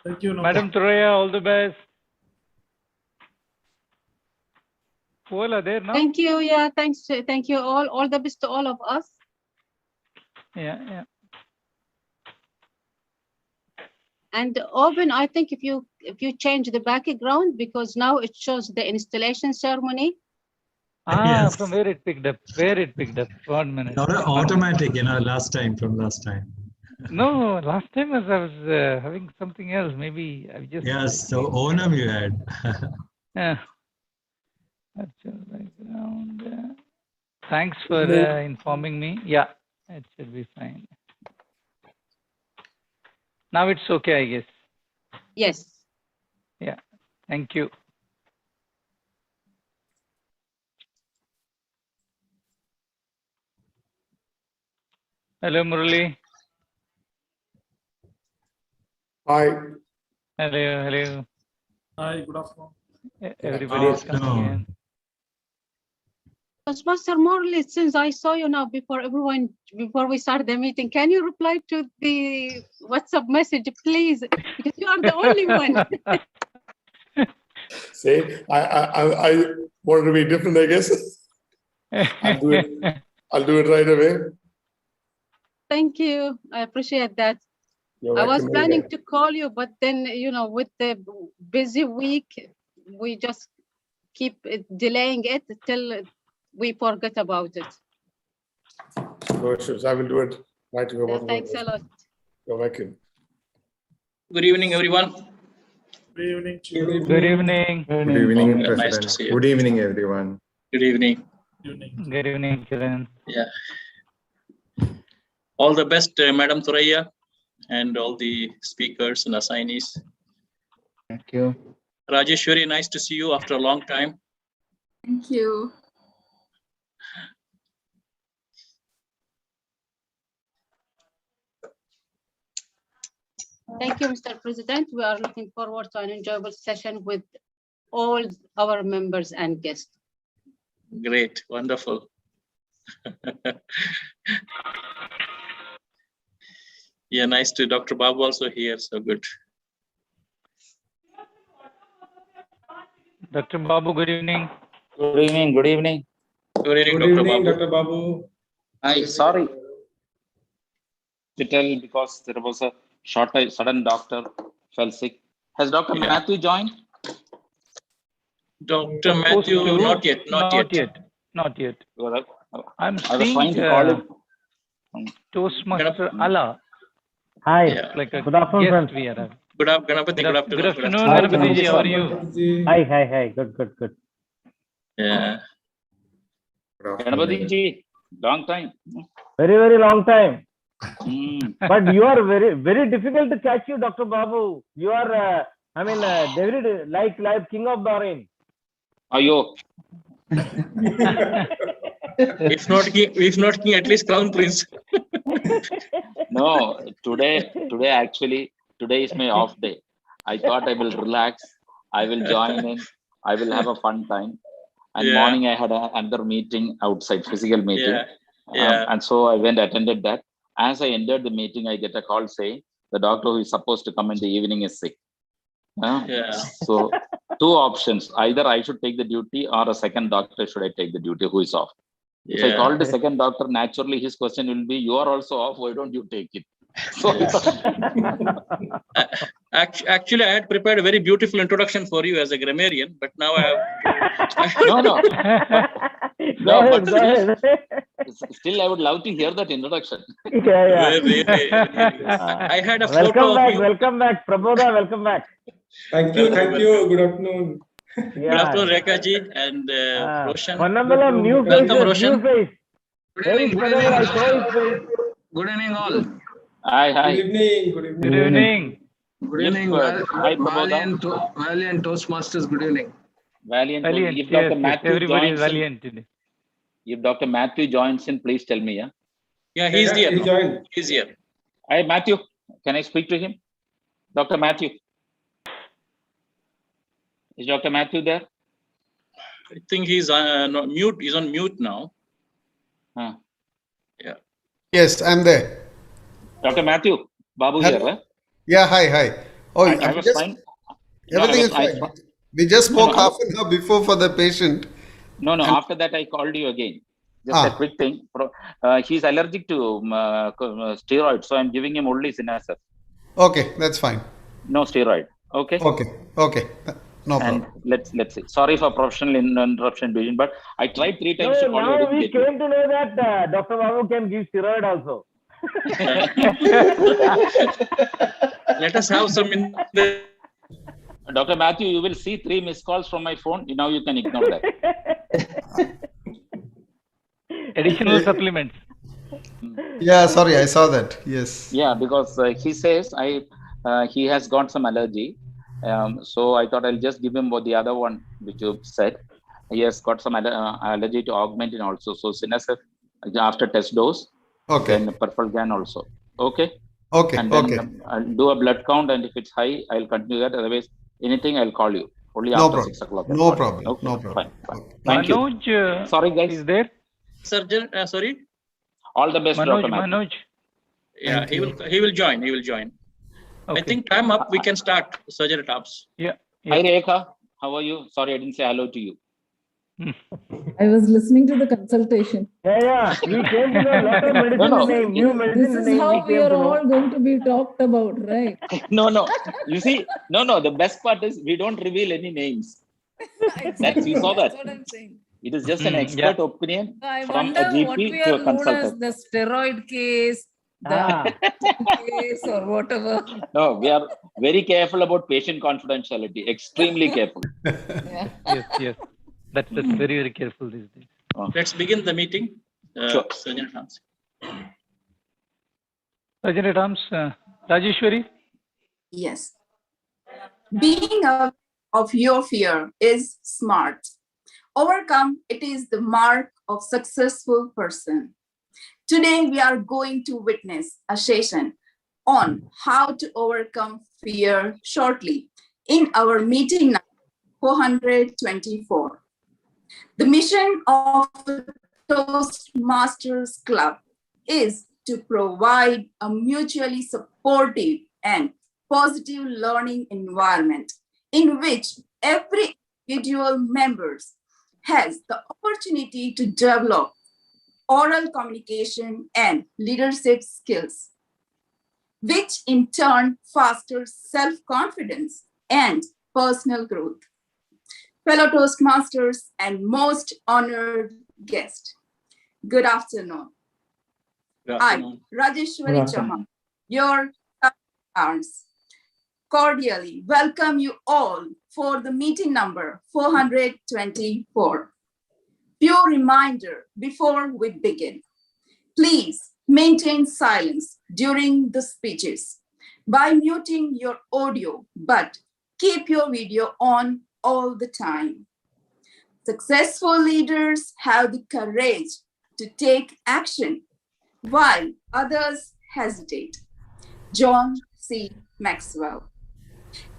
Thank you. Madam Thuraya, all the best. Who all are there now? Thank you. Yeah, thanks. Thank you all. All the best to all of us. Yeah. And Owen, I think if you change the background, because now it shows the installation ceremony. Yes. From where it picked up? 1 minute. Not automatic, last time. No, last time I was having something else. Maybe I just. Yes, so Onam you had. Yeah. Virtual background. Thanks for informing me. Yeah, it should be fine. Now it's okay, I guess. Yes. Yeah. Thank you. Hello, Murali. Hi. Hello. Hi, good afternoon. Everybody is coming in. Toastmaster Morley, since I saw you now before we start the meeting, can you reply to the WhatsApp message, please? Because you are the only one. See, I wanted to be different, I guess. I'll do it right away. Thank you. I appreciate that. I was planning to call you, but then, with the busy week, we just keep delaying it till we forget about it. No issues. I will do it right away. Thanks a lot. You're welcome. Good evening, everyone. Good evening. Good evening. Good evening, Nice to President. see you. Good evening, everyone. Good evening. Good evening, Kiran. Yeah. All the best, Madam Thuraya, and all the speakers and assignees. Thank you. Rajeshwari, nice to see you after a long time. Thank you. Thank you, Mr. President. We are looking forward to an enjoyable session with all our members and guests. Great, wonderful. Yeah, nice to Dr. Babu also here, so good. Dr. Babu, good evening. Good evening. Good evening, Dr. Babu. Hi, sorry to tell because there was a sudden doctor fell sick. Has Dr. Matthew joined? Dr. Matthew, not yet. I'm I was trying to call him. Toastmaster Allah. Hi. Yeah. Like a Good afternoon, guest friends. we are. Good afternoon. Good afternoon, Ganapati ji. How are you? Hi. Good. Yeah. Ganapati ji, long time. Very long time. Hmm. But you are very difficult to catch you, Dr. Babu. You are, David, like King of Bahrain. Ayo. If not king, at least crown prince. No, today is my off day. I thought I will relax. I will join in. I will have a fun time. And morning I had another meeting outside, physical meeting. Yeah. And so I went attended that. As I entered the meeting, I get a call saying the doctor who is supposed to come in the evening is sick. So two options. Either I should take the duty or a second doctor should I take the duty who is off. If I call the second doctor, naturally his question will be, you are also off, why don't you take it? So Actually, I had prepared a very beautiful introduction for you as a grammarian, but now I have... No. Go ahead. Still, I would love to hear that introduction. Yeah. I had a photo of you. Welcome back, Prabodha. Welcome back. Thank you. Good afternoon. Good afternoon, Rekha ji and Roshan. Phenomenal new face. Welcome, Roshan. Good evening, all. Hi. Good evening. Good evening. Valiant Toastmasters, good evening. Valiant. If Yes, Dr. Matthew everybody is joins in, valiant today. if Dr. Matthew joins in, please tell me. Yeah. Yeah, he's there. He joined. He's here. Hi, Matthew. Can I speak to him? Dr. Matthew. Is Dr. Matthew there? I think he's not mute. He's on mute now. Huh. Yeah. Yes, I'm there. Dr. Matthew, Babu here. Huh? Yeah, hi. Oh, I was fine. No, everything is I fine. We just spoke no, half an hour before for the patient. No, And- after that, I called you again. Just a quick thing. He's allergic to steroids, so I'm giving him only Sinasef. Okay, that's fine. No steroid. Okay. Okay. No problem. And let's see. Sorry for professional interruption, Bijan, but I tried 3 times to call you. Now we came to know that Dr. Babu can give steroid also. Let us have some in the Dr. Matthew, you will see 3 missed calls from my phone. Now you can ignore that. Additional supplements. Yeah, sorry, I saw that. Yes. Yeah, because he says he has got some allergy. So I thought I'll just give him the other one which you said. He has got some allergy to augmentin also. So Sinasef after test dose. Okay. Then Perfalgan also. Okay. Okay. And then I'll do a blood count, and if it's high, I'll continue that. Otherwise, anything I'll call you. Only No after problem. 6 o'clock. No problem. Okay. No problem. Fine. Thank you. Manoj Sorry, guys. is there? surgeon. Sorry. All the best, Dr. Matthew. Manoj. Yeah, Thank he you. will join. He will join. Okay. I think time up. We can start surgery tops. Yeah. Hi, Rekha. How are you? Sorry, I didn't say hello to you. I was listening to the consultation. Yeah. We came to know a lot of medicine name, new medicine This is name. how we came are to know. all going to be talked about, right? No. You see, no. The best part is we don't reveal any names. Exactly. You saw that. That's what I'm saying. It is just an expert opinion I from wonder a what GP we to are a known as consultant. the steroid case, the case, or whatever. No, we are very careful about patient confidentiality. Extremely careful. Yeah. Yes. That's very, very careful these days. Let's begin the meeting. Sure. Surgeon tops. Surgeon at arms, Rajeshwari. Yes. Being aware of your fear is smart. Overcome it is the mark of successful person. Today we are going to witness a session on how to overcome fear shortly in our meeting number 424. The mission of the Toastmasters Club is to provide a mutually supportive and positive learning environment in which every individual members has the opportunity to develop oral communication and leadership skills, which in turn fosters self-confidence and personal growth. Fellow Toastmasters and most honored guest, good afternoon. I'm Rajeshwari Chauhan, your arms. Cordially welcome you all for the meeting number 424. Few reminder before we begin. Please maintain silence during the speeches by muting your audio, but keep your video on all the time. Successful leaders have the courage to take action while others hesitate. John C. Maxwell.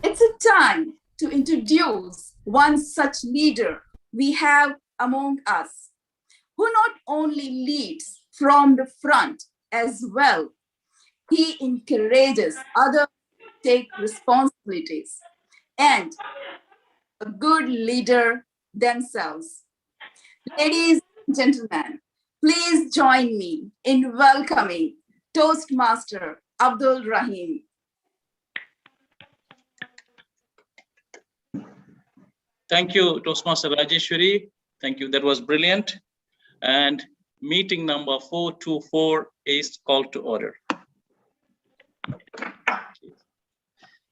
It's a time to introduce one such leader we have among us, who not only leads from the front as well, he encourages others to take responsibilities and a good leader themselves. Ladies and gentlemen, please join me in welcoming Toastmaster Abdul Rahim. Thank you, Toastmaster Rajeshwari. Thank you. That was brilliant. And meeting number 424 is called to order.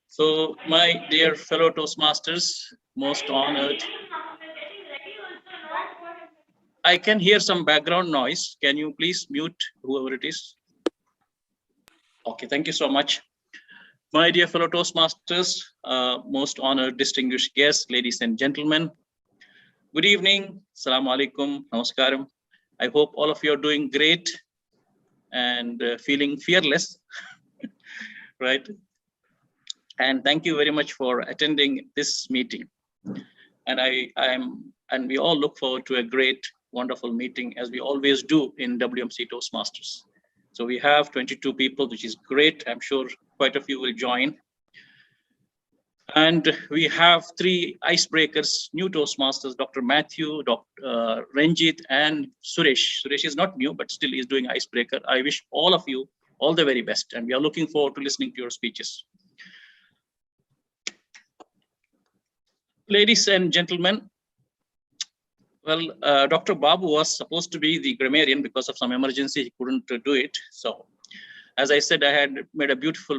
So, my dear fellow Toastmasters, most honored. I can hear some background noise. Can you please mute whoever it is? Okay, thank you so much. My dear fellow Toastmasters, most honored, distinguished guests, ladies and gentlemen, good evening. Assalamu alaikum. Namaskaram. I hope all of you are doing great and feeling fearless, right? And thank you very much for attending this meeting. And we all look forward to a great, wonderful meeting, as we always do in WMC Toastmasters. So we have 22 people, which is great. I'm sure quite a few will join. And we have 3 icebreakers, new Toastmasters, Dr. Matthew, Dr. Ranjit, and Suresh. Suresh is not new, but still is doing icebreaker. I wish all of you all the very best, and we are looking forward to listening to your speeches. Ladies and gentlemen, well, Dr. Babu was supposed to be the grammarian. Because of some emergency, he couldn't do it. So, as I said, I had made a beautiful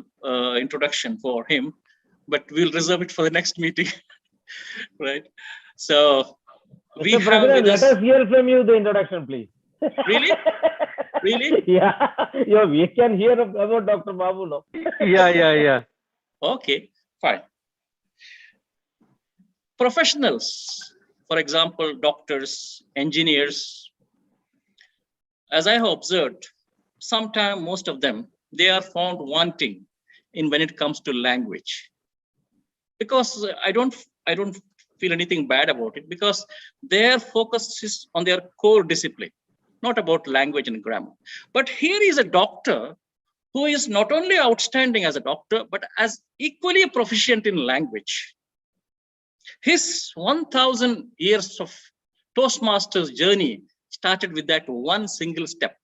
introduction for him, but we'll reserve it for the next meeting, right? So, we Mr. have President, with let us. us hear from you the introduction, please. Really? Really? Yeah, yeah, we can hear about Dr. Babu now. Yeah. Okay, fine. Professionals, for example, doctors, engineers, as I have observed, sometimes most of them, they are found wanting in when it comes to language. Because I don't feel anything bad about it, because their focus is on their core discipline, not about language and grammar. But here is a doctor who is not only outstanding as a doctor, but as equally proficient in language. His 1,000 years of Toastmasters journey started with that one single step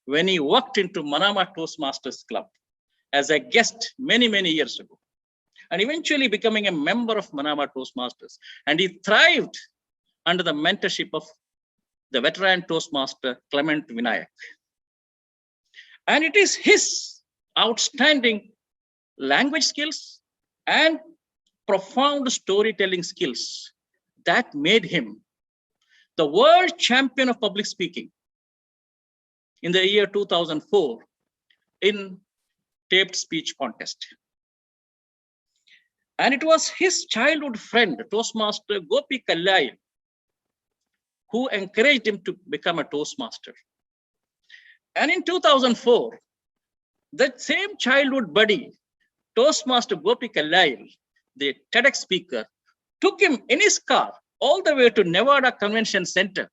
when he walked into Manama Toastmasters Club as a guest many, many years ago, and eventually becoming a member of Manama Toastmasters. And he thrived under the mentorship of the veteran Toastmaster Clement Vinayak. And it is his outstanding language skills and profound storytelling skills that made him the world champion of public speaking in the year 2004 in taped speech contest. And it was his childhood friend, Toastmaster Gopi Kallai, who encouraged him to become a Toastmaster. And in 2004, that same childhood buddy, Toastmaster Gopi Kallai, the TEDx speaker, took him in his car all the way to Nevada Convention Center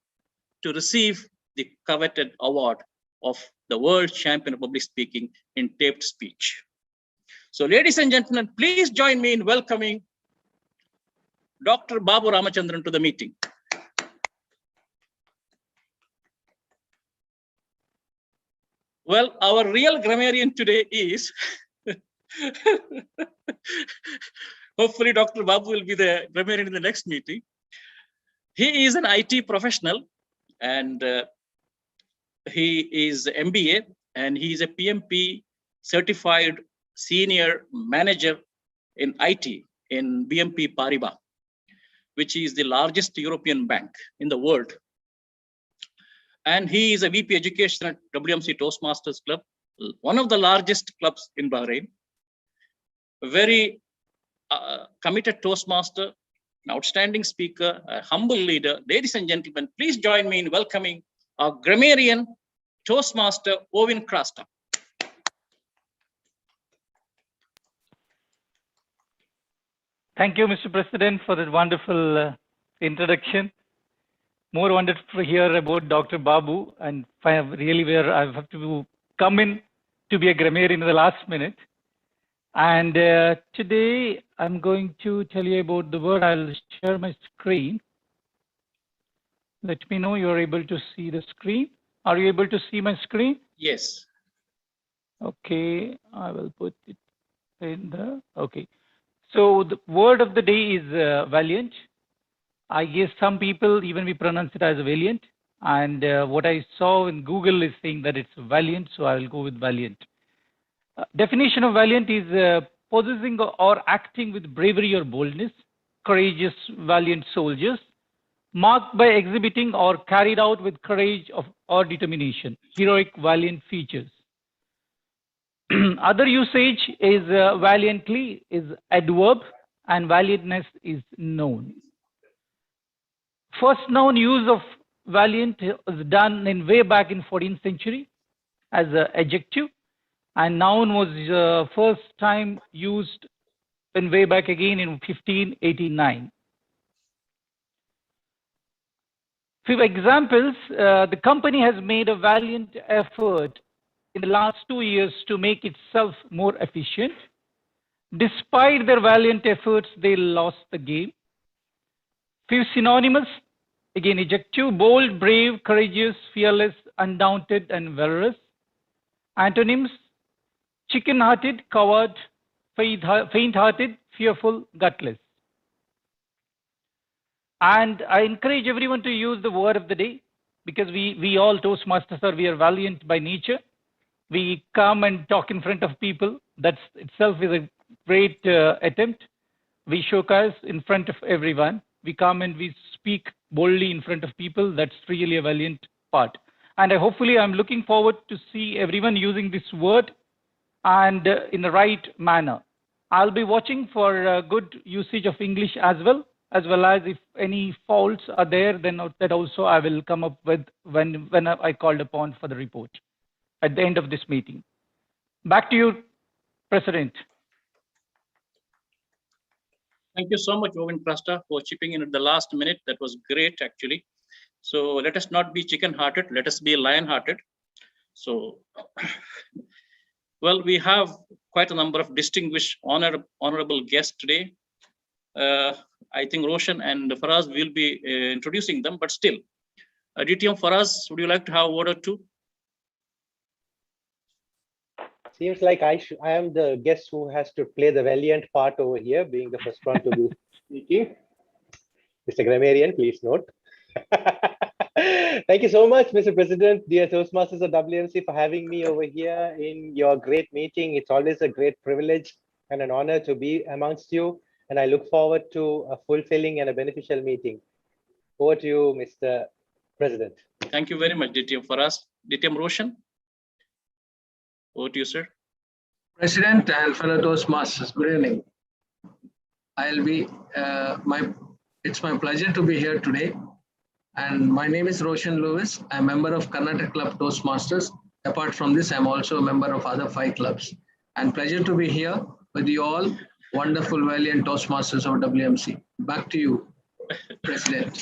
to receive the coveted award of the world champion of public speaking in taped speech. So, ladies and gentlemen, please join me in welcoming Dr. Babu Ramachandran to the meeting. Well, our real grammarian today is, hopefully Dr. Babu will be the grammarian in the next meeting. He is an IT professional, and he is MBA, and he is a PMP certified senior manager in IT in BNP Paribas, which is the largest European bank in the world. And he is a VP education at WMC Toastmasters Club, one of the largest clubs in Bahrain. A very committed Toastmaster, an outstanding speaker, a humble leader. Ladies and gentlemen, please join me in welcoming our grammarian, Toastmaster Owen Krasta. Thank you, Mr. President, for that wonderful introduction. More wonderful to hear about Dr. Babu, and really where I have to come in to be a grammarian in the last minute. And today I'm going to tell you about the word. I'll share my screen. Let me know you're able to see the screen. Are you able to see my screen? Yes. Okay, I will put it in the, okay. So the word of the day is valiant. I guess some people even we pronounce it as valiant, and what I saw in Google is saying that it's valiant, so I will go with valiant. Definition of valiant is possessing or acting with bravery or boldness, courageous, valiant soldiers, marked by exhibiting or carried out with courage or determination, heroic, valiant features. Other usage is valiantly is adverb, and valiantness is noun. First known use of valiant was done in way back in 14th century as an adjective, and noun was first time used in way back again in 1589. Few examples, the company has made a valiant effort in the last 2 years to make itself more efficient. Despite their valiant efforts, they lost the game. Few synonyms, again, adjective: bold, brave, courageous, fearless, undaunted, and valorous. Antonyms: chicken-hearted, coward, faint-hearted, fearful, gutless. And I encourage everyone to use the word of the day, because we all Toastmasters we are valiant by nature. We come and talk in front of people. That itself is a great attempt. We showcase in front of everyone. We come and we speak boldly in front of people. That's really a valiant part. And hopefully I'm looking forward to see everyone using this word and in the right manner. I'll be watching for good usage of English as well as if any faults are there, then that also I will come up with when I called upon for the report at the end of this meeting. Back to you, President. Thank you so much, Owen Prasta, for chipping in at the last minute. That was great, actually. So let us not be chicken-hearted. Let us be lion-hearted. So, well, we have quite a number of distinguished, honorable guests today. I think Roshan and Faraz will be introducing them, but still, DTM Faraz, would you like to have a word or two? Seems like I am the guest who has to play the valiant part over here, being the first one to be speaking. Mr. Grammarian, please note. Thank you so much, Mr. President, dear Toastmasters of WMC, for having me over here in your great meeting. It's always a great privilege and an honor to be amongst you, and I look forward to a fulfilling and a beneficial meeting. Over to you, Mr. President. Thank you very much, DTM Faraz. DTM Roshan. Over to you, sir. President and fellow Toastmasters, good evening. It's my pleasure to be here today. And my name is Roshan Lewis. I'm a member of Karnataka Club Toastmasters. Apart from this, I'm also a member of other 5 clubs. And pleasure to be here with you all, wonderful, valiant Toastmasters of WMC. Back to you, President.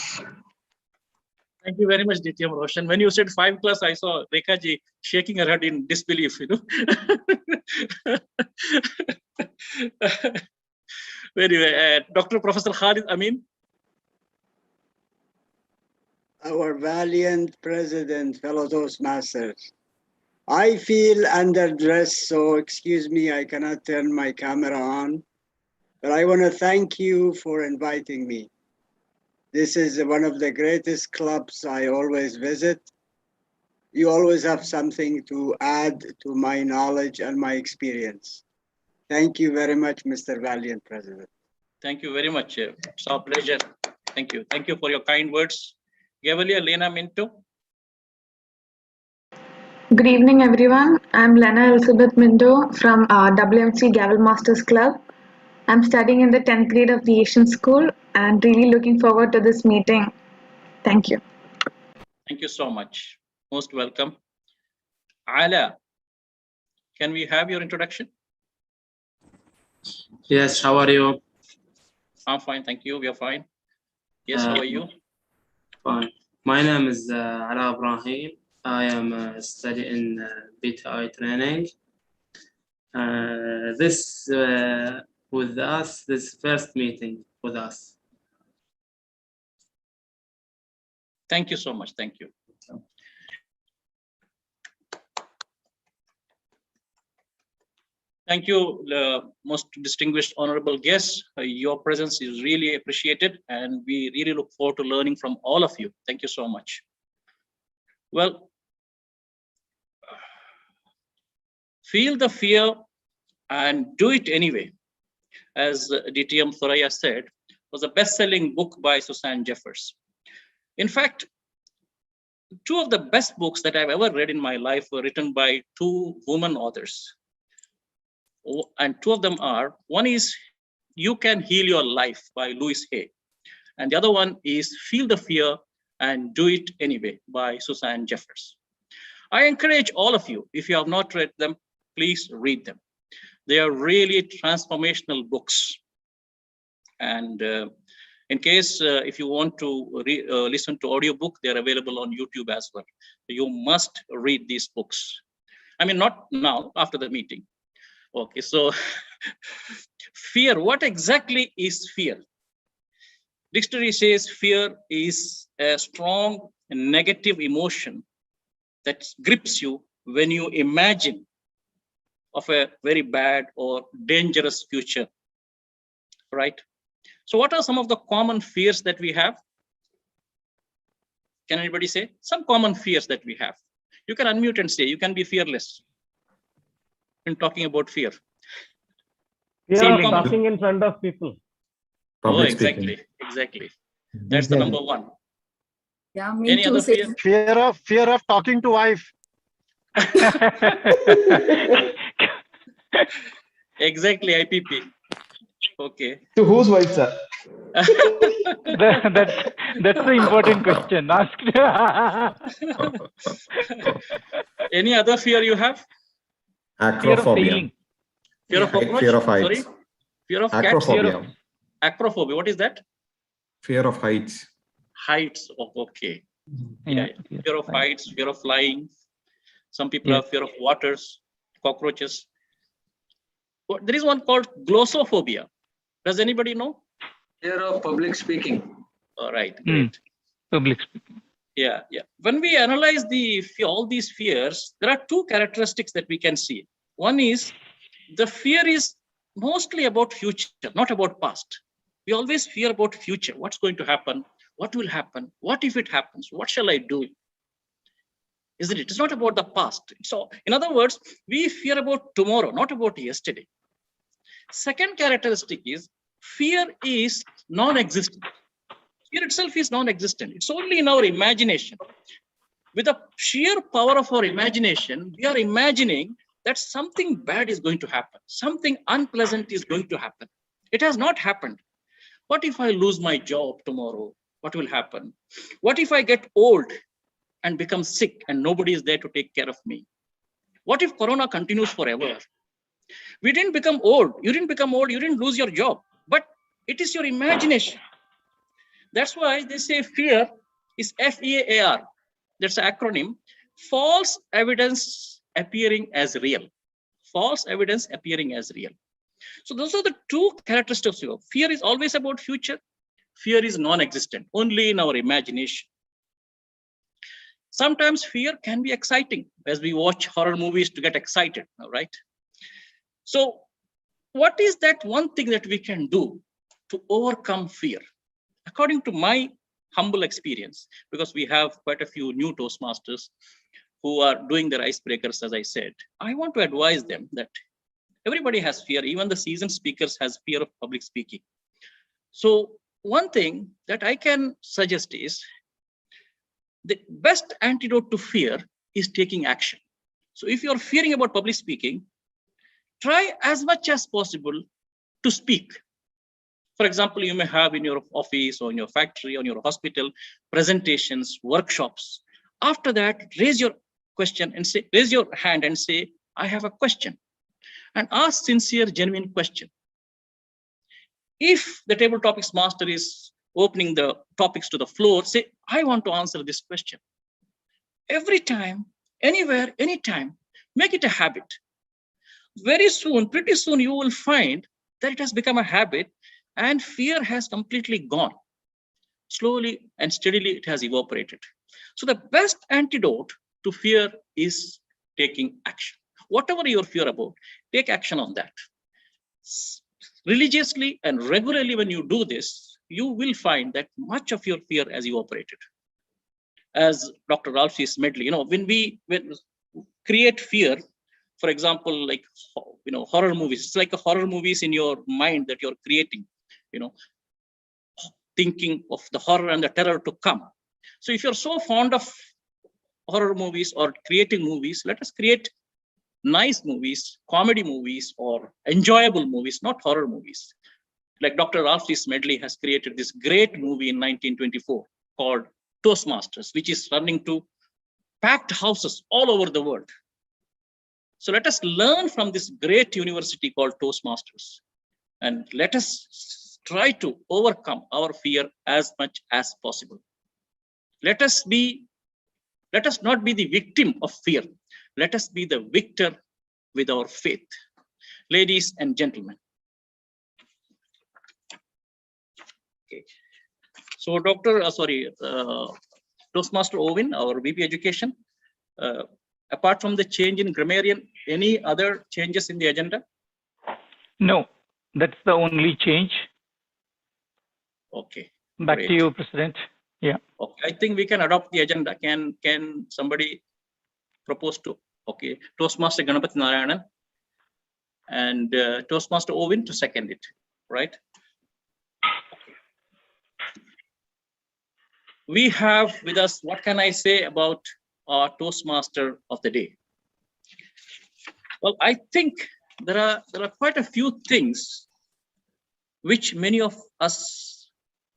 Thank you very much, DTM Roshan. When you said 5 class, I saw Rekha ji shaking her head in disbelief, you know. Anyway, Dr. Professor Khalid Amin. Our valiant president, fellow Toastmasters. I feel underdressed, so excuse me, I cannot turn my camera on, but I want to thank you for inviting me. This is one of the greatest clubs I always visit. You always have something to add to my knowledge and my experience. Thank you very much, Mr. Valiant President. Thank you very much. It's our pleasure. Thank you. Thank you for your kind words. Gavalia Lena Minto. Good evening, everyone. I'm Lena Elizabeth Minto from WMC Gavel Masters Club. I'm studying in the 10th grade of the Asian School and really looking forward to this meeting. Thank you. Thank you so much. Most welcome. Ala, can we have your introduction? Yes, how are you? I'm fine, thank you. We are fine. Yes, how are you? Fine. My name is Ala Ibrahim. I am studying BTI training. This first meeting with us. Thank you so much. Thank you. Thank you, most distinguished honorable guests. Your presence is really appreciated, and we really look forward to learning from all of you. Thank you so much. Well, feel the fear and do it anyway, as DTM Thoraya said, was a best-selling book by Susan Jeffers. In fact, 2 of the best books that I've ever read in my life were written by 2 women authors. And 2 of them are, one is You Can Heal Your Life by Louise Hay. And the other one is Feel the Fear and Do It Anyway by Susan Jeffers. I encourage all of you, if you have not read them, please read them. They are really transformational books. And in case if you want to listen to audiobook, they're available on YouTube as well. You must read these books. I mean, not now, after the meeting. Okay, so Fear, what exactly is fear? Dictionary says fear is a strong negative emotion that grips you when you imagine of a very bad or dangerous future, right? So what are some of the common fears that we have? Can anybody say? Some common fears that we have. You can unmute and say, you can be fearless in talking about fear. Fear of talking in front of people. Oh, exactly. That's the number one. Yeah, me Any too. other fear? Fear of talking to wife. Exactly, IPP. Okay. To whose wife, sir? That's the important question. Ask. Any other fear you have? Fear of failing. Fear of cockroach? Fear of heights. Sorry? Fear of cats? Acrophobia. Acrophobia. What is that? Fear of heights. Heights. Oh, okay. Yeah. Fear of heights, fear of flying. Some people have fear of waters, cockroaches. There is one called glossophobia. Does anybody know? Fear of public speaking. All right, great. Public speaking. Yeah. When we analyze all these fears, there are two characteristics that we can see. One is the fear is mostly about future, not about past. We always fear about future. What's going to happen? What will happen? What if it happens? What shall I do? Isn't it? It's not about the past. So, in other words, we fear about tomorrow, not about yesterday. Second characteristic is fear is non-existent. Fear itself is non-existent. It's only in our imagination. With the sheer power of our imagination, we are imagining that something bad is going to happen. Something unpleasant is going to happen. It has not happened. What if I lose my job tomorrow? What will happen? What if I get old and become sick and nobody is there to take care of me? What if Corona continues forever? We didn't become old. You didn't become old. You didn't lose your job. But it is your imagination. That's why they say fear is FEAR. That's an acronym. False evidence appearing as real. False evidence appearing as real. So those are the two characteristics of fear. Is always about future. Fear is non-existent, only in our imagination. Sometimes fear can be exciting as we watch horror movies to get excited, right? So what is that one thing that we can do to overcome fear? According to my humble experience, because we have quite a few new Toastmasters who are doing their icebreakers, as I said, I want to advise them that everybody has fear. Even the seasoned speakers has fear of public speaking. So one thing that I can suggest is the best antidote to fear is taking action. So if you're fearing about public speaking, try as much as possible to speak. For example, you may have in your office or in your factory or in your hospital presentations, workshops. After that, raise your question and say, raise your hand and say, I have a question. And ask sincere, genuine question. If the table topics master is opening the topics to the floor, say, I want to answer this question. Every time, anywhere, anytime, make it a habit. Very soon, pretty soon, you will find that it has become a habit and fear has completely gone. Slowly and steadily, it has evaporated. So the best antidote to fear is taking action. Whatever you're fear about, take action on that. Religiously and regularly, when you do this, you will find that much of your fear has evaporated. As Dr. Ralph C. Smedley, when we create fear, for example, like, horror movies, it's like a horror movies in your mind that you're creating, thinking of the horror and the terror to come. So if you're so fond of horror movies or creating movies, let us create nice movies, comedy movies, or enjoyable movies, not horror movies. Like Dr. Ralph C. Smedley has created this great movie in 1924 called Toastmasters, which is running to packed houses all over the world. So let us learn from this great university called Toastmasters, and let us try to overcome our fear as much as possible. Let us not be the victim of fear. Let us be the victor with our faith. Ladies and gentlemen. Okay. So Toastmaster Owen, our VP Education, apart from the change in grammarian, any other changes in the agenda? No, that's the only change. Okay. Back Great. to you, President. Yeah. Okay, I think we can adopt the agenda. Can somebody propose to? Okay, Toastmaster Ganapati Narayanan and Toastmaster Owen to second it, right? We have with us, what can I say about our Toastmaster of the day? Well, I think there are quite a few things which many of us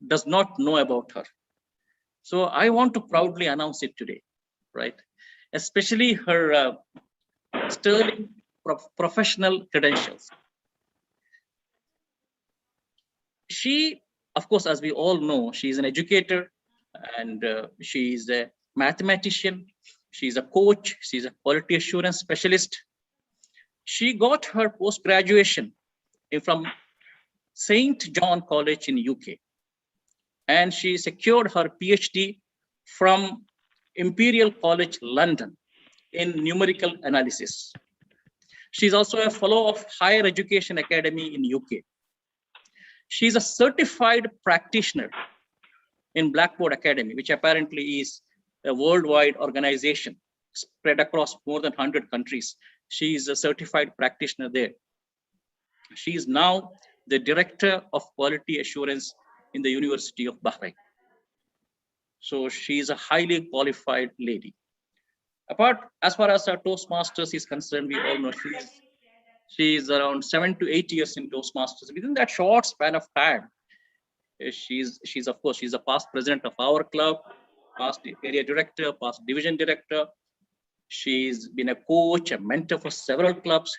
does not know about her. So I want to proudly announce it today, right? Especially her sterling professional credentials. She, of course, as we all know, she's an educator and she's a mathematician. She's a coach. She's a quality assurance specialist. She got her post-graduation from St. John College in UK. And she secured her PhD from Imperial College London in numerical analysis. She's also a fellow of Higher Education Academy in UK. She's a certified practitioner in Blackboard Academy, which apparently is a worldwide organization spread across more than 100 countries. She is a certified practitioner there. She is now the Director of Quality Assurance in the University of Bahrain. So she is a highly qualified lady. As far as our Toastmasters is concerned, we all know she is around 7 to 8 years in Toastmasters. Within that short span of time, she's of course, she's a past president of our club, past area director, past division director. She's been a coach, a mentor for several clubs.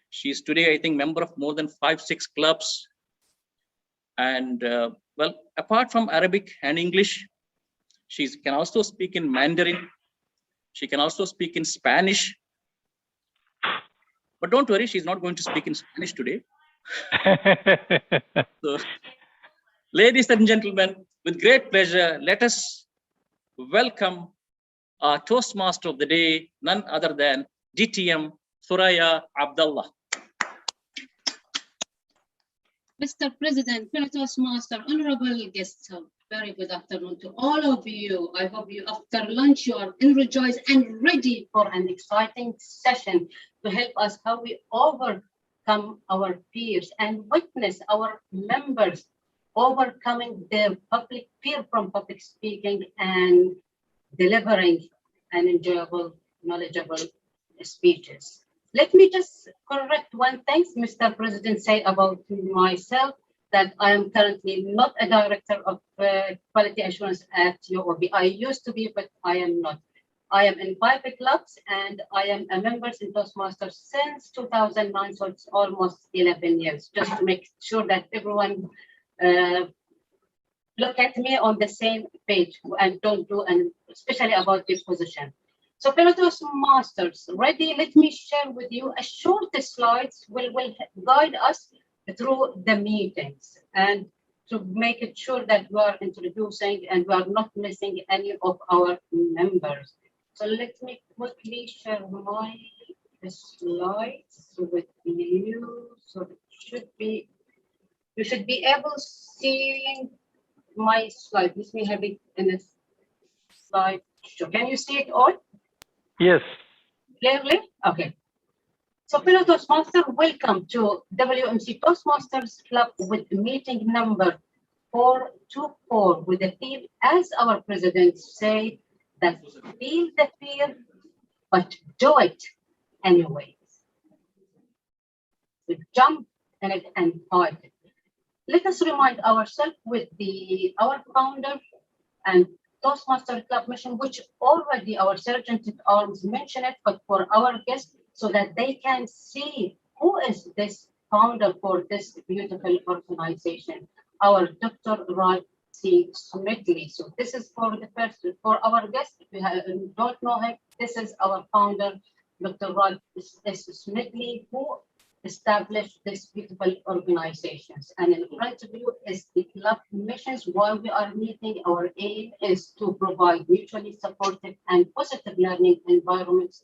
She's today, I think, member of more than 5-6 clubs. And well, apart from Arabic and English, she can also speak in Mandarin. She can also speak in Spanish. But don't worry, she's not going to speak in Spanish today. So, ladies and gentlemen, with great pleasure, let us welcome our Toastmaster of the day, none other than DTM Thuraya Abdullah. Mr. President, fellow Toastmaster, honorable guests, very good afternoon to all of you. I hope you, after lunch, you are energized and ready for an exciting session to help us how we overcome our fears and witness our members overcoming their fear from public speaking and delivering an enjoyable, knowledgeable speeches. Let me just correct one thing Mr. President said about myself, that I am currently not a director of quality assurance at UOB. I used to be, but I am not. I am in 5 clubs and I am a member in Toastmasters since 2009, so it's almost 11 years, just to make sure that everyone look at me on the same page and don't do, and especially about this position. So fellow Toastmasters, ready? Let me share with you a short slides will guide us through the meetings and to make it sure that we are introducing and we are not missing any of our members. So let me quickly share my slides with you. So it should be, you should be able to see my slide. Let me have it in a slide. Can you see it all? Yes. Clearly? Okay. So fellow Toastmasters, welcome to WMC Toastmasters Club with meeting number 424 with the theme, as our president said, that feel the fear, but do it anyways. We jump in it and fight it. Let us remind ourselves with our founder and Toastmaster Club mission, which already our Sergeant at Arms mentioned it, but for our guests, so that they can see who is this founder for this beautiful organization, our Dr. Ralph C. Smedley. So this is for the first, for our guests, if you don't know him, this is our founder, Dr. Ralph S. Smedley, who established these beautiful organizations. And in front of you is the club missions. While we are meeting, our aim is to provide mutually supportive and positive learning environments,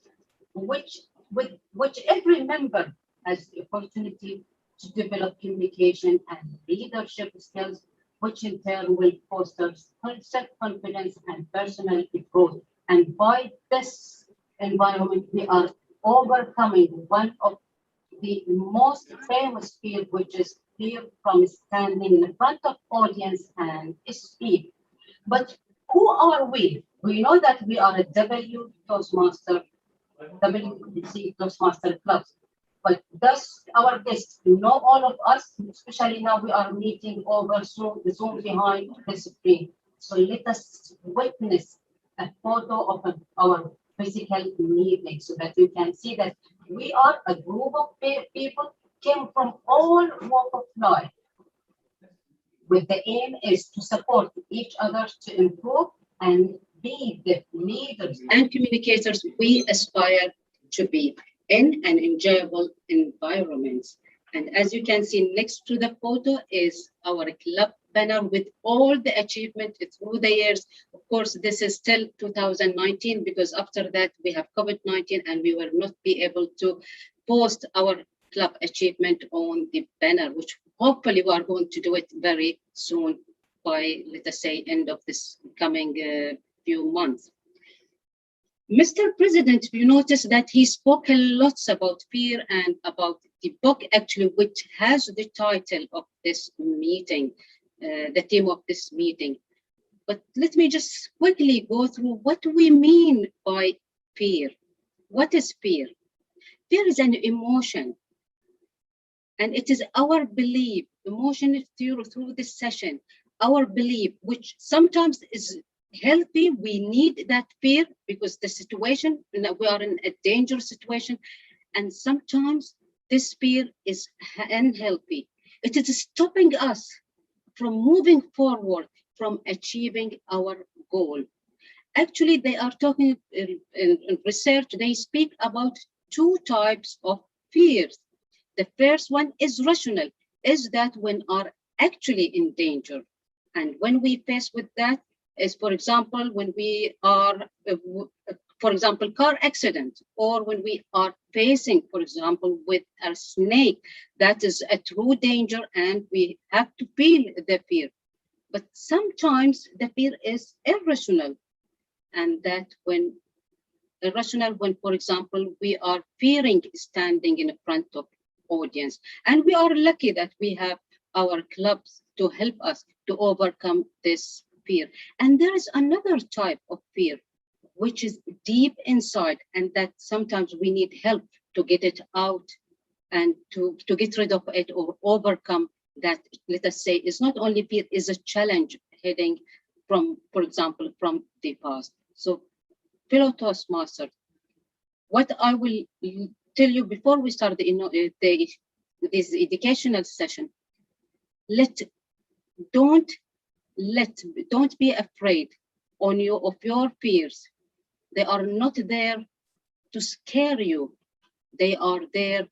which every member has the opportunity to develop communication and leadership skills, which in turn will foster self-confidence and personal growth. And by this environment, we are overcoming one of the most famous fear, which is fear from standing in front of audience and speak. But who are we? We know that we are a WMC Toastmaster clubs. But does our guests know all of us? Especially now we are meeting over Zoom behind the screen. So let us witness a photo of our physical meeting so that you can see that we are a group of people came from all walks of life. With the aim is to support each other to improve and be the leaders and communicators we aspire to be in an enjoyable environment. And as you can see next to the photo is our club banner with all the achievement through the years. Of course, this is still 2019 because after that we have COVID-19 and we will not be able to post our club achievement on the banner, which hopefully we are going to do it very soon by, let us say, end of this coming few months. Mr. President, you notice that he spoke a lot about fear and about the book actually, which has the title of this meeting, the theme of this meeting. But let me just quickly go through what we mean by fear. What is fear? Fear is an emotion. And it is our belief, emotion through this session, our belief, which sometimes is healthy. We need that fear because the situation, we are in a dangerous situation. And sometimes this fear is unhealthy. It is stopping us from moving forward, from achieving our goal. Actually, they are talking in research, they speak about two types of fears. The first one is rational, is that when are actually in danger. And when we face with that is, for example, when we are, for example, car accident, or when we are facing, for example, with a snake, that is a true danger and we have to feel the fear. But sometimes the fear is irrational, and that when irrational, when, for example, we are fearing standing in front of audience. And we are lucky that we have our clubs to help us to overcome this fear. And there is another type of fear, which is deep inside, and that sometimes we need help to get it out and to get rid of it or overcome that, let us say, is not only fear, is a challenge heading from, for example, from the past. So, fellow Toastmasters, what I will tell you before we start this educational session, don't be afraid of your fears. They are not there to scare you. They are there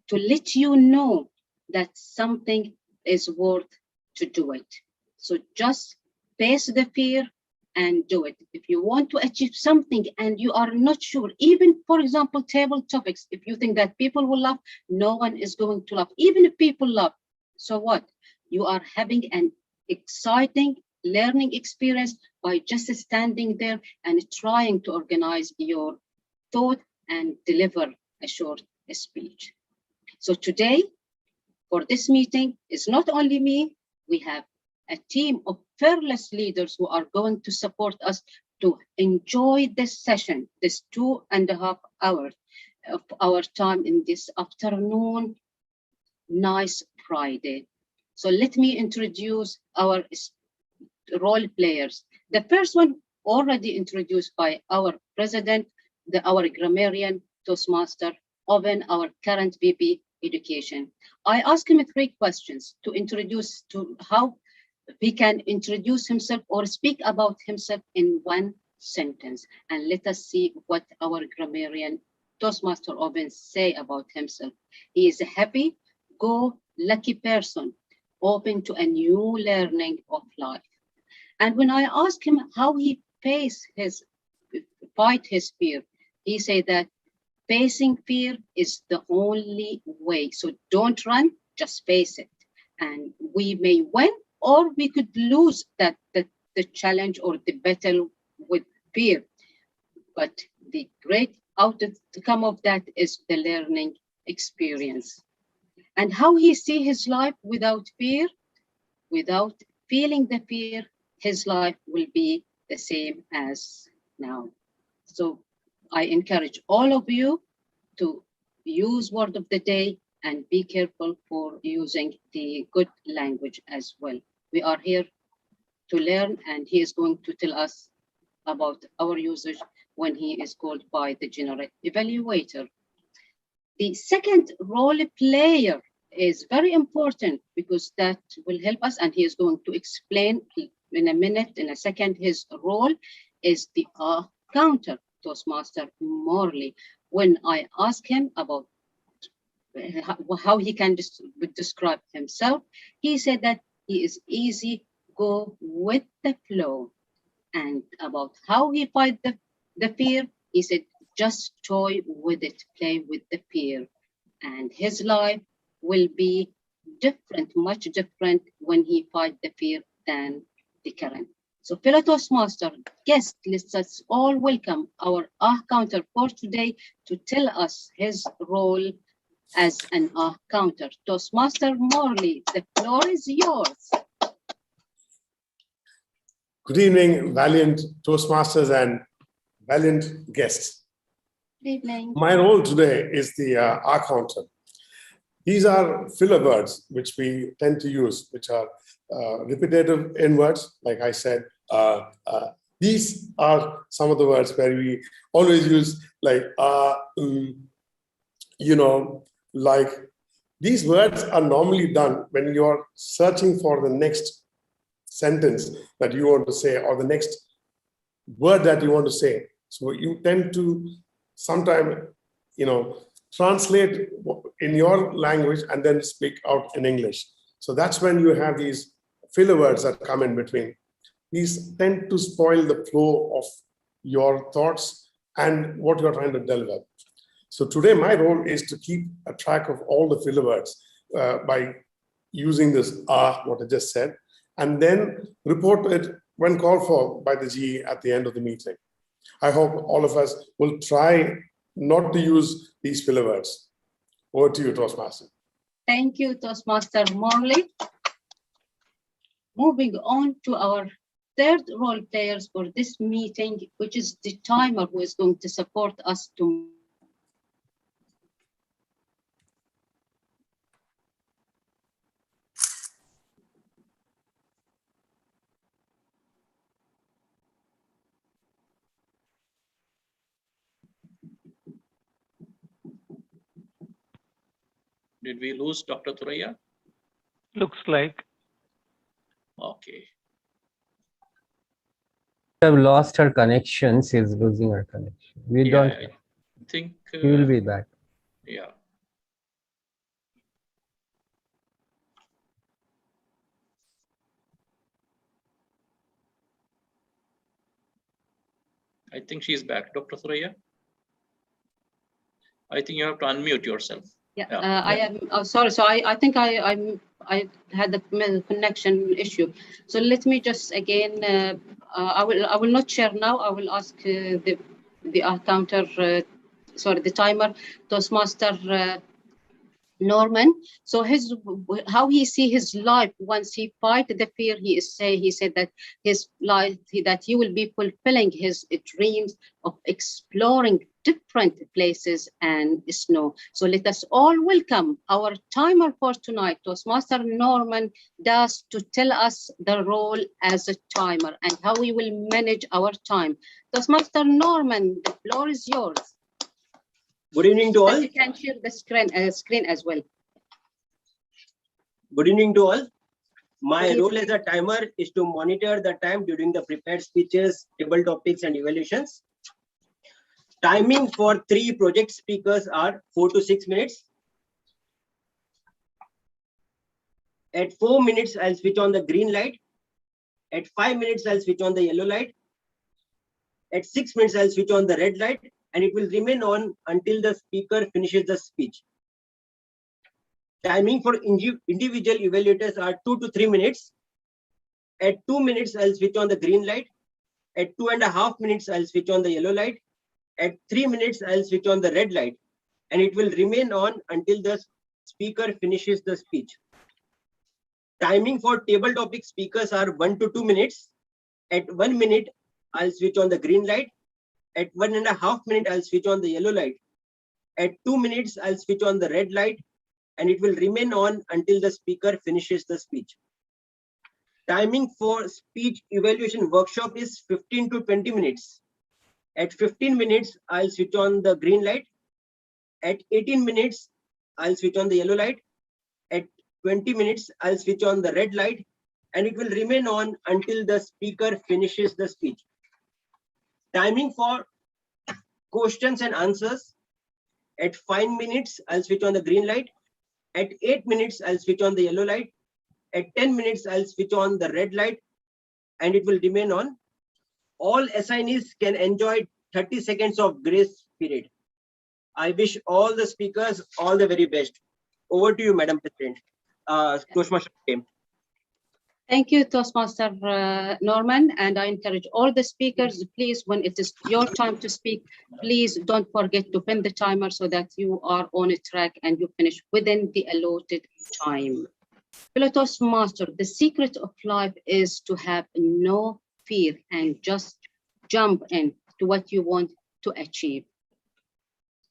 to let you know that something is worth to do it. So just face the fear and do it. If you want to achieve something and you are not sure, even for example, table topics, if you think that people will laugh, no one is going to laugh. Even if people laugh, so what? You are having an exciting learning experience by just standing there and trying to organize your thought and deliver a short speech. So today, for this meeting, it's not only me, we have a team of fearless leaders who are going to support us to enjoy this session, this 2.5 hours of our time in this afternoon, nice Friday. So let me introduce our role players. The first one already introduced by our president, our grammarian Toastmaster, Owen, our current VP Education. I asked him 3 questions to introduce to how he can introduce himself or speak about himself in 1 sentence. And let us see what our grammarian Toastmaster often say about himself. He is a happy, go-lucky person, open to a new learning of life. And when I asked him how he fight his fear, he said that facing fear is the only way. So don't run, just face it. And we may win or we could lose the challenge or the battle with fear. But the great outcome of that is the learning experience. And how he see his life without fear, without feeling the fear, his life will be the same as now. So I encourage all of you to use word of the day and be careful for using the good language as well. We are here to learn, and he is going to tell us about our usage when he is called by the general evaluator. The second role player is very important because that will help us, and he is going to explain in a minute, in a second. His role is the counter, Toastmaster Morley. When I ask him about how he can describe himself, he said that he is easy, go with the flow. And about how he fight the fear, he said, just toy with it, play with the fear. And his life will be different, much different when he fight the fear than the current. So fellow Toastmaster guest, let's all welcome our counter for today to tell us his role as an counter. Toastmaster Morley, the floor is yours. Good evening, valiant Toastmasters and valiant guests. Good evening. My role today is the R counter. These are filler words which we tend to use, which are repetitive N words, like I said. These are some of the words where we always use like, like these words are normally done when you're searching for the next sentence that you want to say or the next word that you want to say. So you tend to sometimes, translate in your language and then speak out in English. So that's when you have these filler words that come in between. These tend to spoil the flow of your thoughts and what you're trying to deliver. So today my role is to keep a track of all the filler words by using this what I just said, and then report it when called for by the GE at the end of the meeting. I hope all of us will try not to use these filler words. Over to you, Toastmaster. Thank you, Toastmaster Morley. Moving on to our third role players for this meeting, which is the timer who is going to support us to Did we lose Dr. Thuraiya? Looks like. Okay. Have lost her connection. She's losing her connection. We don't. I think He will be back. Yeah. I think she's back, Dr. Thuraiya. I think you have to unmute yourself. Yeah. I am sorry. So I think I had the connection issue. So let me just again. I will not share now. I will ask the counter. The timer, Toastmaster Norman. So how he see his life once he fight the fear. He said that his life that he will be fulfilling his dreams of exploring different places and snow. So let us all welcome our timer for tonight, Toastmaster Norman does, to tell us the role as a timer and how we will manage our time. Toastmaster Norman, the floor is yours. Good evening to all. You can share the screen as well. Good evening to all. My role as a timer is to monitor the time during the prepared speeches, table topics, and evaluations. Timing for 3 project speakers are 4 to 6 minutes. At 4 minutes, I'll switch on the green light. At 5 minutes, I'll switch on the yellow light. At 6 minutes, I'll switch on the red light, and it will remain on until the speaker finishes the speech. Timing for individual evaluators are 2 to 3 minutes. At 2 minutes, I'll switch on the green light. At 2.5 minutes, I'll switch on the yellow light. At 3 minutes, I'll switch on the red light, and it will remain on until the speaker finishes the speech. Timing for table topic speakers are 1 to 2 minutes. At 1 minute, I'll switch on the green light. At 1.5 minutes, I'll switch on the yellow light. At 2 minutes, I'll switch on the red light, and it will remain on until the speaker finishes the speech. Timing for speech evaluation workshop is 15 to 20 minutes. At 15 minutes, I'll switch on the green light. At 18 minutes, I'll switch on the yellow light. At 20 minutes, I'll switch on the red light, and it will remain on until the speaker finishes the speech. Timing for questions and answers. At 5 minutes, I'll switch on the green light. At 8 minutes, I'll switch on the yellow light. At 10 minutes, I'll switch on the red light, and it will remain on. All assignees can enjoy 30 seconds of grace period. I wish all the speakers all the very best. Over to you, Madam President. Toastmaster team. Thank you, Toastmaster Norman, and I encourage all the speakers, please, when it is your time to speak, please don't forget to pin the timer so that you are on a track and you finish within the allotted time. Fellow Toastmaster, the secret of life is to have no fear and just jump in to what you want to achieve.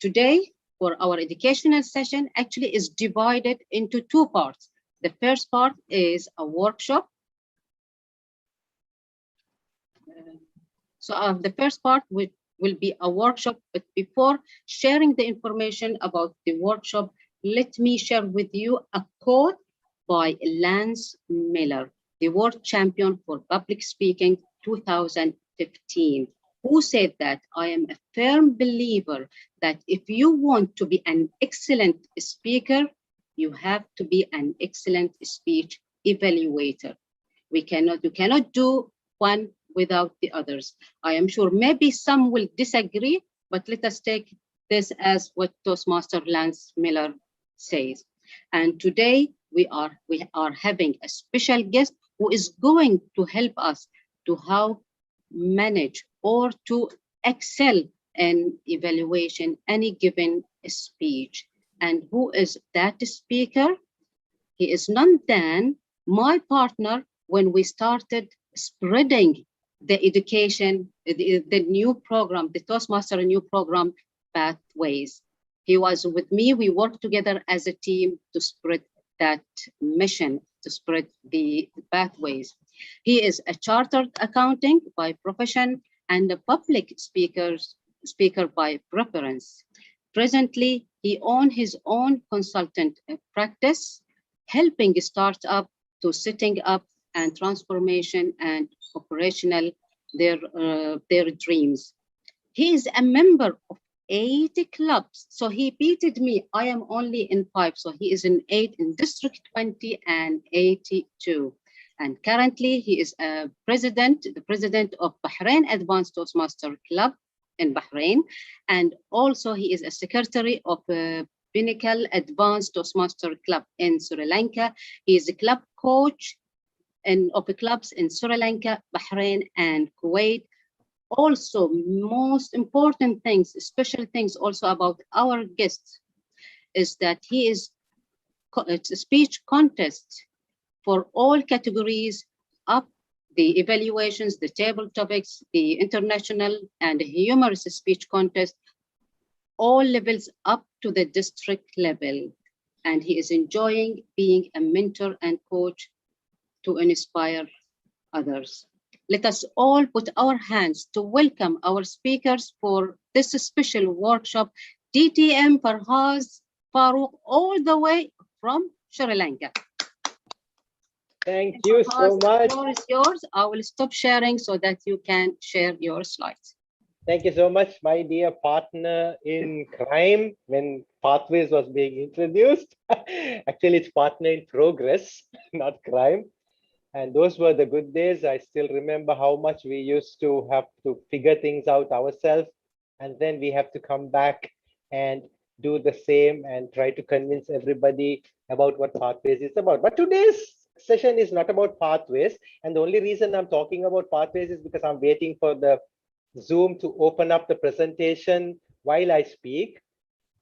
Today, for our educational session, actually is divided into 2 parts. The first part is a workshop. The first part will be a workshop, but before sharing the information about the workshop, let me share with you a quote by Lance Miller, the world champion for public speaking 2015, who said that I am a firm believer that if you want to be an excellent speaker, you have to be an excellent speech evaluator. You cannot do one without the others. I am sure maybe some will disagree, but let us take this as what Toastmaster Lance Miller says. And today we are having a special guest who is going to help us to how manage or to excel in evaluation any given speech. And who is that speaker? He is none than my partner when we started spreading the education, the new program, the Toastmaster new program, Pathways. He was with me. We worked together as a team to spread that mission, to spread the pathways. He is a chartered accountant by profession and a public speaker by preference. Presently, he owns his own consultant practice, helping startups to setting up and transformation and operational their dreams. He is a member of 80 clubs. So he beated me. I am only in 5. So he is in 8 in District 20 and 82. And currently he is the president of Bahrain Advanced Toastmaster Club in Bahrain. And also he is a secretary of Pinnacle Advanced Toastmaster Club in Sri Lanka. He is a club coach of the clubs in Sri Lanka, Bahrain, and Kuwait. Also, most important things, special things also about our guests is that he is a speech contest for all categories, up the evaluations, the table topics, the international and humorous speech contest, all levels up to the district level. And he is enjoying being a mentor and coach to inspire others. Let us all put our hands to welcome our speakers for this special workshop, DTM Farhaz Farooq, all the way from Sri Lanka. Thank you so much. The floor is yours. I will stop sharing so that you can share your slides. Thank you so much, my dear partner in crime, when Pathways was being introduced. Actually, it's partner in progress, not crime. And those were the good days. I still remember how much we used to have to figure things out ourselves. And then we have to come back and do the same and try to convince everybody about what Pathways is about. But today's session is not about Pathways. And the only reason I'm talking about Pathways is because I'm waiting for the Zoom to open up the presentation while I speak.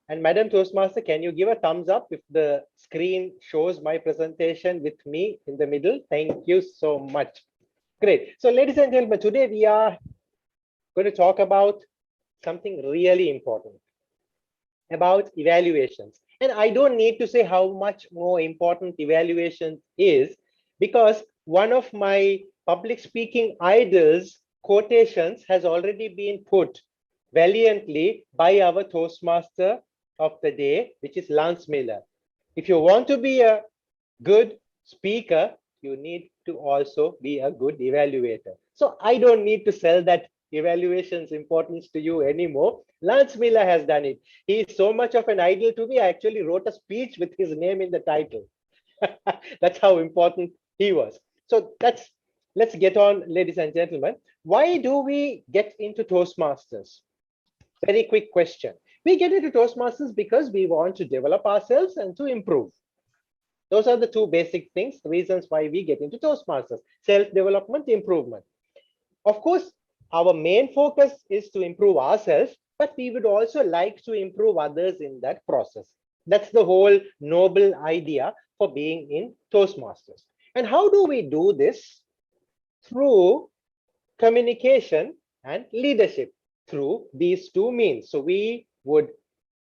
And Madam Toastmaster, can you give a thumbs up if the screen shows my presentation with me in the middle? Thank you so much. Great. So ladies and gentlemen, today we are going to talk about something really important, about evaluations. And I don't need to say how much more important evaluation is, because one of my public speaking idols quotations has already been put valiantly by our Toastmaster of the day, which is Lance Miller. If you want to be a good speaker, you need to also be a good evaluator. So I don't need to sell that evaluation's importance to you anymore. Lance Miller has done it. He is so much of an idol to me. I actually wrote a speech with his name in the title. That's how important he was. So let's get on, ladies and gentlemen. Why do we get into Toastmasters? Very quick question. We get into Toastmasters because we want to develop ourselves and to improve. Those are the two basic things, reasons why we get into Toastmasters: self-development, improvement. Of course, our main focus is to improve ourselves, but we would also like to improve others in that process. That's the whole noble idea for being in Toastmasters. And how do we do this? Through communication and leadership, through these two means. So we would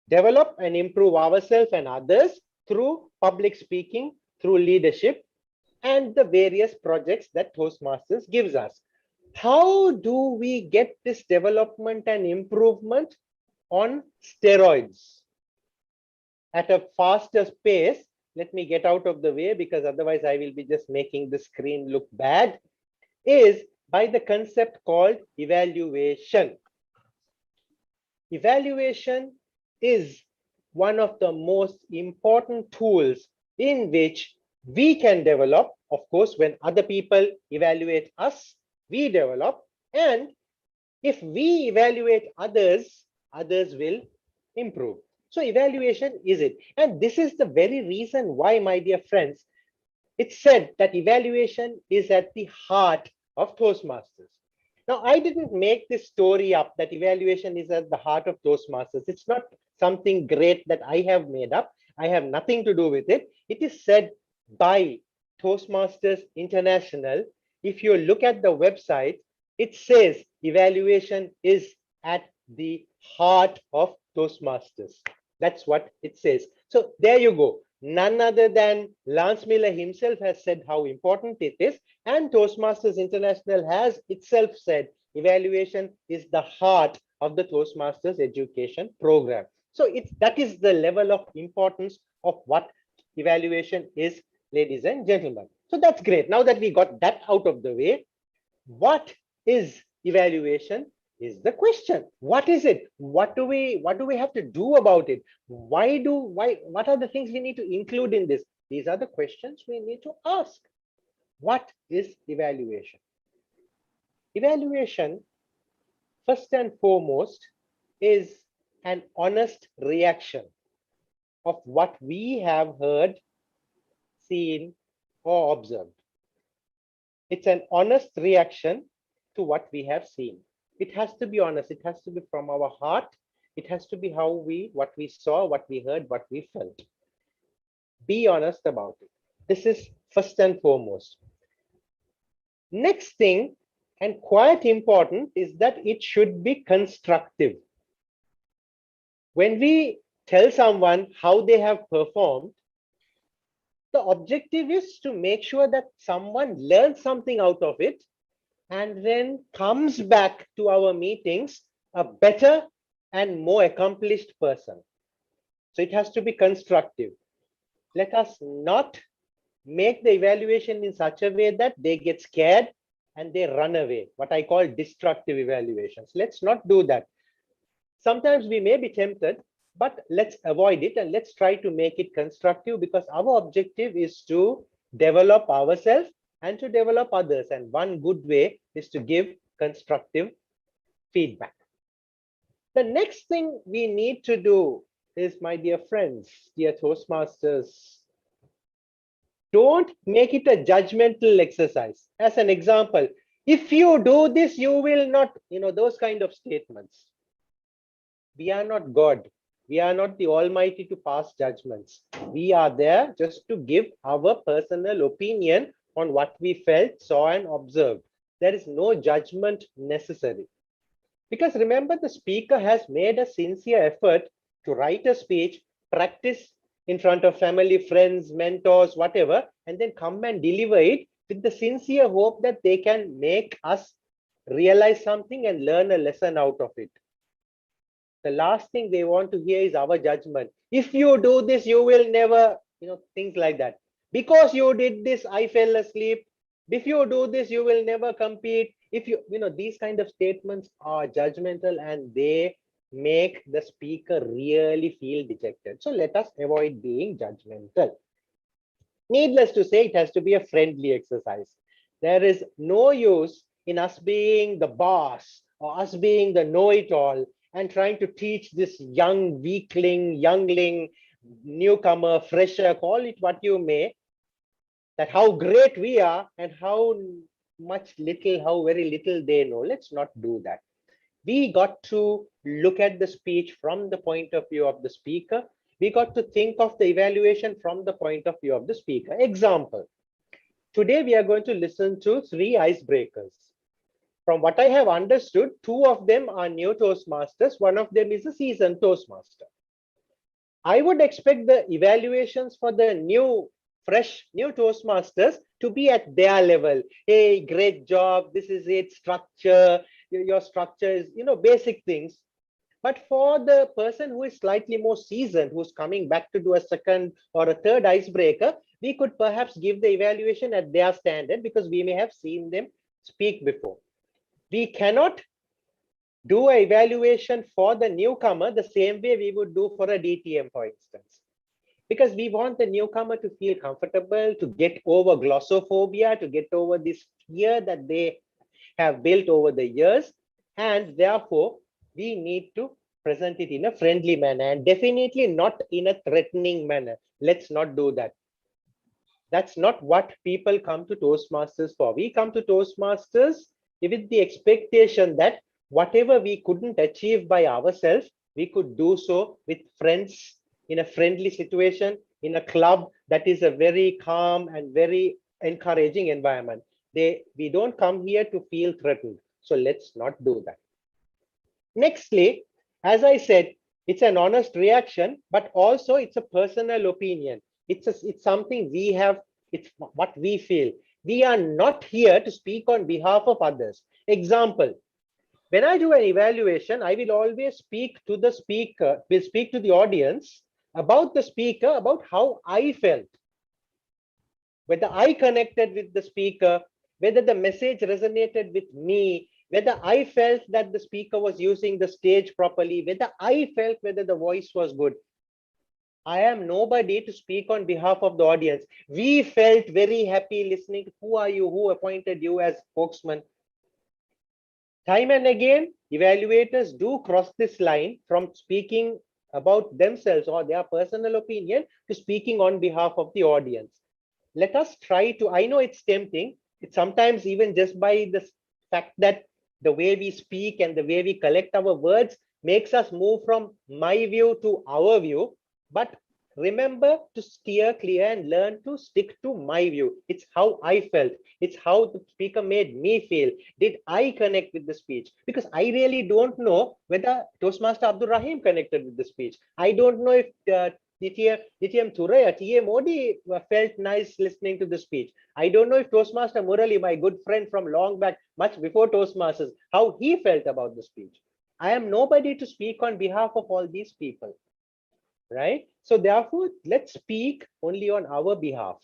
develop and improve ourselves and others through public speaking, through leadership, and the various projects that Toastmasters gives us. How do we get this development and improvement? On steroids, at a faster pace. Let me get out of the way, because otherwise I will be just making the screen look bad. Is by the concept called evaluation. Evaluation is one of the most important tools in which we can develop. Of course, when other people evaluate us, we develop. And if we evaluate others, others will improve. So evaluation is it. And this is the very reason why, my dear friends, it's said that evaluation is at the heart of Toastmasters. Now, I didn't make this story up that evaluation is at the heart of Toastmasters. It's not something great that I have made up. I have nothing to do with it. It is said by Toastmasters International. If you look at the website, it says evaluation is at the heart of Toastmasters. That's what it says. So there you go. None other than Lance Miller himself has said how important it is, and Toastmasters International has itself said evaluation is the heart of the Toastmasters education program. So that is the level of importance of what evaluation is, ladies and gentlemen. So that's great. Now that we got that out of the way, what is evaluation is the question. What is it? What do we have to do about it? What are the things we need to include in this? These are the questions we need to ask. What is evaluation? Evaluation, first and foremost, is an honest reaction of what we have heard, seen, or observed. It's an honest reaction to what we have seen. It has to be honest. It has to be from our heart. It has to be what we saw, what we heard, what we felt. Be honest about it. This is first and foremost. Next thing, and quite important, is that it should be constructive. When we tell someone how they have performed, the objective is to make sure that someone learns something out of it and then comes back to our meetings a better and more accomplished person. So it has to be constructive. Let us not make the evaluation in such a way that they get scared and they run away, what I call destructive evaluations. Let's not do that. Sometimes we may be tempted, but let's avoid it and let's try to make it constructive, because our objective is to develop ourselves and to develop others. And one good way is to give constructive feedback. The next thing we need to do is, my dear friends, dear Toastmasters, don't make it a judgmental exercise. As an example, if you do this, you will not, those kind of statements. We are not God. We are not the Almighty to pass judgments. We are there just to give our personal opinion on what we felt, saw, and observed. There is no judgment necessary. Because remember, the speaker has made a sincere effort to write a speech, practice in front of family, friends, mentors, whatever, and then come and deliver it with the sincere hope that they can make us realize something and learn a lesson out of it. The last thing they want to hear is our judgment. If you do this, you will never, things like that. Because you did this, I fell asleep. If you do this, you will never compete. If these kind of statements are judgmental and they make the speaker really feel dejected. So let us avoid being judgmental. Needless to say, it has to be a friendly exercise. There is no use in us being the boss or us being the know-it-all and trying to teach this young weakling, youngling, newcomer, fresher, call it what you may, that how great we are and how very little they know. Let's not do that. We got to look at the speech from the point of view of the speaker. We got to think of the evaluation from the point of view of the speaker. Example, today we are going to listen to 3 icebreakers. From what I have understood, 2 of them are new Toastmasters. One of them is a seasoned Toastmaster. I would expect the evaluations for the fresh new Toastmasters to be at their level. Hey, great job. This is it. Structure. Your structure is, basic things. But for the person who is slightly more seasoned, who's coming back to do a second or a third icebreaker, we could perhaps give the evaluation at their standard because we may have seen them speak before. We cannot do an evaluation for the newcomer the same way we would do for a DTM, for instance, because we want the newcomer to feel comfortable, to get over glossophobia, to get over this fear that they have built over the years, and therefore we need to present it in a friendly manner and definitely not in a threatening manner. Let's not do that. That's not what people come to Toastmasters for. We come to Toastmasters with the expectation that whatever we couldn't achieve by ourselves, we could do so with friends in a friendly situation, in a club that is a very calm and very encouraging environment. We don't come here to feel threatened. So let's not do that. Nextly, as I said, it's an honest reaction, but also it's a personal opinion. It's something we have, it's what we feel. We are not here to speak on behalf of others. Example, when I do an evaluation, I will always speak to the speaker, will speak to the audience about the speaker, about how I felt. Whether I connected with the speaker, whether the message resonated with me, whether I felt that the speaker was using the stage properly, whether I felt whether the voice was good. I am nobody to speak on behalf of the audience. We felt very happy listening. Who are you? Who appointed you as spokesman? Time and again, evaluators do cross this line from speaking about themselves or their personal opinion to speaking on behalf of the audience. Let us try to, I know it's tempting. It's sometimes even just by the fact that the way we speak and the way we collect our words makes us move from my view to our view. But remember to steer clear and learn to stick to my view. It's how I felt. It's how the speaker made me feel. Did I connect with the speech? Because I really don't know whether Toastmaster Abdul Rahim connected with the speech. I don't know if DTM Thuraya, TA Modi felt nice listening to the speech. I don't know if Toastmaster Murali, my good friend from long back, much before Toastmasters, how he felt about the speech. I am nobody to speak on behalf of all these people. Right? So therefore, let's speak only on our behalf.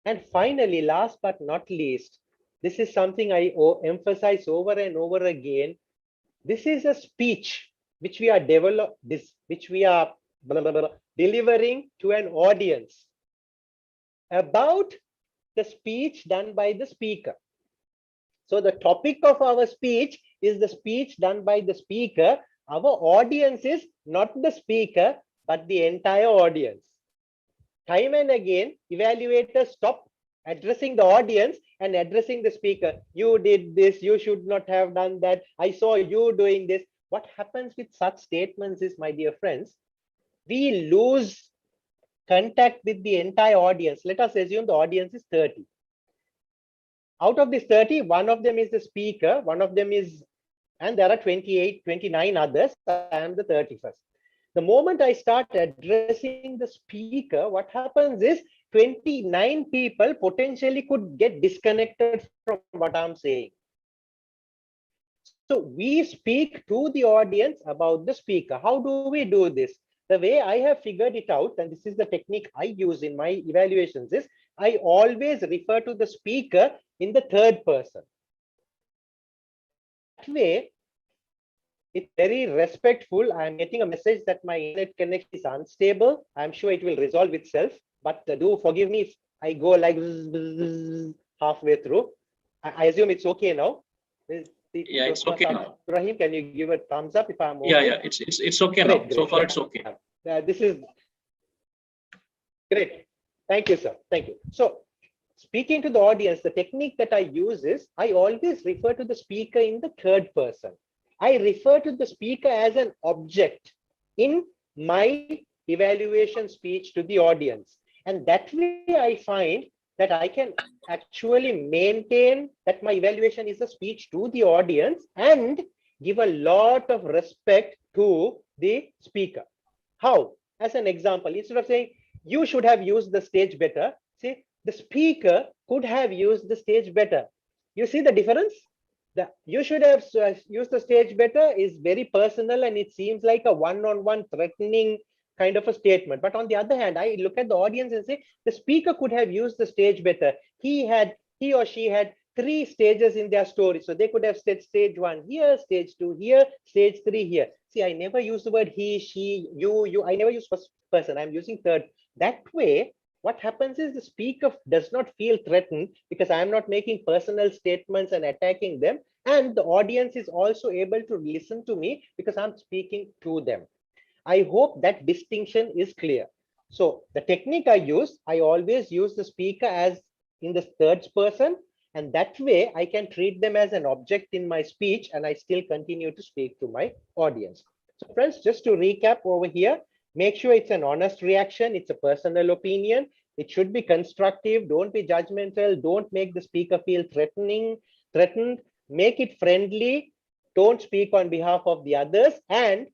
And finally, last but not least, this is something I emphasize over and over again. This is a speech which we are delivering to an audience about the speech done by the speaker. So the topic of our speech is the speech done by the speaker. Our audience is not the speaker, but the entire audience. Time and again, evaluators stop addressing the audience and addressing the speaker. You did this, you should not have done that. I saw you doing this. What happens with such statements is, my dear friends, we lose contact with the entire audience. Let us assume the audience is 30. Out of this 30, one of them is the speaker, one of them is, and there are 28, 29 others. I am the 31st. The moment I start addressing the speaker, what happens is 29 people potentially could get disconnected from what I'm saying. So we speak to the audience about the speaker. How do we do this? The way I have figured it out, and this is the technique I use in my evaluations, is I always refer to the speaker in the third person. That way, it's very respectful. I'm getting a message that my internet connection is unstable. I'm sure it will resolve itself, but do forgive me if I go like halfway through. I assume it's okay now. Yeah, it's okay now. Rahim, can you give a thumbs up if I'm okay? Yeah, it's okay now. Great. So far, it's okay. This is great. Thank you, sir. Thank you. So, speaking to the audience, the technique that I use is I always refer to the speaker in the third person. I refer to the speaker as an object in my evaluation speech to the audience. And that way I find that I can actually maintain that my evaluation is a speech to the audience and give a lot of respect to the speaker. How? As an example, instead of saying, you should have used the stage better, say, the speaker could have used the stage better. You see the difference? You should have used the stage better is very personal, and it seems like a one-on-one threatening kind of a statement. But on the other hand, I look at the audience and say, the speaker could have used the stage better. He or she had 3 stages in their story. So they could have said stage 1 here, stage 2 here, stage 3 here. See, I never use the word he, she, you. I never use first person. I'm using third. That way, what happens is the speaker does not feel threatened because I'm not making personal statements and attacking them. And the audience is also able to listen to me because I'm speaking to them. I hope that distinction is clear. So the technique I use, I always use the speaker as in the third person. And that way I can treat them as an object in my speech and I still continue to speak to my audience. So friends, just to recap over here, make sure it's an honest reaction. It's a personal opinion. It should be constructive. Don't be judgmental. Don't make the speaker feel threatened. Make it friendly. Don't speak on behalf of the others, and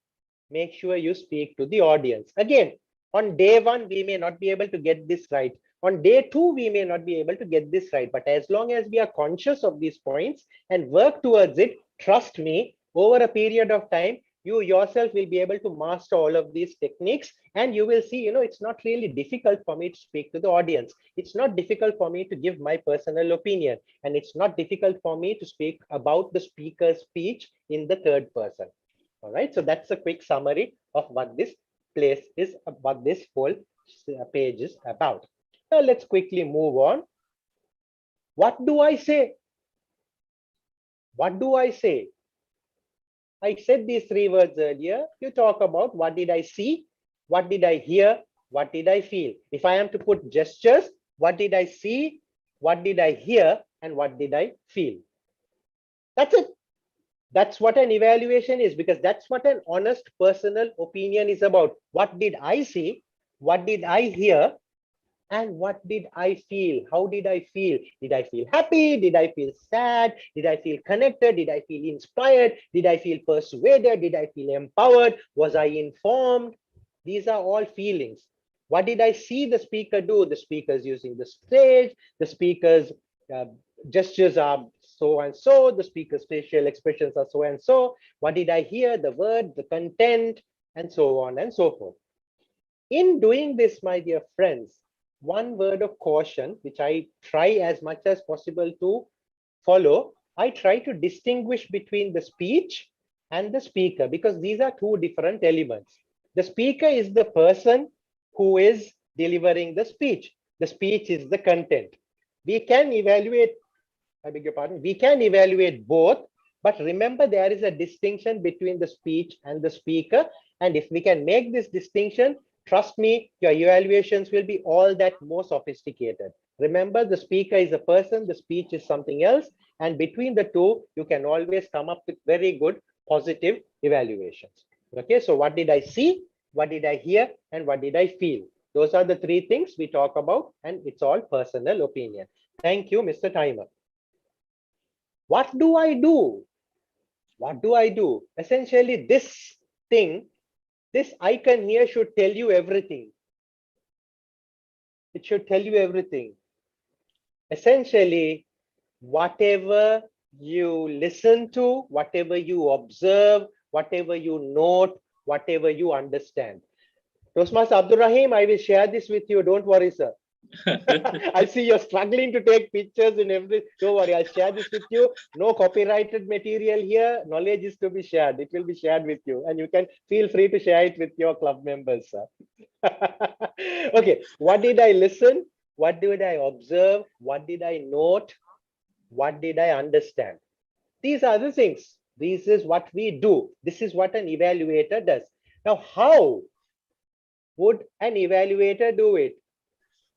make sure you speak to the audience. Again, on day 1, we may not be able to get this right. On day 2, we may not be able to get this right. But as long as we are conscious of these points and work towards it, trust me, over a period of time, you yourself will be able to master all of these techniques, and you will see, it's not really difficult for me to speak to the audience. It's not difficult for me to give my personal opinion, and it's not difficult for me to speak about the speaker's speech in the third person. All right, so that's a quick summary of what this place is, what this whole page is about. Now let's quickly move on. What do I say? What do I say? I said these 3 words earlier. You talk about what did I see, what did I hear, what did I feel. If I am to put gestures, what did I see, what did I hear, and what did I feel? That's it. That's what an evaluation is, because that's what an honest personal opinion is about. What did I see? What did I hear? And what did I feel? How did I feel? Did I feel happy? Did I feel sad? Did I feel connected? Did I feel inspired? Did I feel persuaded? Did I feel empowered? Was I informed? These are all feelings. What did I see the speaker do? The speaker's using the stage. The speaker's gestures are so and so. The speaker's facial expressions are so and so. What did I hear? The word, the content, and so on and so forth. In doing this, my dear friends, one word of caution, which I try as much as possible to follow, I try to distinguish between the speech and the speaker, because these are two different elements. The speaker is the person who is delivering the speech. The speech is the content. We can evaluate, I beg your pardon, we can evaluate both, but remember there is a distinction between the speech and the speaker. And if we can make this distinction, trust me, your evaluations will be all that more sophisticated. Remember, the speaker is a person, the speech is something else. And between the two, you can always come up with very good positive evaluations. Okay, so what did I see? What did I hear? And what did I feel? Those are the three things we talk about, and it's all personal opinion. Thank you, Mr. Timer. What do I do? What do I do? Essentially, this thing, this icon here should tell you everything. It should tell you everything. Essentially, whatever you listen to, whatever you observe, whatever you note, whatever you understand. Toastmaster Abdul Rahim, I will share this with you. Don't worry, sir. I see you're struggling to take pictures and everything. Don't worry, I'll share this with you. No copyrighted material here. Knowledge is to be shared. It will be shared with you. And you can feel free to share it with your club members, sir. Okay, what did I listen? What did I observe? What did I note? What did I understand? These are the things. This is what we do. This is what an evaluator does. Now, how would an evaluator do it?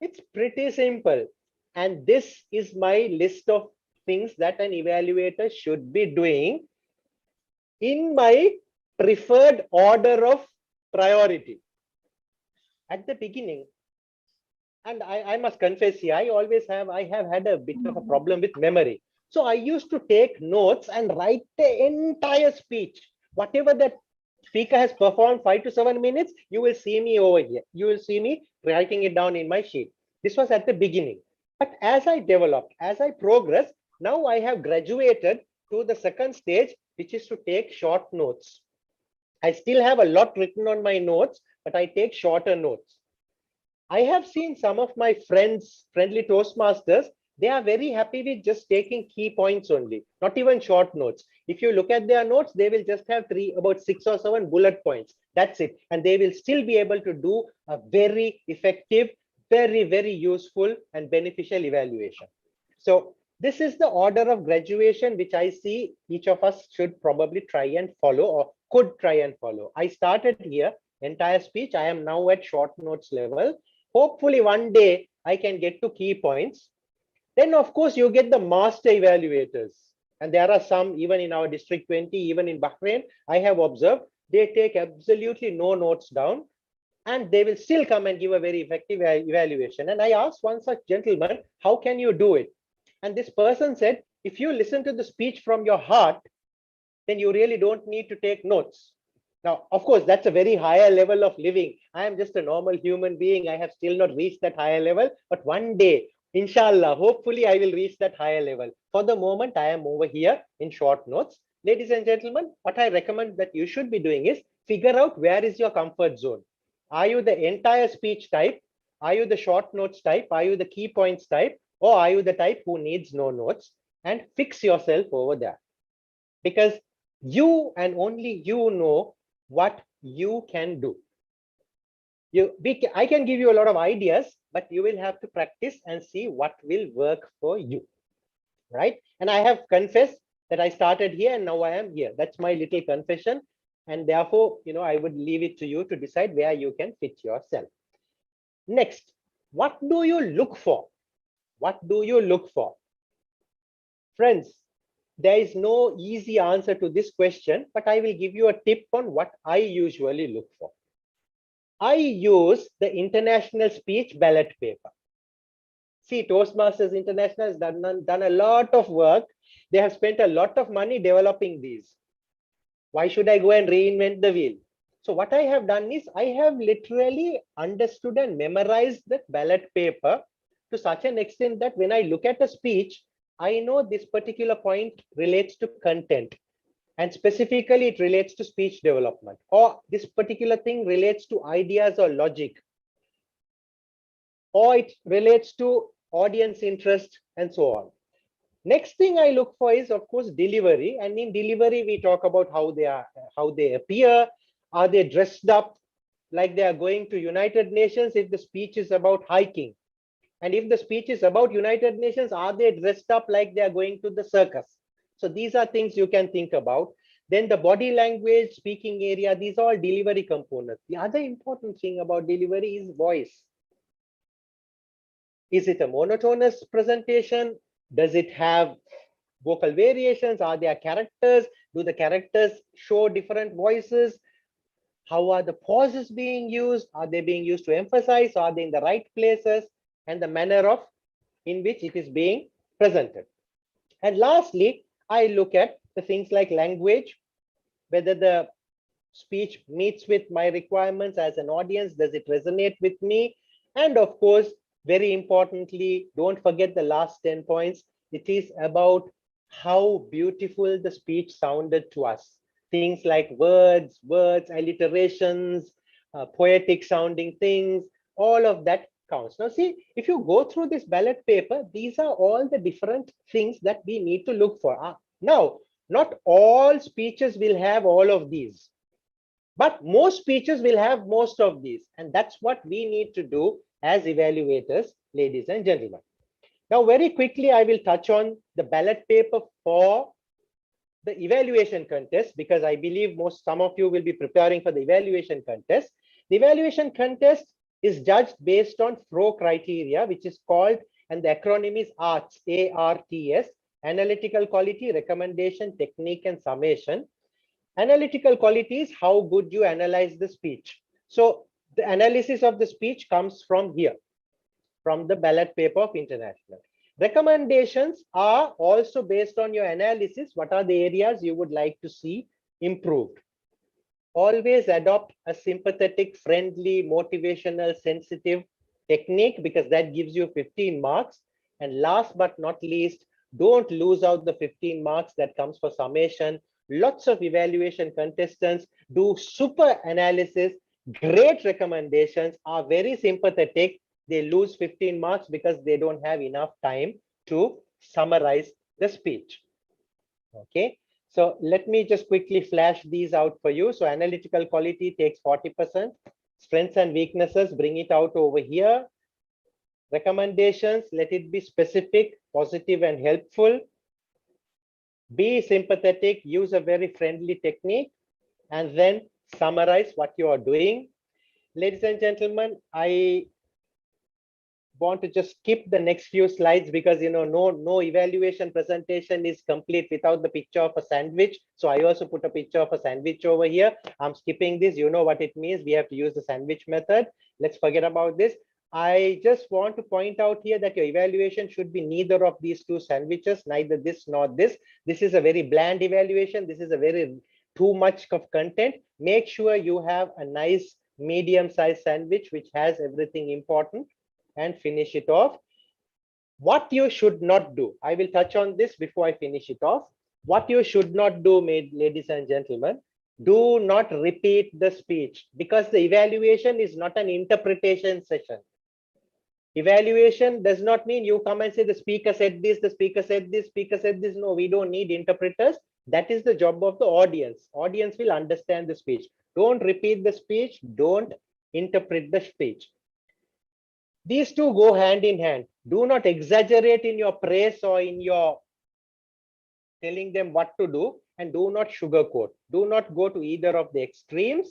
It's pretty simple. And this is my list of things that an evaluator should be doing in my preferred order of priority. At the beginning, and I must confess here, I have had a bit of a problem with memory. So I used to take notes and write the entire speech. Whatever that speaker has performed 5 to 7 minutes, you will see me over here. You will see me writing it down in my sheet. This was at the beginning. But as I developed, as I progressed, now I have graduated to the second stage, which is to take short notes. I still have a lot written on my notes, but I take shorter notes. I have seen some of my friends, friendly Toastmasters, they are very happy with just taking key points only, not even short notes. If you look at their notes, they will just have about 6 or 7 bullet points. That's it. And they will still be able to do a very effective, very, very useful and beneficial evaluation. So this is the order of graduation, which I see each of us should probably try and follow or could try and follow. I started here, entire speech. I am now at short notes level. Hopefully one day I can get to key points. Then of course you get the master evaluators. And there are some even in our District 20, even in Bahrain, I have observed, they take absolutely no notes down and they will still come and give a very effective evaluation. And I asked one such gentleman, how can you do it? And this person said, if you listen to the speech from your heart, then you really don't need to take notes. Now, of course, that's a very higher level of living. I am just a normal human being. I have still not reached that higher level, but one day, inshallah, hopefully I will reach that higher level. For the moment, I am over here in short notes. Ladies and gentlemen, what I recommend that you should be doing is figure out where is your comfort zone. Are you the entire speech type? Are you the short notes type? Are you the key points type? Or are you the type who needs no notes? And fix yourself over there. Because you and only you know what you can do. I can give you a lot of ideas, but you will have to practice and see what will work for you, right? And I have confessed that I started here and now I am here. That's my little confession. And therefore, I would leave it to you to decide where you can fit yourself. Next, what do you look for? What do you look for? Friends, there is no easy answer to this question, but I will give you a tip on what I usually look for. I use the International Speech Ballot Paper. See, Toastmasters International has done a lot of work. They have spent a lot of money developing these. Why should I go and reinvent the wheel? So what I have done is I have literally understood and memorized the ballot paper to such an extent that when I look at a speech, I know this particular point relates to content. And specifically, it relates to speech development, or this particular thing relates to ideas or logic, or it relates to audience interest, and so on. Next thing I look for is, of course, delivery. And in delivery, we talk about how they appear. Are they dressed up like they are going to United Nations if the speech is about hiking? And if the speech is about United Nations, are they dressed up like they are going to the circus? So these are things you can think about. Then the body language, speaking area, these are all delivery components. The other important thing about delivery is voice. Is it a monotonous presentation? Does it have vocal variations? Are there characters? Do the characters show different voices? How are the pauses being used? Are they being used to emphasize? Are they in the right places? And the manner of in which it is being presented. And lastly, I look at the things like language, whether the speech meets with my requirements as an audience, does it resonate with me? And of course, very importantly, don't forget the last 10 points. It is about how beautiful the speech sounded to us. Things like words, alliterations, poetic sounding things, all of that counts. Now see, if you go through this ballot paper, these are all the different things that we need to look for. Now, not all speeches will have all of these, but most speeches will have most of these. And that's what we need to do as evaluators, ladies and gentlemen. Now, very quickly, I will touch on the ballot paper for the evaluation contest, because I believe some of you will be preparing for the evaluation contest. The evaluation contest is judged based on FRO criteria, which is called, and the acronym is ARTS, A-R-T-S, Analytical Quality, Recommendation, Technique, and Summation. Analytical quality is how good you analyze the speech. So the analysis of the speech comes from here, from the ballot paper of international. Recommendations are also based on your analysis. What are the areas you would like to see improved? Always adopt a sympathetic, friendly, motivational, sensitive technique, because that gives you 15 marks. And last but not least, don't lose out the 15 marks that comes for summation. Lots of evaluation contestants do super analysis, great recommendations, are very sympathetic. They lose 15 marks because they don't have enough time to summarize the speech. Okay, so let me just quickly flash these out for you. So analytical quality takes 40%. Strengths and weaknesses, bring it out over here. Recommendations, let it be specific, positive, and helpful. Be sympathetic, use a very friendly technique, and then summarize what you are doing. Ladies and gentlemen, I want to just skip the next few slides because no evaluation presentation is complete without the picture of a sandwich. So I also put a picture of a sandwich over here. I'm skipping this. You know what it means. We have to use the sandwich method. Let's forget about this. I just want to point out here that your evaluation should be neither of these two sandwiches, neither this nor this. This is a very bland evaluation. This is a very too much of content. Make sure you have a nice medium-sized sandwich which has everything important, and finish it off. What you should not do, I will touch on this before I finish it off. What you should not do, ladies and gentlemen, do not repeat the speech, because the evaluation is not an interpretation session. Evaluation does not mean you come and say the speaker said this, the speaker said this, speaker said this. No, we don't need interpreters. That is the job of the audience. Audience will understand the speech. Don't repeat the speech. Don't interpret the speech. These two go hand in hand. Do not exaggerate in your praise or in your telling them what to do, and do not sugarcoat. Do not go to either of the extremes.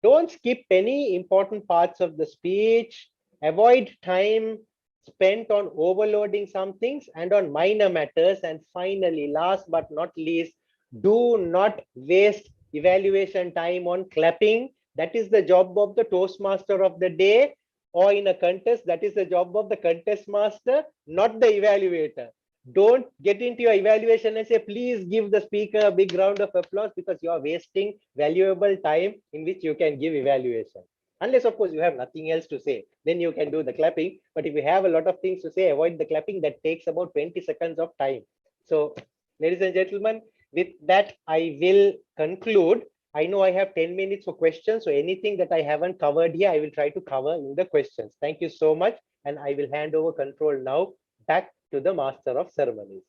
Don't skip any important parts of the speech. Avoid time spent on overloading some things and on minor matters. And finally, last but not least, do not waste evaluation time on clapping. That is the job of the Toastmaster of the day. Or in a contest, that is the job of the contest master, not the evaluator. Don't get into your evaluation and say, please give the speaker a big round of applause, because you are wasting valuable time in which you can give evaluation. Unless, of course, you have nothing else to say, then you can do the clapping. But if you have a lot of things to say, avoid the clapping. That takes about 20 seconds of time. So, ladies and gentlemen, with that, I will conclude. I know I have 10 minutes for questions. So anything that I haven't covered here, I will try to cover in the questions. Thank you so much. And I will hand over control now back to the Master of Ceremonies.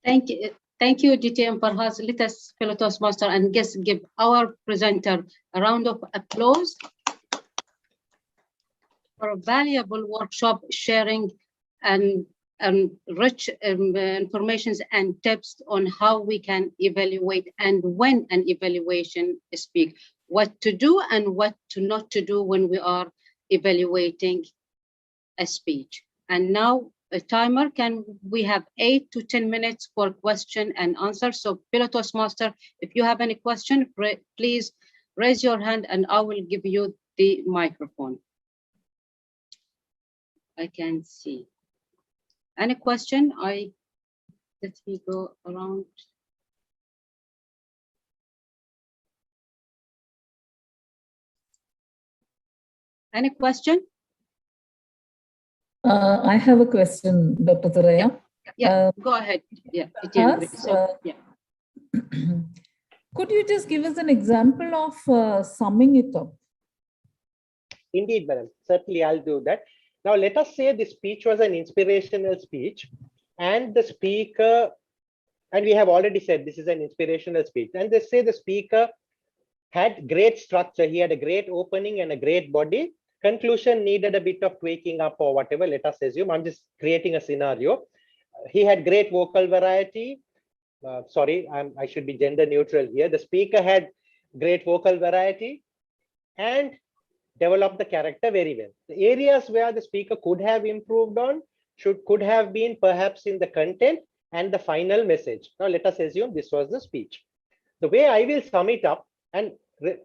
Thank you, GTM Farhaz. Let us, fellow Toastmaster and guests, give our presenter a round of applause for a valuable workshop sharing and rich information and tips on how we can evaluate and when an evaluation speak, what to do and what to not to do when we are evaluating a speech. And now a timer, can we have 8 to 10 minutes for question and answer? So fellow Toastmaster, if you have any question, please raise your hand and I will give you the microphone. I can see. Any question? Let me go around. Any question? I have a question, Dr. Thuraya. Yeah, go ahead. Yeah, could you just give us an example of summing it up? Indeed, madam. Certainly, I'll do that. Now, let us say the speech was an inspirational speech, and the speaker, and we have already said this is an inspirational speech, and they say the speaker had great structure. He had a great opening and a great body. Conclusion needed a bit of tweaking up or whatever. Let us assume. I'm just creating a scenario. He had great vocal variety. Sorry, I should be gender neutral here. The speaker had great vocal variety and developed the character very well. The areas where the speaker could have improved on could have been perhaps in the content and the final message. Now let us assume this was the speech. The way I will sum it up, and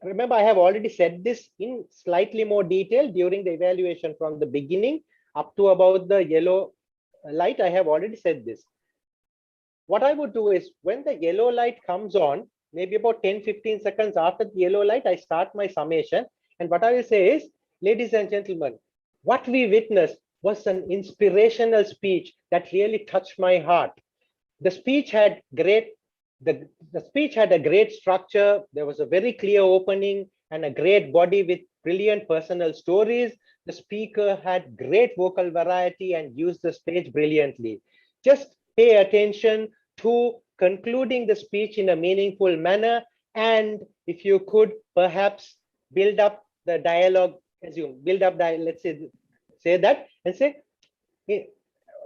remember I have already said this in slightly more detail during the evaluation from the beginning up to about the yellow light. I have already said this. What I would do is when the yellow light comes on, maybe about 10-15 seconds after the yellow light, I start my summation. And what I will say is, ladies and gentlemen, what we witnessed was an inspirational speech that really touched my heart. The speech had the speech had a great structure. There was a very clear opening and a great body with brilliant personal stories. The speaker had great vocal variety and used the stage brilliantly. Just pay attention to concluding the speech in a meaningful manner. And if you could perhaps build up the dialogue, let's say that and say,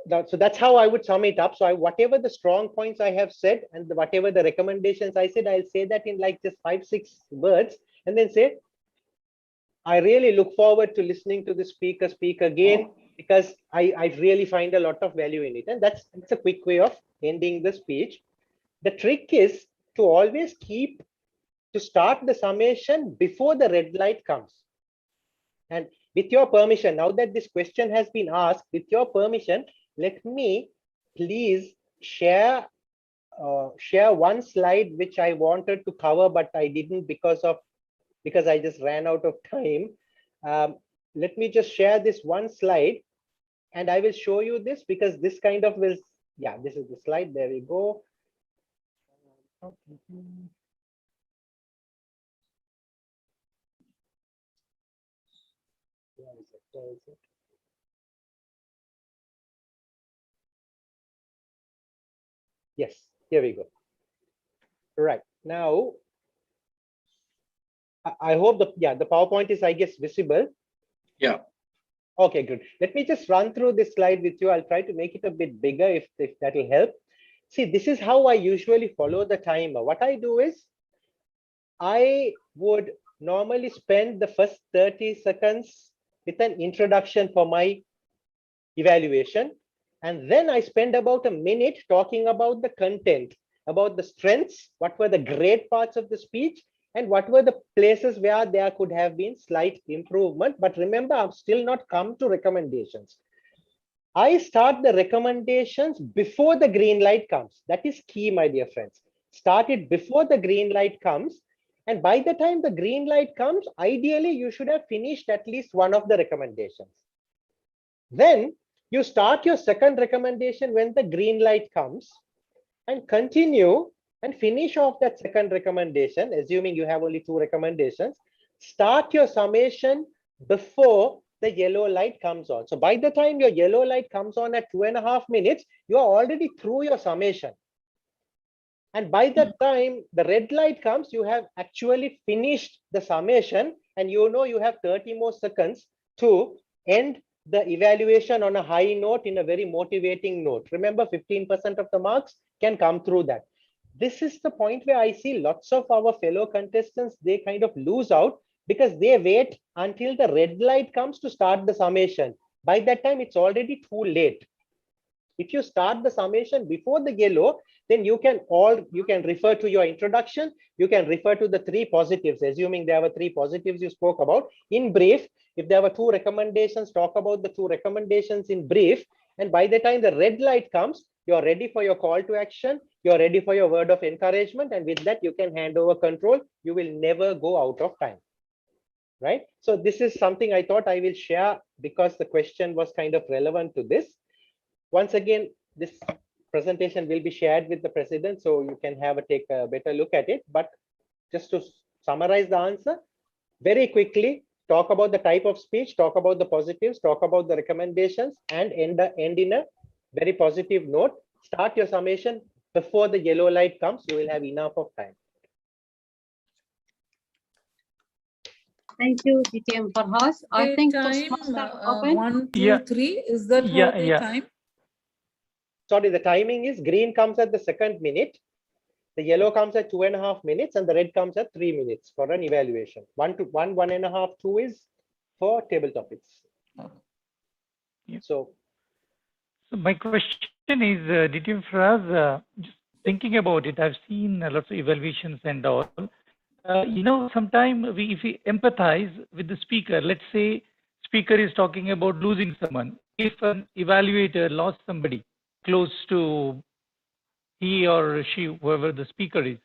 so that's how I would sum it up. So whatever the strong points I have said and whatever the recommendations I said, I'll say that in like just 5-6 words and then say, I really look forward to listening to the speaker speak again because I really find a lot of value in it. And that's a quick way of ending the speech. The trick is to always to start the summation before the red light comes. And with your permission, now that this question has been asked, with your permission, let me please share one slide which I wanted to cover, but I didn't because I just ran out of time. Let me just share this one slide and I will show you this because this kind of will, yeah, this is the slide. There we go. Where is it? Yes, here we go. Right now, I hope the PowerPoint is, I guess, visible. Yeah. Okay, good. Let me just run through this slide with you. I'll try to make it a bit bigger if that will help. See, this is how I usually follow the timer. What I do is I would normally spend the first 30 seconds with an introduction for my evaluation. And then I spend about a minute talking about the content, about the strengths, what were the great parts of the speech, and what were the places where there could have been slight improvement. But remember, I've still not come to recommendations. I start the recommendations before the green light comes. That is key, my dear friends. Start it before the green light comes. And by the time the green light comes, ideally, you should have finished at least one of the recommendations. Then you start your second recommendation when the green light comes and continue and finish off that second recommendation, assuming you have only 2 recommendations. Start your summation before the yellow light comes on. So by the time your yellow light comes on at 2.5 minutes, you are already through your summation. And by that time the red light comes, you have actually finished the summation, and you know you have 30 more seconds to end the evaluation on a high note, in a very motivating note. Remember, 15% of the marks can come through that. This is the point where I see lots of our fellow contestants, they kind of lose out because they wait until the red light comes to start the summation. By that time, it's already too late. If you start the summation before the yellow, then you can refer to your introduction, you can refer to the 3 positives, assuming there were 3 positives you spoke about. In brief, if there were 2 recommendations, talk about the 2 recommendations in brief. And by the time the red light comes, you're ready for your call to action, you're ready for your word of encouragement, and with that you can hand over control. You will never go out of time. Right? So this is something I thought I will share because the question was kind of relevant to this. Once again, this presentation will be shared with the president, so you can take a better look at it. But just to summarize the answer, very quickly, talk about the type of speech, talk about the positives, talk about the recommendations, and end in a very positive note. Start your summation before the yellow light comes. You will have enough of time. Thank you, DTM Farhas. I think Toastmaster open. 1, 2, 3. Is that what the time? Sorry, the timing is green comes at the 2nd minute, the yellow comes at 2.5 minutes, and the red comes at 3 minutes for an evaluation. 1 to 1, 1.5, 2 is for table topics. So my question is, DTM Farhas, just thinking about it, I've seen lots of evaluations and all. Sometimes if we empathize with the speaker, let's say speaker is talking about losing someone. If an evaluator lost somebody close to he or she, whoever the speaker is,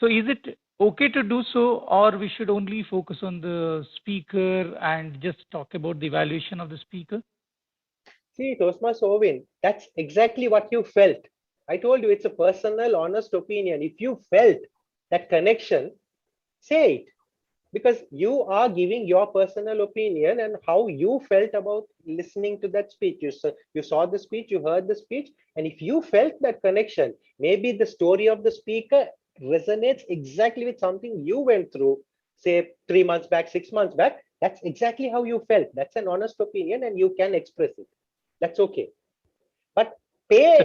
so is it okay to do so, or we should only focus on the speaker and just talk about the evaluation of the speaker? See, Toastmaster Ovin, that's exactly what you felt. I told you it's a personal, honest opinion. If you felt that connection, say it, because you are giving your personal opinion and how you felt about listening to that speech. You saw the speech, you heard the speech, and if you felt that connection, maybe the story of the speaker resonates exactly with something you went through, say 3 months back, 6 months back. That's exactly how you felt. That's an honest opinion, and you can express it. That's okay. But be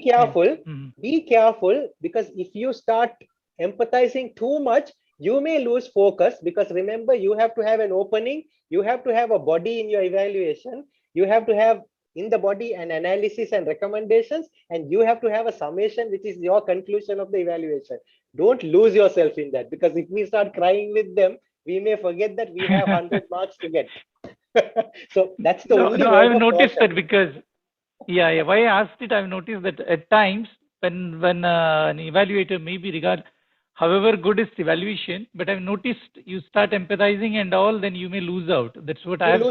careful. Be careful, because if you start empathizing too much, you may lose focus, because remember, you have to have an opening, you have to have a body in your evaluation, you have to have in the body an analysis and recommendations, and you have to have a summation, which is your conclusion of the evaluation. Don't lose yourself in that, because if we start crying with them, we may forget that we have 100 marks to get. So that's the only word I've of noticed caution. that because, why I asked it, I've noticed that at times when an evaluator may be however good is the evaluation, but I've noticed you start empathizing and all, then you may lose out. That's what I've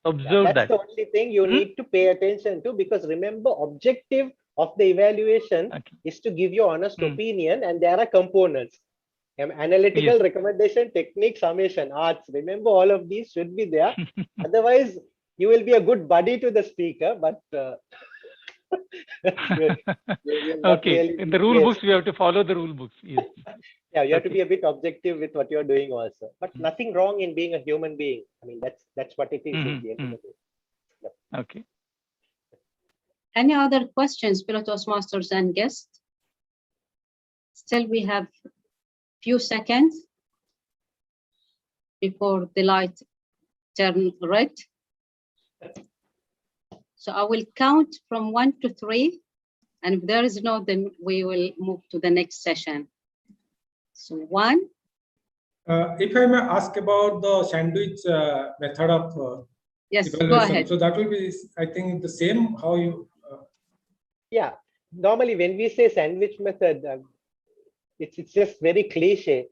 observed. That's the only thing you need to pay attention to, because remember, objective of the evaluation is to give you honest opinion, and there are components. Analytical, recommendation, technique, summation, arts. Remember, all of these should be there. Otherwise, you will be a good buddy to the speaker, but okay. In the rule books, we have to follow the rule books. Yes. Yeah, you have to be a bit objective with what you're doing also. But nothing wrong in being a human being. I mean, that's what it is at the end of the day. Yep. Okay. Any other questions, fellow Toastmasters and guests? Still, we have few seconds before the light turn red. So I will count from 1 to 3, and if there is no, then we will move to the next session. So 1. If I may ask about the sandwich method of yes, evaluation. go ahead. So that will be, I think, the same how you. Yeah, normally when we say sandwich method, it's just very cliche.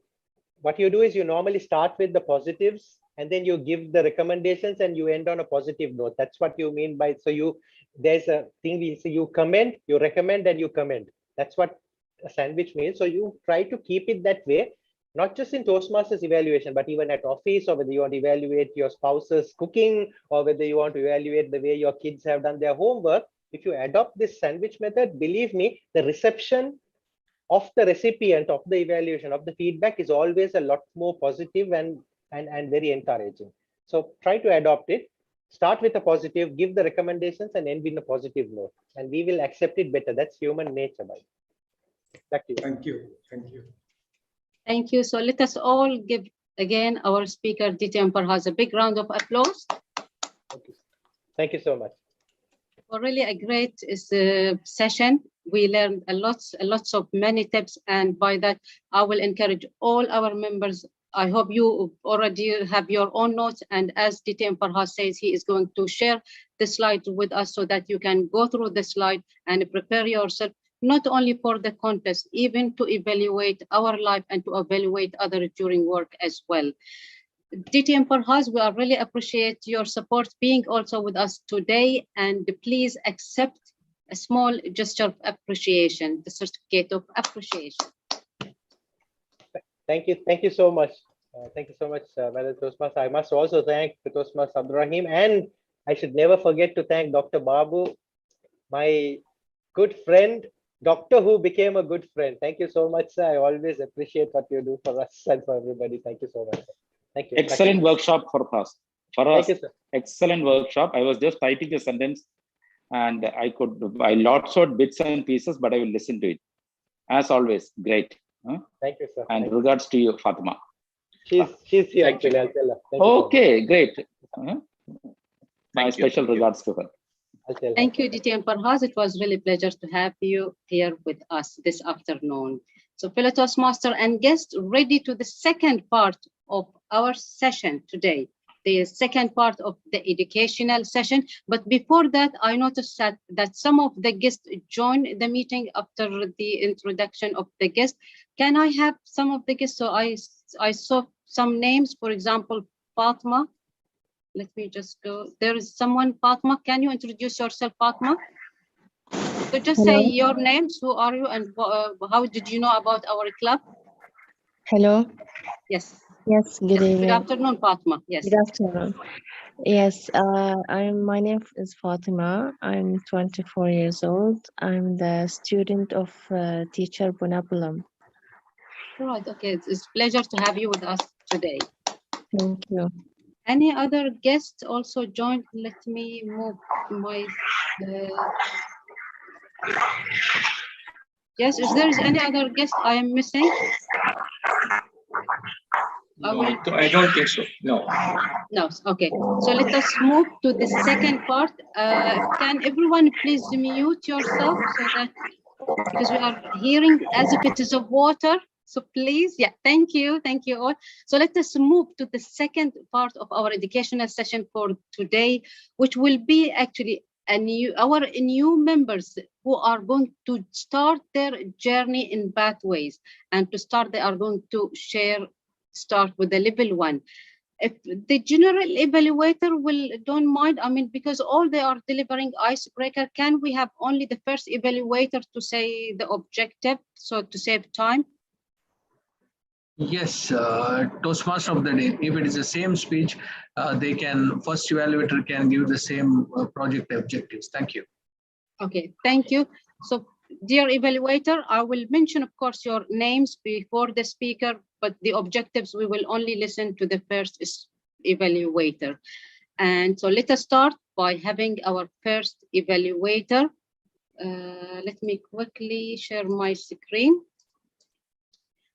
What you do is you normally start with the positives, and then you give the recommendations, and you end on a positive note. That's what you mean by, so there's a thing we say, you commend, you recommend, and you commend. That's what a sandwich means. So you try to keep it that way. not just in Toastmasters evaluation, but even at office, or whether you want to evaluate your spouse's cooking, or whether you want to evaluate the way your kids have done their homework. If you adopt this sandwich method, believe me, the reception of the recipient of the evaluation, of the feedback, is always a lot more positive and very encouraging. So try to adopt it. Start with a positive, give the recommendations, and end in a positive note, and we will accept it better. That's human nature. Back to you. Thank you. Thank you. Thank you. So let us all give again our speaker, DTM Farhaz, a big round of applause. Thank you so much. For really a great session. We learned lots of many tips, and by that, I will encourage all our members. I hope you already have your own notes, and as DTM Farhaz says, he is going to share the slides with us so that you can go through the slide and prepare yourself, not only for the contest, even to evaluate our life and to evaluate others during work as well. DTM Farhaz, we really appreciate your support being also with us today, and please accept a small gesture of appreciation, the certificate of appreciation. Thank you so much. Thank you so much, Madam Toastmaster. I must also thank the Toastmaster Abdurrahim, and I should never forget to thank Dr. Babu, my good friend, doctor who became a good friend. Thank you so much, sir. I always appreciate what you do for us and for everybody. Thank you so much. Thank you. Excellent workshop for us. Thank you, sir. Excellent workshop. I was just typing the sentence, and I lots of bits and pieces, but I will listen to it. As always, great. Thank you, sir. And Thank regards to you, Fatima. She's here actually. I'll tell her. Thank you Okay, great. My you. special regards to her. Thank you, DTM Farhaz. It was really a pleasure to have you here with us this afternoon. So fellow Toastmaster and guests, ready to the second part of our session today, the second part of the educational session. But before that, I noticed that some of the guests joined the meeting after the introduction of the guest. Can I have some of the guests? So I saw some names, for example, Fatma. Let me just go. There is someone, Fatma. Can you introduce yourself, Fatma? So just say your names, who are you, and how did you know about our club? Hello. Yes. Yes, good evening. Good afternoon, Fatma. Yes. Good afternoon. Yes, my name is Fatima. I'm 24 years old. I'm the student of teacher Bunapulam. Right, okay. It's a pleasure to have you with us today. Thank you. Any other guests also joined? Let me move my... Yes, if there is any other guest I am missing? No, I don't think so. No. No, okay. So let us move to the second part. Can everyone please mute yourself so that, because we are hearing as if it is a water. So please, yeah, thank you all. So let us move to the second part of our educational session for today, which will be actually our new members who are going to start their journey in pathways, and to start they are going to start with the level 1. If the general evaluator don't mind, I mean, because all they are delivering icebreaker, can we have only the first evaluator to say the objective, so to save time? Yes, Toastmaster of the day. If it is the same speech, first evaluator can give the same project objectives. Thank you. Okay, thank you. So, dear evaluator, I will mention, of course, your names before the speaker, but the objectives, we will only listen to the first evaluator. And so let us start by having our first evaluator. Let me quickly share my screen.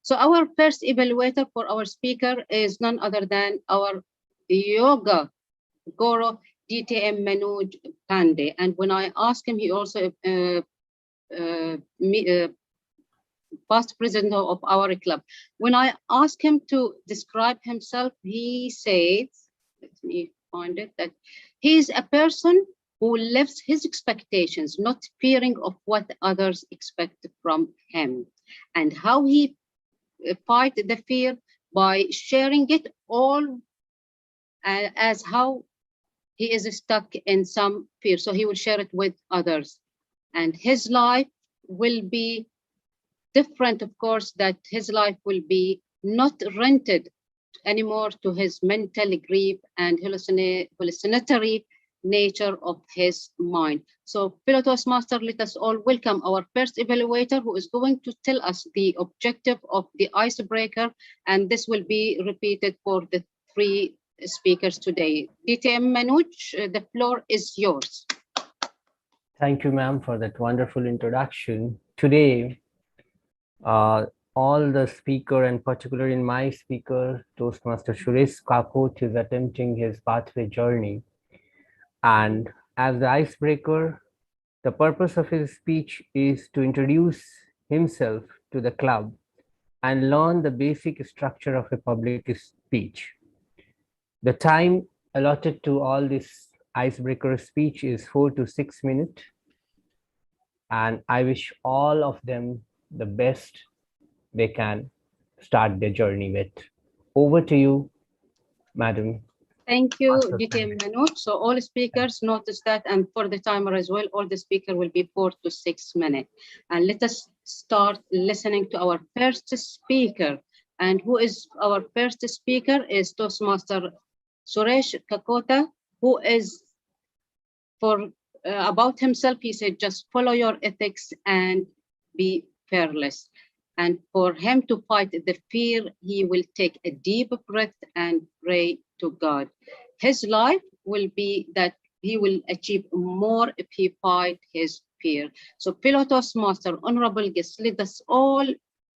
So our first evaluator for our speaker is none other than our yoga guru, DTM Manoj Pandey. And when I asked him, he also past president of our club. When I asked him to describe himself, he said, let me find it, that he is a person who lives his expectations, not fearing of what others expect from him, and how he fight the fear by sharing it all, as how he is stuck in some fear, so he will share it with others, and his life will be different, of course, that his life will be not rented anymore to his mental grief and hallucinatory nature of his mind. So, fellow Toastmaster, let us all welcome our first evaluator who is going to tell us the objective of the icebreaker, and this will be repeated for the 3 speakers today. DTM Manoj, the floor is yours. Thank you, ma'am, for that wonderful introduction. Today, all the speaker, and particularly in my speaker, Toastmaster Suresh Kakot, is attempting his pathway journey. And as the icebreaker, the purpose of his speech is to introduce himself to the club and learn the basic structure of a public speech. The time allotted to all this icebreaker speech is 4 to 6 minutes. And I wish all of them the best they can start their journey with. Over to you, Madam. Thank you, DTM Manoj. So all speakers notice that, and for the timer as well, all the speaker will be 4 to 6 minutes. And let us start listening to our first speaker. And who is our first speaker is Toastmaster Suresh Kakota, who is about himself, he said, just follow your ethics and be fearless. And for him to fight the fear, he will take a deep breath and pray to God. His life will be that he will achieve more if he fight his fear. So, fellow Toastmaster, honorable guests, let us all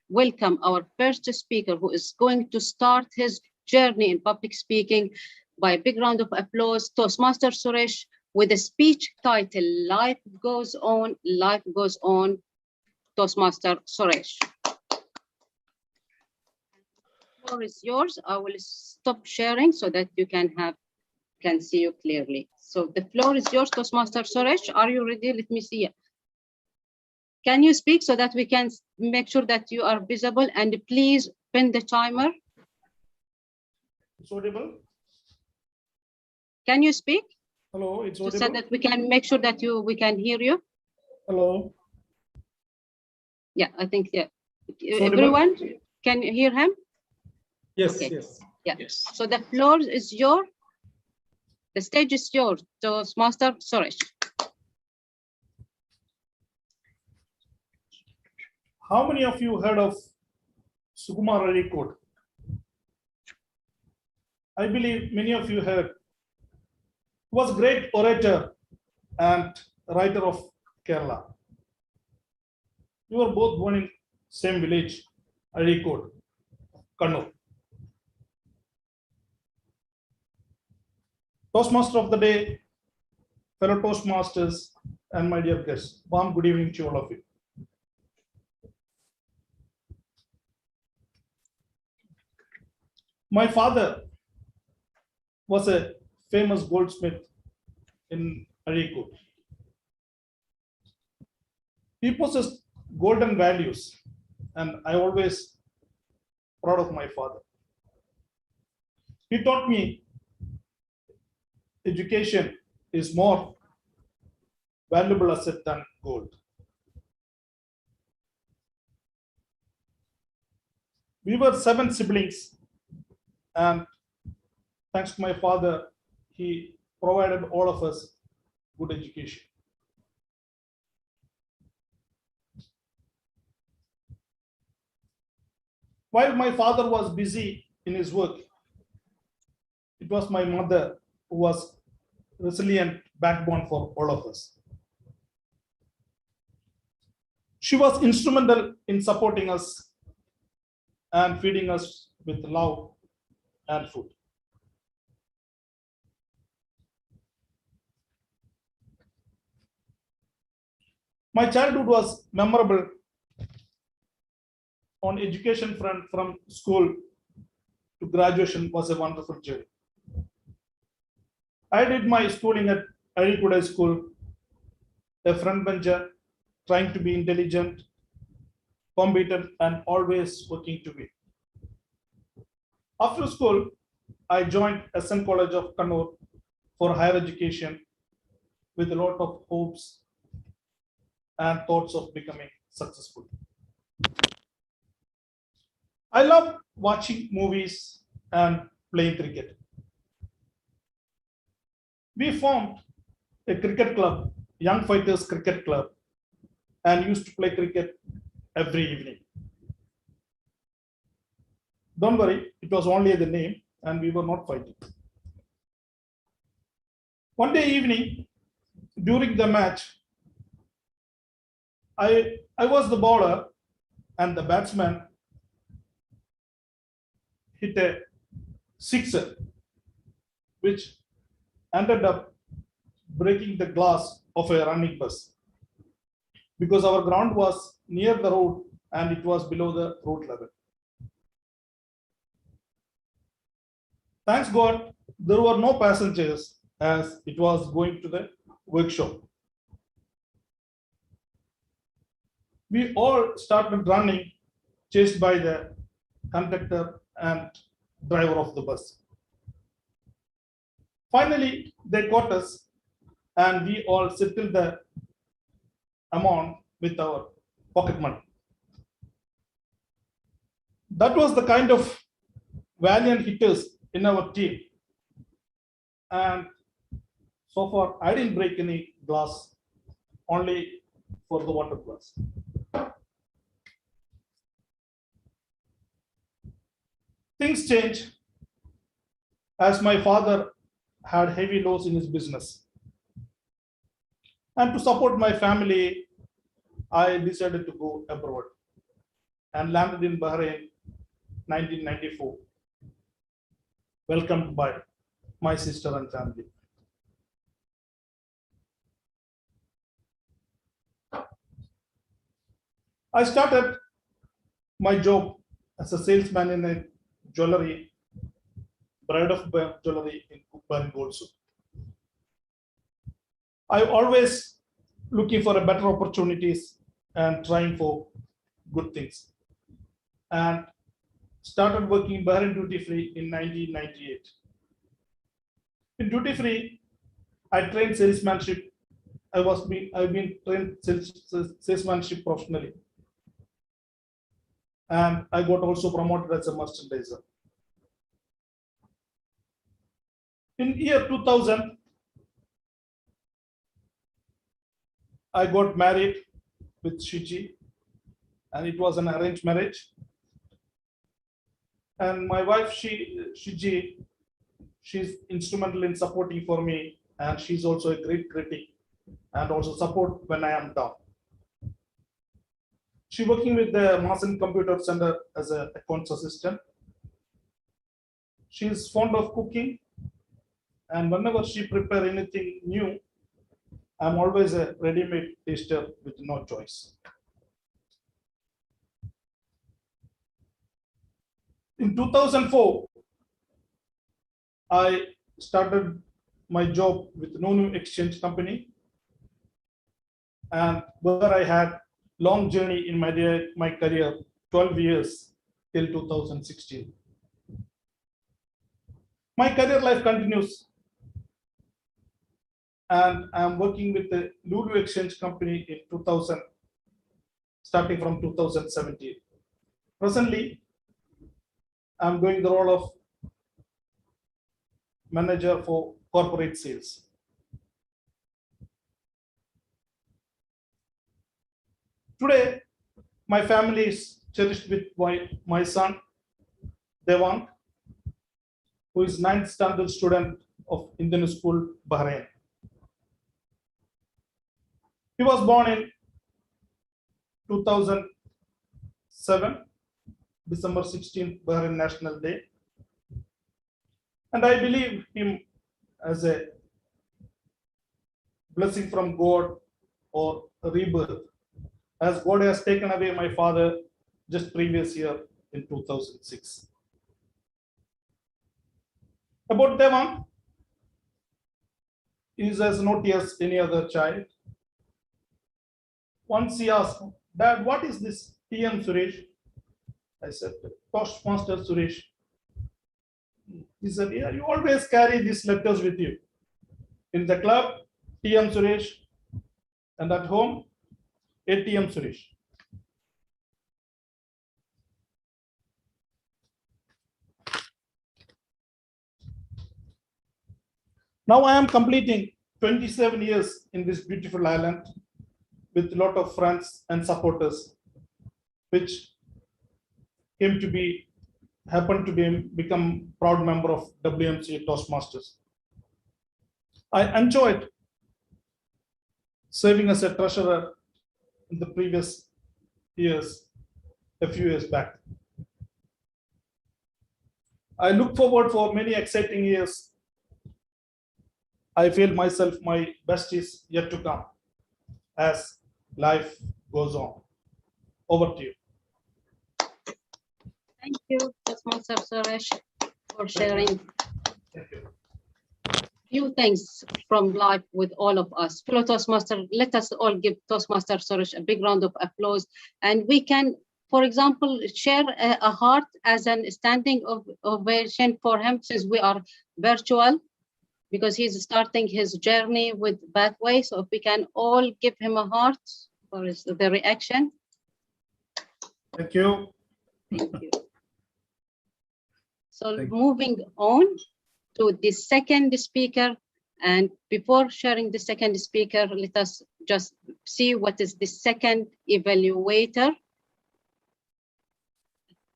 welcome our first speaker who is going to start his journey in public speaking by a big round of applause, Toastmaster Suresh, with a speech title, Life Goes On, Life Goes On, Toastmaster Suresh. The floor is yours. I will stop sharing so that you can see you clearly. So the floor is yours, Toastmaster Suresh. Are you ready? Let me see. Can you speak so that we can make sure that you are visible, and please pin the timer. It's audible. Can you speak? Hello, it's audible. So that we can make sure that we can hear you. Hello. Yeah, I think everyone can you hear him? Yes, okay. Yes. Yeah. Yes. So the floor is yours. The stage is yours, Toastmaster Suresh. How many of you heard of Sukumar Alikod? I believe many of you heard. He was a great orator and writer of Kerala. You were both born in same village, Alikod, Kannur. Toastmaster of the day, fellow Toastmasters, and my dear guests, warm good evening to all of you. My father was a famous goldsmith in Areekode. He possessed golden values, and I always proud of my father. He taught me education is more valuable asset than gold. We were 7 siblings, and thanks to my father, he provided all of us good education. While my father was busy in his work, it was my mother who was resilient backbone for all of us. She was instrumental in supporting us and feeding us with love and food. My childhood was memorable on education front. From school to graduation was a wonderful journey. I did my schooling at Areekode High School, a front bencher, trying to be intelligent, competent, and always working to win. After school, I joined SN College of Kannur for higher education with a lot of hopes and thoughts of becoming successful. I love watching movies and playing cricket. We formed a cricket club, Young Fighters Cricket Club, and used to play cricket every evening. Don't worry, it was only the name and we were not fighting. One day evening, during the match, I was the bowler and the batsman hit a sixer, which ended up breaking the glass of a running bus, because our ground was near the road and it was below the road level. Thanks God, there were no passengers as it was going to the workshop. We all started running, chased by the conductor and driver of the bus. Finally, they caught us and we all settled the amount with our pocket money. That was the kind of valiant hitters in our team. And so far, I didn't break any glass, only for the water glass. Things changed as my father had heavy loss in his business. And to support my family, I decided to go abroad and landed in Bahrain 1994, welcomed by my sister and family. I started my job as a salesman in a jewelry, bride of jewelry in Bahrain also. I always looking for a better opportunities and trying for good things. And started working Bahrain duty free in 1998. In duty free, I trained salesmanship. I've been trained salesmanship professionally. And I got also promoted as a merchandiser. In year 2000, I got married with Shiji, and it was an arranged marriage. And my wife, Shiji, she's instrumental in supporting for me, and she's also a great critic and also support when I am down. She's working with the Mason Computer Center as an accounts assistant. She's fond of cooking, and whenever she prepare anything new, I'm always a ready-made taster with no choice. In 2004, I started my job with Nonu Exchange Company, and where I had long journey in my career, 12 years till 2016. My career life continues, and I'm working with the Lulu Exchange Company in 2000, starting from 2017. Presently, I'm doing the role of manager for corporate sales. Today, my family is cherished with my son, Devang, who is 9th standard student of Indian School, Bahrain. He was born in 2007, December 16th, Bahrain National Day. And I believe him as a blessing from God or a rebirth, as God has taken away my father just previous year in 2006. About Devang, he is as naughty as any other child. Once he asked, "Dad, what is this TM Suresh?" I said, "Toastmaster Suresh." He said, "Yeah, you always carry these letters with you. In the club, TM Suresh, and at home, ATM Suresh." Now I am completing 27 years in this beautiful island with a lot of friends and supporters, which happened to become proud member of WMC Toastmasters. I enjoyed serving as a treasurer in the previous years, a few years back. I look forward for many exciting years. I feel myself my best is yet to come as life goes on. Over to you. Thank you, Toastmaster Suresh, for sharing few things from life with all of us. Fellow Toastmaster, let us all give Toastmaster Suresh a big round of applause. And we can, for example, share a heart as an standing ovation for him, since we are virtual, because he's starting his journey with Pathway. So if we can all give him a heart for the reaction. Thank you. Thank you. So moving on to the second speaker. And before sharing the second speaker, let us just see what is the second evaluator.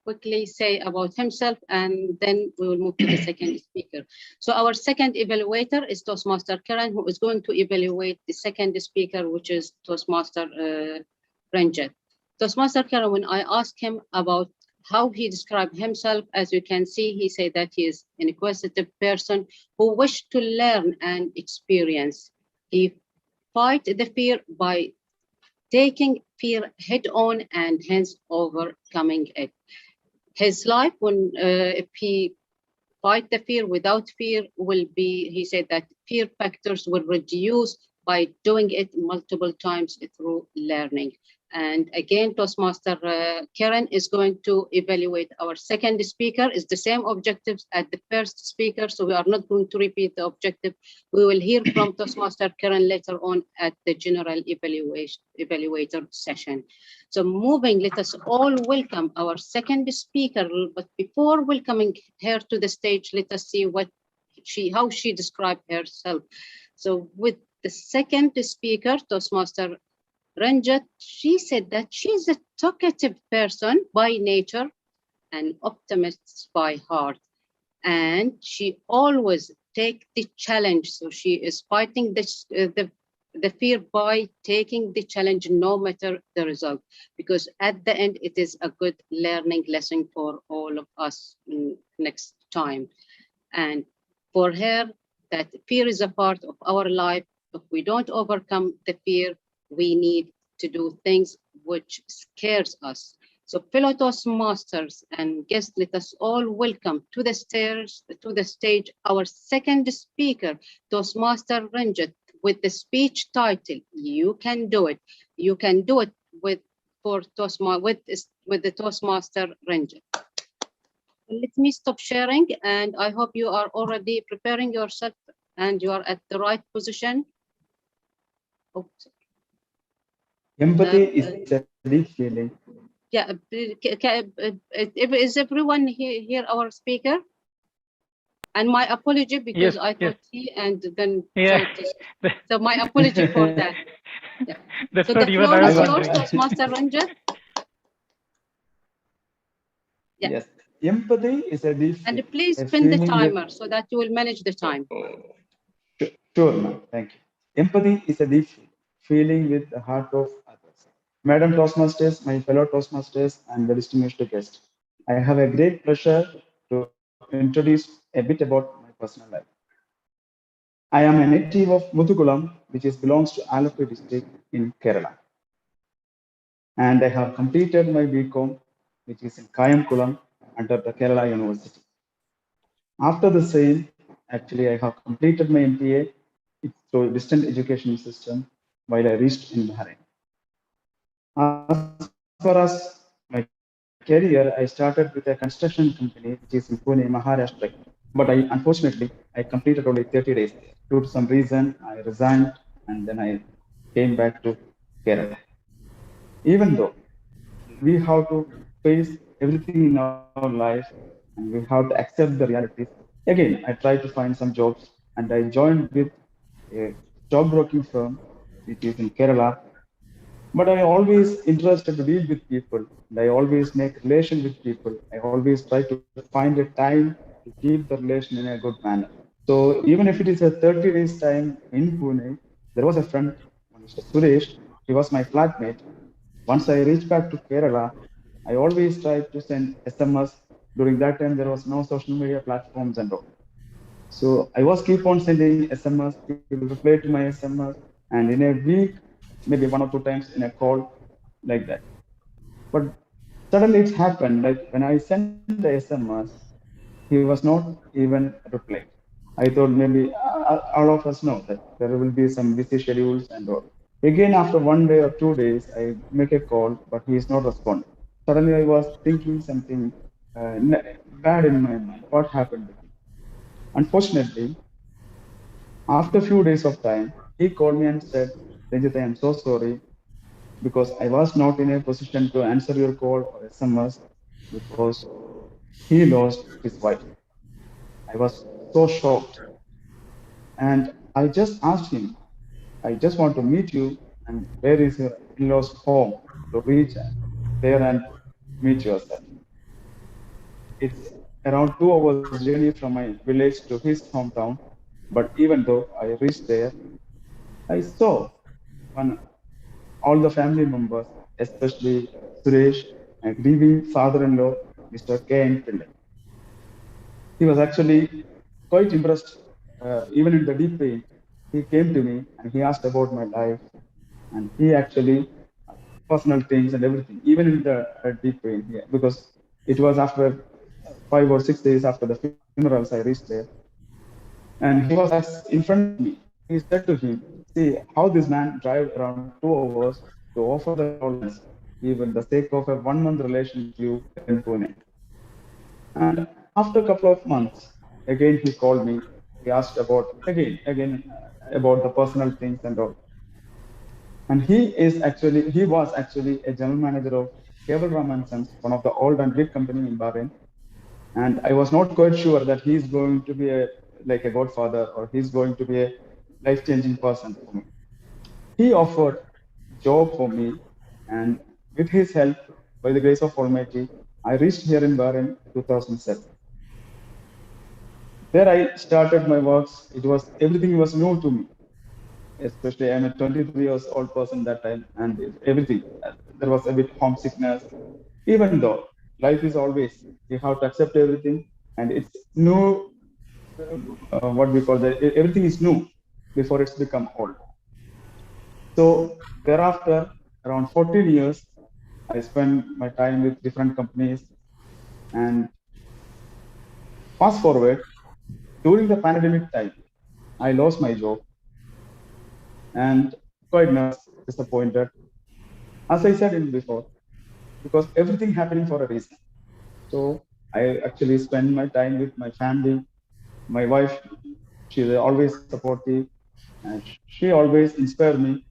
Quickly say about himself, and then we will move to the second speaker. So our second evaluator is Toastmaster Karen, who is going to evaluate the second speaker, which is Toastmaster Ranjit. Toastmaster Karen, when I asked him about how he described himself, as you can see, he said that he is an inquisitive person who wished to learn and experience. He fight the fear by taking fear head on and hence overcoming it. His life, when if he fight the fear without fear, will be, he said that fear factors will reduce by doing it multiple times through learning. And again, Toastmaster Karen is going to evaluate our second speaker. It's the same objectives as the first speaker, so we are not going to repeat the objective. We will hear from Toastmaster Karen later on at the general evaluator session. So moving, let us all welcome our second speaker. But before welcoming her to the stage, let us see how she described herself. So with the second speaker, Toastmaster Ranjit, she said that she's a talkative person by nature and optimist by heart. And she always takes the challenge. So she is fighting the fear by taking the challenge no matter the result, because at the end it is a good learning lesson for all of us next time. And for her, that fear is a part of our life. If we don't overcome the fear, we need to do things which scares us. So fellow Toastmasters and guests, let us all welcome to the stage our second speaker, Toastmaster Ranjit, with the speech title, "You Can Do It." You can do it with the Toastmaster Ranjit. Let me stop sharing, and I hope you are already preparing yourself and you are at the right position. Oh, empathy is a deep feeling. Yeah, is everyone here our speaker? And my apology, because I thought he and then so my apology for that. Yeah. That's so not the even floor I is was yours, wondering. Toastmaster Ranjit. Yeah. Yes, empathy is a deep And feeling. please A pin the feeling timer so that you will manage the time. Sure, ma'am. Thank you. Empathy is a deep feeling with the heart of others. Madam Toastmasters, my fellow Toastmasters, and the distinguished guest, I have a great pleasure to introduce a bit about my personal life. I am a native of Muthukulam, which belongs to Alappuzha district in Kerala. And I have completed my BCom, which is in Kayamkulam, under the Kerala University. After the same, actually, I have completed my MPA through distant education system while I reached in Bahrain. As far as my career, I started with a construction company, which is in Pune, Maharashtra. But unfortunately, I completed only 30 days. Due to some reason, I resigned and then I came back to Kerala. Even though we have to face everything in our life and we have to accept the realities. Again, I tried to find some jobs and I joined with a stockbroking firm which is in Kerala. But I always interested to deal with people, and I always make relation with people. I always try to find a time to keep the relation in a good manner. So even if it is a 30 days time in Pune, there was a friend, Mr. Suresh. He was my flatmate. Once I reached back to Kerala, I always tried to send SMS. During that time, there was no social media platforms and all. So I was keep on sending SMS. He will reply to my SMS, and in a week, maybe 1 or 2 times in a call, like that. But suddenly it happened. Like when I sent the SMS, he was not even replied. I thought maybe all of us know that there will be some busy schedules and all. Again, after 1 day or 2 days, I make a call, but he is not responding. Suddenly, I was thinking something bad in my mind. What happened with me? Unfortunately, after a few days of time, he called me and said, Ranjit, I am so sorry because I was not in a position to answer your call or SMS because he lost his wife. I was so shocked. And I just asked him, I just want to meet you, and where is your in-law's home to reach there and meet yourself? It's around 2 hours journey from my village to his hometown. But even though I reached there, I saw one all the family members, especially Suresh and grieving father-in-law, Mr. K. N. Pillai. He was actually quite impressed, even in the deep pain. He came to me and he asked about my life, and he actually personal things and everything, even in the deep pain. Yeah, because it was after 5 or 6 days after the funerals I reached there, and he was in front of me. He said to him, "See how this man drive around 2 hours to offer the condolence, even the sake of a 1 month relation with you there in Pune." And after a couple of months, again he called me. He asked about again about the personal things and all. And he was actually a general manager of Cable Ram and Sons, one of the old and big company in Bahrain. And I was not quite sure that he's going to be like a godfather or he's going to be a life-changing person for me. He offered job for me, and with his help, by the grace of Almighty, I reached here in Bahrain 2007. There I started my works. It was everything was new to me, especially I'm a 23 years old person that time, and everything there was a bit homesickness. Even though life is always you have to accept everything, and it's new. What we call that everything is new before it's become old. So thereafter, around 14 years, I spent my time with different companies. And fast forward, during the pandemic time, I lost my job and quite nervous, disappointed. As I said in before, because everything happening for a reason. So I actually spend my time with my family. My wife, she's always supportive, and she always inspired me.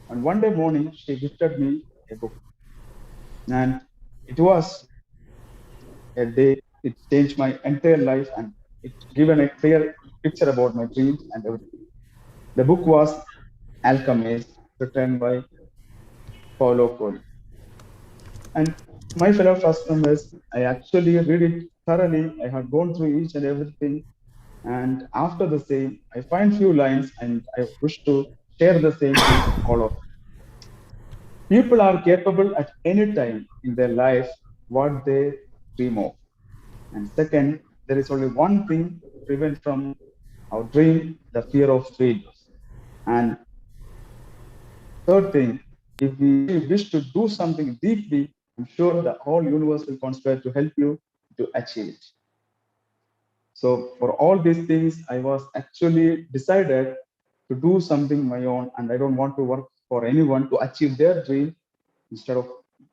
And one day morning, she gifted me a book, and it was a day it changed my entire life, and it given a clear picture about my dreams and everything. The book was Alchemist, written by Paulo Coelho. And my fellow trust members, I actually read it thoroughly. I had gone through each and everything. And after the same, I find few lines and I wish to share the same to all of you. People are capable at any time in their life what they dream of. And second, there is only one thing to prevent from our dream, the fear of failures. And third thing, if we really wish to do something deeply, I'm sure the whole universe will conspire to help you to achieve it. So for all these things, I was actually decided to do something my own, and I don't want to work for anyone to achieve their dream instead of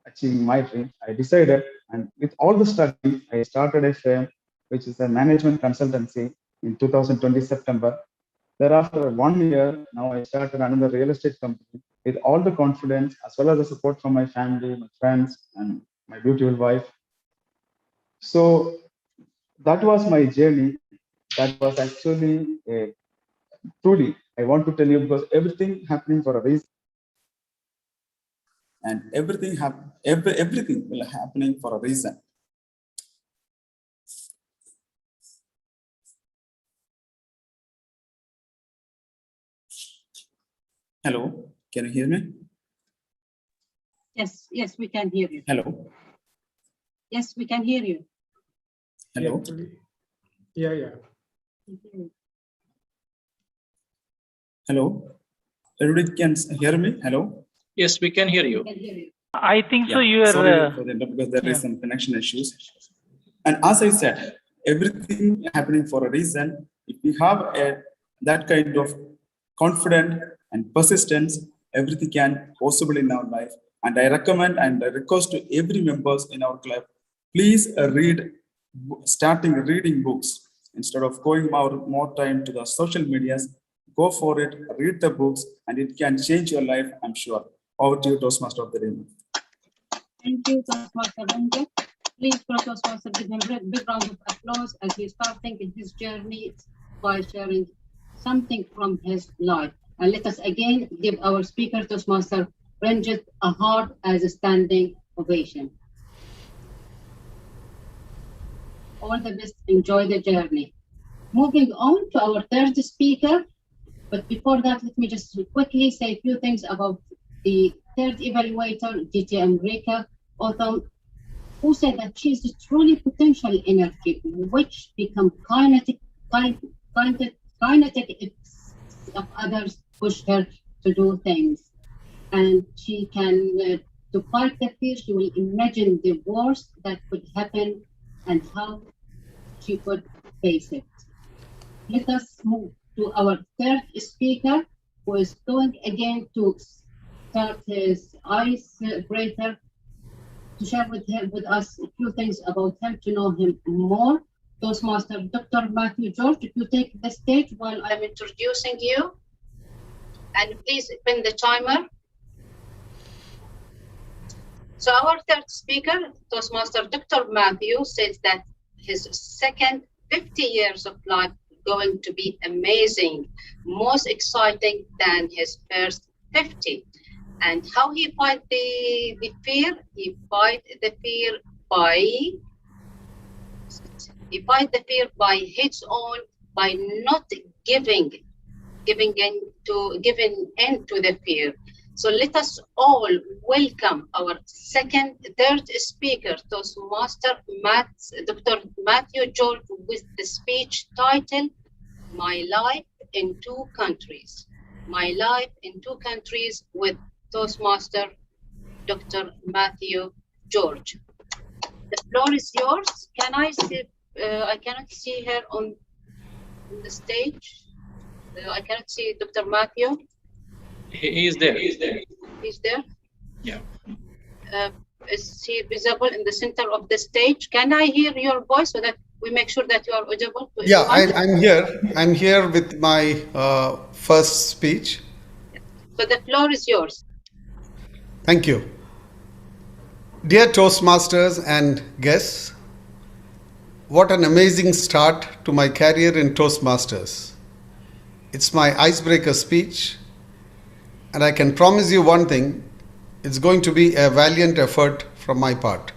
achieving my dream. I decided, and with all the studying, I started a firm, which is a management consultancy in 2020 September. Thereafter 1 year, now I started another real estate company with all the confidence as well as the support from my family, my friends, and my beautiful wife. So that was my journey. That was actually a truly, I want to tell you because everything happening for a reason. And everything will happening for a reason. Hello, can you hear me? Yes, yes, we can hear you. Hello. Yes, we can hear you. Hello. Yeah. Hello. Everybody can hear me? Hello. Yes, we can hear you. I think so. Yeah. You are. Sorry for the because there is some connection issues. And as I said, everything happening for a reason. If we have that kind of confidence and persistence, everything can possible in our life. And I recommend and I request to every members in our club, please starting reading books instead of going more time to the social medias. Go for it, read the books, and it can change your life, I'm sure. Over to you, Toastmaster of the Day. Thank you, Toastmaster Ranjit. Please, Toastmaster, give him a big round of applause as he's starting his journey by sharing something from his life. And let us again give our speaker, Toastmaster Ranjit, a heart as a standing ovation. All the best. Enjoy the journey. Moving on to our third speaker. But before that, let me just quickly say a few things about the third evaluator, DTM Reka Autumn, who said that she is a truly potential energy, which become kinetic if others push her to do things. And she can, to fight the fear, she will imagine the worst that could happen and how she could face it. Let us move to our third speaker, who is going again to start his icebreaker to share with us a few things about him, to know him more. Toastmaster Dr. Matthew George, if you take the stage while I'm introducing you, and please pin the timer. So our third speaker, Toastmaster Dr. Matthew, says that his second 50 years of life going to be amazing, most exciting than his first 50. And how he fight the fear? He fight the fear by his own, by not giving in to the fear. So let us all welcome our third speaker, Toastmaster Dr. Matthew George, with the speech title, My Life in Two Countries. My Life in Two Countries with Toastmaster Dr. Matthew George. The floor is yours. Can I see? I cannot see her on the stage. I cannot see Dr. Matthew. He is there. He's there? Yeah. Is he visible in the center of the stage? Can I hear your voice so that we make sure that you are audible? Yeah, I'm here. I'm here with my first speech. So the floor is yours. Thank you. Dear Toastmasters and guests, what an amazing start to my career in Toastmasters. It's my icebreaker speech, and I can promise you one thing, it's going to be a valiant effort from my part.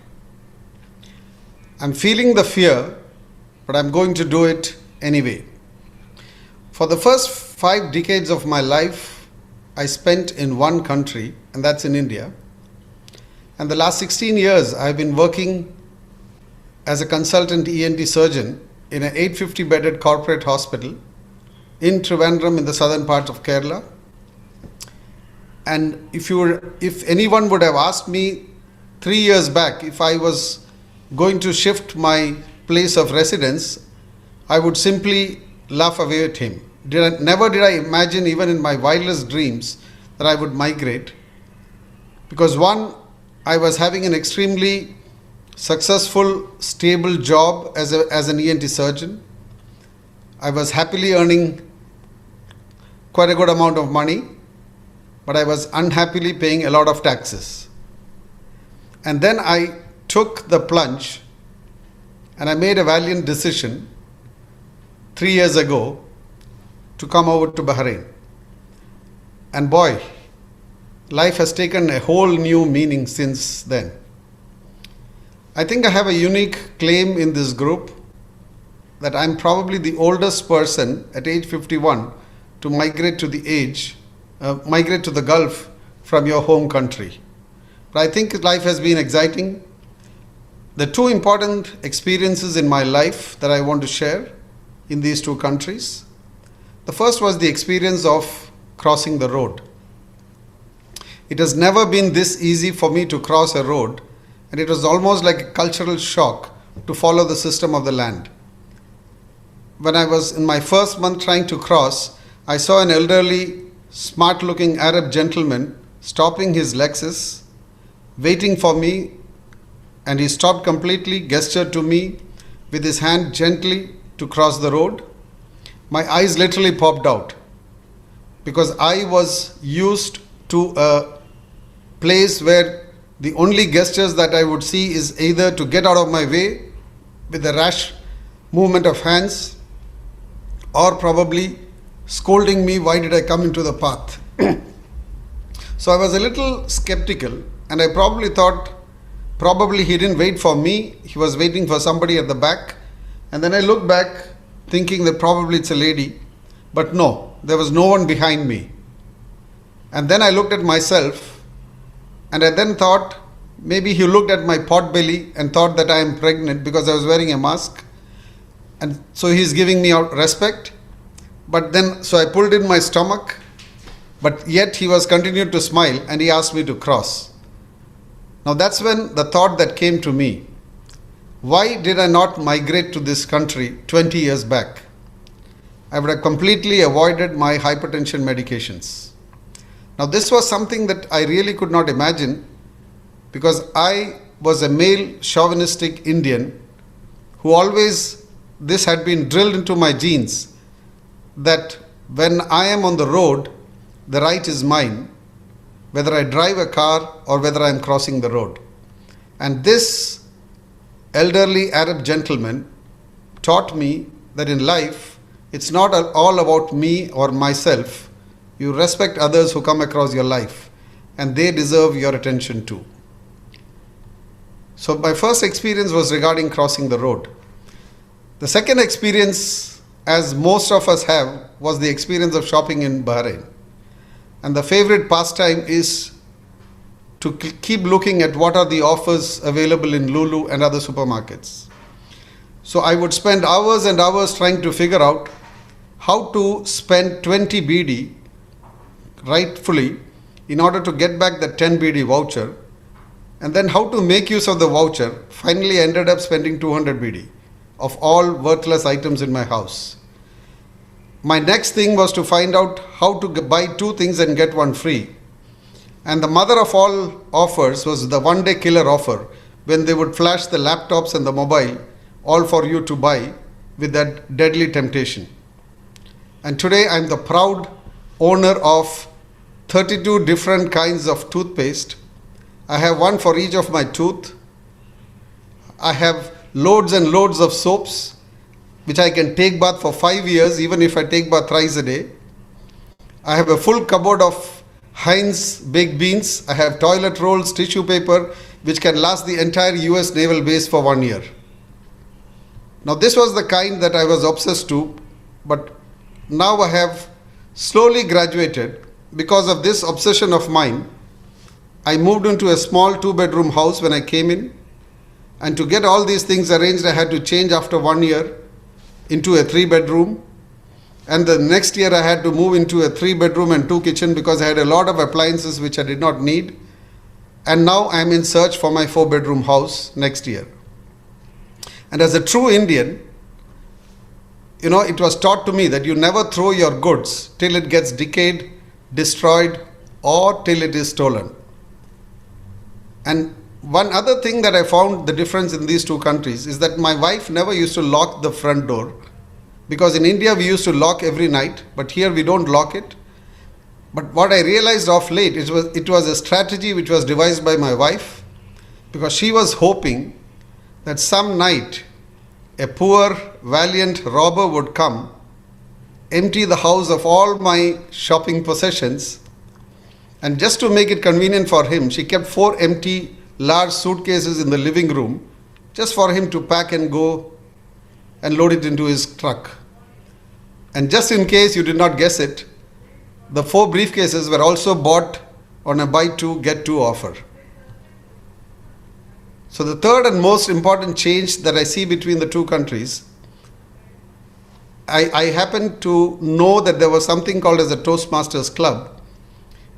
I'm feeling the fear, but I'm going to do it anyway. For the first 5 decades of my life, I spent in one country, and that's in India. And the last 16 years, I've been working as a consultant ENT surgeon in an 850-bedded corporate hospital in Trivandrum in the southern part of Kerala. And if anyone would have asked me 3 years back if I was going to shift my place of residence, I would simply laugh away at him. Never did I imagine, even in my wildest dreams, that I would migrate. Because one, I was having an extremely successful, stable job as an ENT surgeon. I was happily earning quite a good amount of money, but I was unhappily paying a lot of taxes. And then I took the plunge and I made a valiant decision 3 years ago to come over to Bahrain. And boy, life has taken a whole new meaning since then. I think I have a unique claim in this group that I'm probably the oldest person at age 51 to migrate to the Gulf from your home country. But I think life has been exciting. The two important experiences in my life that I want to share in these two countries. The first was the experience of crossing the road. It has never been this easy for me to cross a road, and it was almost like a cultural shock to follow the system of the land. When I was in my first month trying to cross, I saw an elderly, smart-looking Arab gentleman stopping his Lexus, waiting for me, and he stopped completely, gestured to me with his hand gently to cross the road. My eyes literally popped out because I was used to a place where the only gestures that I would see is either to get out of my way with a rash movement of hands, or probably scolding me, why did I come into the path? So I was a little skeptical, and I probably thought, probably he didn't wait for me, he was waiting for somebody at the back. And then I looked back thinking that probably it's a lady, but no, there was no one behind me. And then I looked at myself, and I then thought, maybe he looked at my pot belly and thought that I am pregnant because I was wearing a mask. And so he's giving me out respect. But then, so I pulled in my stomach, but yet he was continued to smile and he asked me to cross. Now that's when the thought that came to me, why did I not migrate to this country 20 years back? I would have completely avoided my hypertension medications. Now this was something that I really could not imagine because I was a male chauvinistic Indian who always, this had been drilled into my genes that when I am on the road, the right is mine, whether I drive a car or whether I am crossing the road. And this elderly Arab gentleman taught me that in life, it's not all about me or myself. You respect others who come across your life, and they deserve your attention too. So my first experience was regarding crossing the road. The second experience, as most of us have, was the experience of shopping in Bahrain. And the favorite pastime is to keep looking at what are the offers available in Lulu and other supermarkets. So I would spend hours and hours trying to figure out how to spend 20 BD rightfully in order to get back the 10 BD voucher, and then how to make use of the voucher. Finally I ended up spending 200 BD of all worthless items in my house. My next thing was to find out how to buy two things and get one free. And the mother of all offers was the one-day killer offer, when they would flash the laptops and the mobile all for you to buy with that deadly temptation. And today I'm the proud owner of 32 different kinds of toothpaste. I have one for each of my tooth. I have loads and loads of soaps, which I can take bath for 5 years, even if I take bath thrice a day. I have a full cupboard of Heinz baked beans. I have toilet rolls, tissue paper, which can last the entire US naval base for 1 year. Now this was the kind that I was obsessed to, but now I have slowly graduated. Because of this obsession of mine, I moved into a small 2-bedroom house when I came in, and to get all these things arranged, I had to change after 1 year into a 3-bedroom, and the next year I had to move into a 3-bedroom and 2 kitchen because I had a lot of appliances which I did not need, and now I am in search for my 4-bedroom house next year. And as a true Indian, it was taught to me that you never throw your goods till it gets decayed, destroyed, or till it is stolen. And one other thing that I found the difference in these two countries is that my wife never used to lock the front door, because in India we used to lock every night, but here we don't lock it. But what I realized of late, it was a strategy which was devised by my wife, because she was hoping that some night a poor, valiant robber would come empty the house of all my shopping possessions. And just to make it convenient for him, she kept 4 empty large suitcases in the living room just for him to pack and go and load it into his truck. And just in case you did not guess it, the 4 briefcases were also bought on a buy 2 get 2 offer. So the third and most important change that I see between the two countries, I happen to know that there was something called as a Toastmasters Club,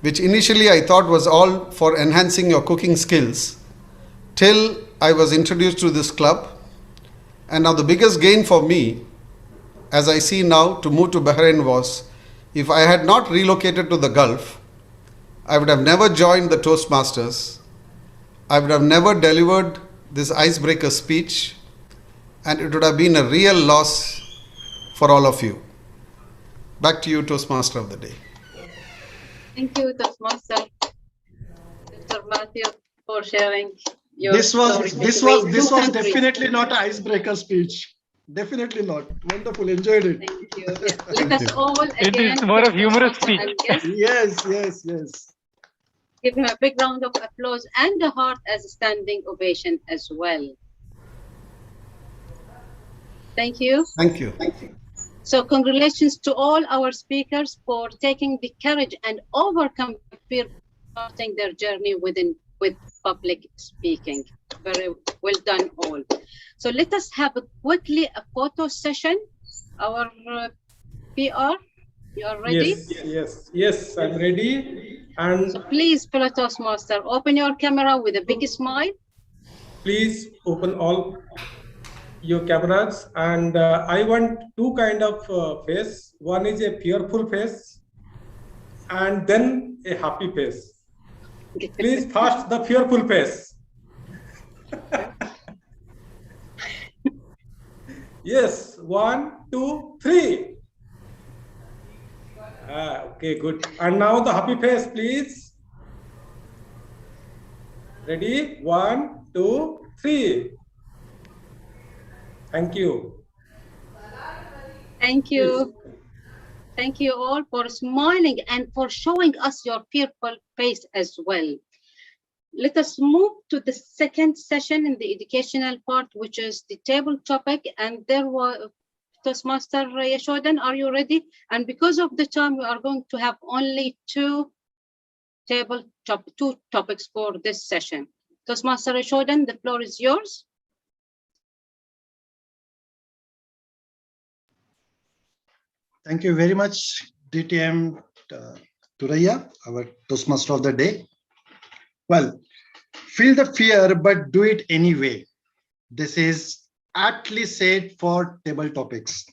which initially I thought was all for enhancing your cooking skills, till I was introduced to this club. And now the biggest gain for me, as I see now, to move to Bahrain was, if I had not relocated to the Gulf, I would have never joined the Toastmasters. I would have never delivered this icebreaker speech, and it would have been a real loss for all of you. Back to you, Toastmaster of the day. Thank you, Toastmaster Dr. Matthew, for sharing your This was story between two countries. definitely not an icebreaker speech. Definitely not. Wonderful. Enjoyed it. Thank you. Yeah. Let us all It again is more of humorous speech. Yes. give him a big round of applause and a heart as a standing ovation as well. Thank you. Thank you. So congratulations to all our speakers for taking the courage and overcome fear, starting their journey with public speaking. Very well done all. So let us have quickly a photo session. Our PR, you are ready? Yes, I'm ready. And so please, fellow Toastmaster, open your camera with a big smile. Please open all your cameras, and I want 2 kind of face. One is a fearful face, and then a happy face. Please first the fearful face. Yes, 1, 2, 3. Okay, good. And now the happy face, please. Ready? 1, 2, 3. Thank you. Thank you. Thank you all for smiling and for showing us your fearful face as well. Let us move to the second session in the educational part, which is the table topic. And there was Toastmaster Yashodan, are you ready? And because of the time, we are going to have only 2 topics for this session. Toastmaster Yashodan, the floor is yours. Thank you very much, DTM Turaiya, our Toastmaster of the day. Well, feel the fear, but do it anyway. This is aptly said for table topics,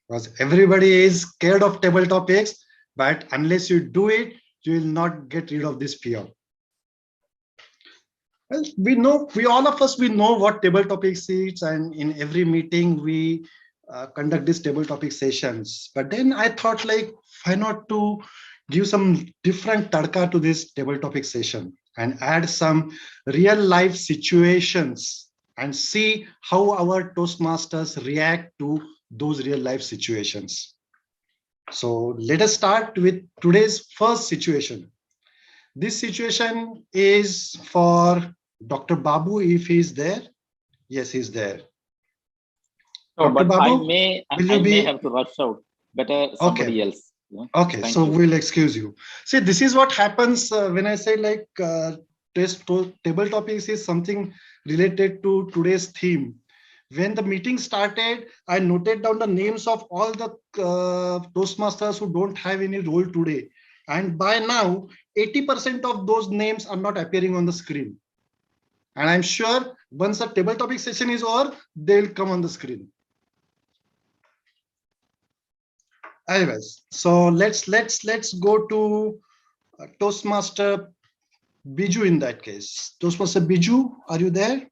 because everybody is scared of table topics, but unless you do it, you will not get rid of this fear. Well, all of us know what table topics is, and in every meeting we conduct these table topic sessions. But then I thought, like, why not to give some different tadka to this table topic session and add some real life situations and see how our Toastmasters react to those real life situations. So let us start with today's first situation. This situation is for Dr. Babu, if he's there. Yes, he's there. Oh, Dr. but Babu, I may have to rush out. Better somebody else. Yeah? Okay, Thank so you. we'll excuse you. See, this is what happens when I say, like, table topics is something related to today's theme. When the meeting started, I noted down the names of all the Toastmasters who don't have any role today. And by now, 80% of those names are not appearing on the screen. And I'm sure once the table topic session is over, they'll come on the screen. Anyways, so let's go to Toastmaster Biju in that case. Toastmaster Biju, are you there?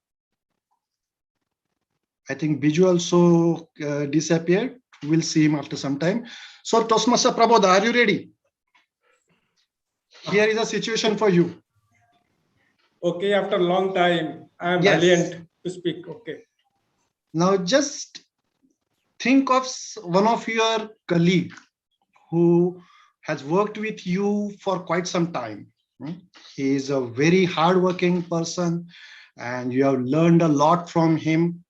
I think Biju also disappeared. We'll see him after some time. So Toastmaster Prabodha, are you ready? Here is a situation for you. Okay, after a long time, I am valiant to speak. Okay. Now just think of one of your colleague who has worked with you for quite some time. He is a very hardworking person and you have learned a lot from him.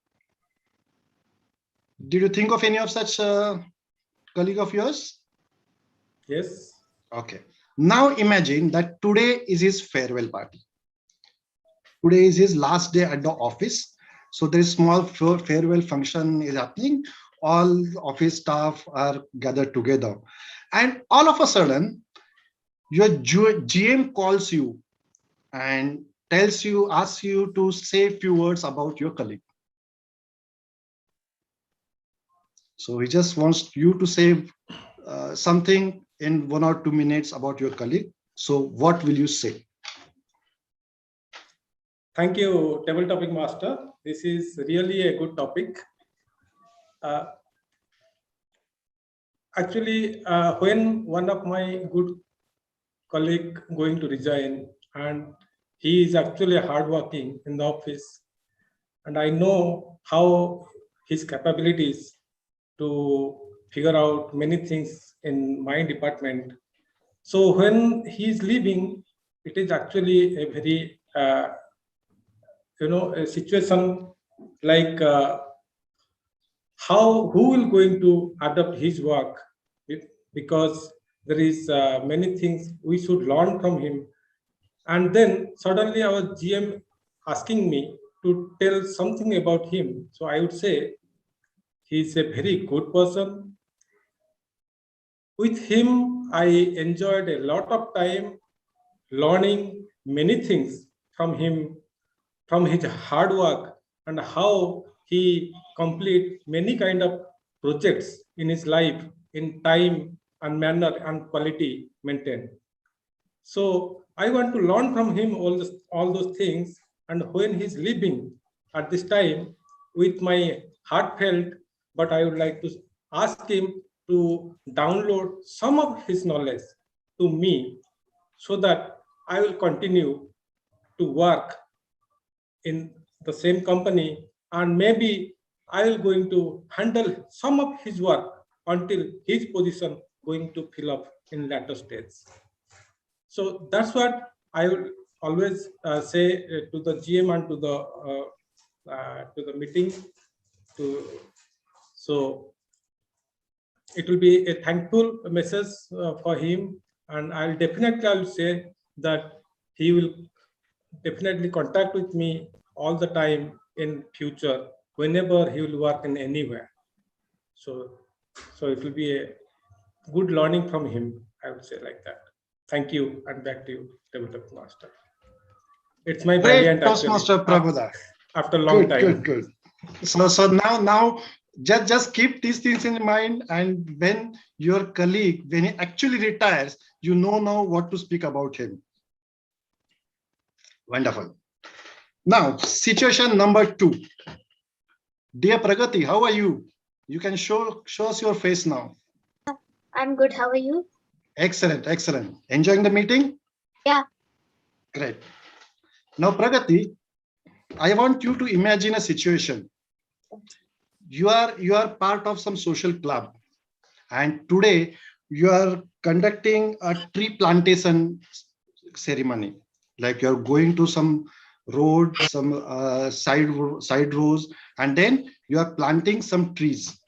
Did you think of any of such colleague of yours? Yes. Okay. Now imagine that today is his farewell party. Today is his last day at the office. So there is small farewell function is happening. All office staff are gathered together. And all of a sudden, your GM calls you and asks you to say a few words about your colleague. So he just wants you to say something in 1 or 2 minutes about your colleague. So what will you say? Thank you, Table Topic Master. This is really a good topic. Actually, when one of my good colleague going to resign, and he is actually hardworking in the office, and I know how his capabilities to figure out many things in my department. So when he is leaving, it is actually a very a situation like who will going to adapt his work, because there is many things we should learn from him. And then suddenly our GM asking me to tell something about him. So I would say he's a very good person. With him, I enjoyed a lot of time learning many things from him, from his hard work and how he complete many kind of projects in his life in time and manner and quality maintained. So I want to learn from him all those things. And when he's leaving at this time, with my heartfelt, but I would like to ask him to download some of his knowledge to me so that I will continue to work in the same company, and maybe I will going to handle some of his work until his position going to fill up in later stage. So that's what I will always say to the GM and to the meeting. So it will be a thankful message for him, and I'll say that he will definitely contact with me all the time in future whenever he will work in anywhere. So it will be a good learning from him, I would say like that. Thank you, and back to you, Table Topic Master. It's my brilliant Toastmaster Prabhudas. After a long time. Good. So now just keep these things in mind, and when your colleague, when he actually retires, you know now what to speak about him. Wonderful. Now, situation number 2. Dear Pragati, how are you? You can show us your face now. I'm good. How are you? Excellent. Enjoying the meeting? Yeah. Great. Now, Pragati, I want you to imagine a situation. You are part of some social club, and today you are conducting a tree plantation ceremony. Like you're going to some road, some side rows, and then you are planting some trees.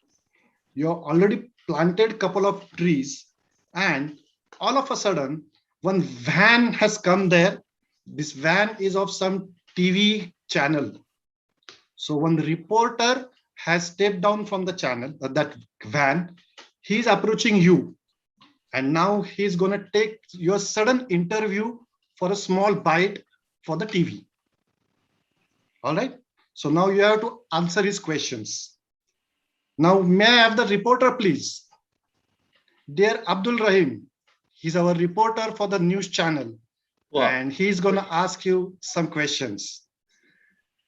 You have already planted a couple of trees, and all of a sudden, one van has come there. This van is of some TV channel. So one reporter has stepped down from the channel, that van. He's approaching you, and now he's going to take your sudden interview for a small bite for the TV. All right. So now you have to answer his questions. Now, may I have the reporter, please? Dear Abdul Rahim, he's our reporter for the news channel. Wow. And he's going to ask you some questions.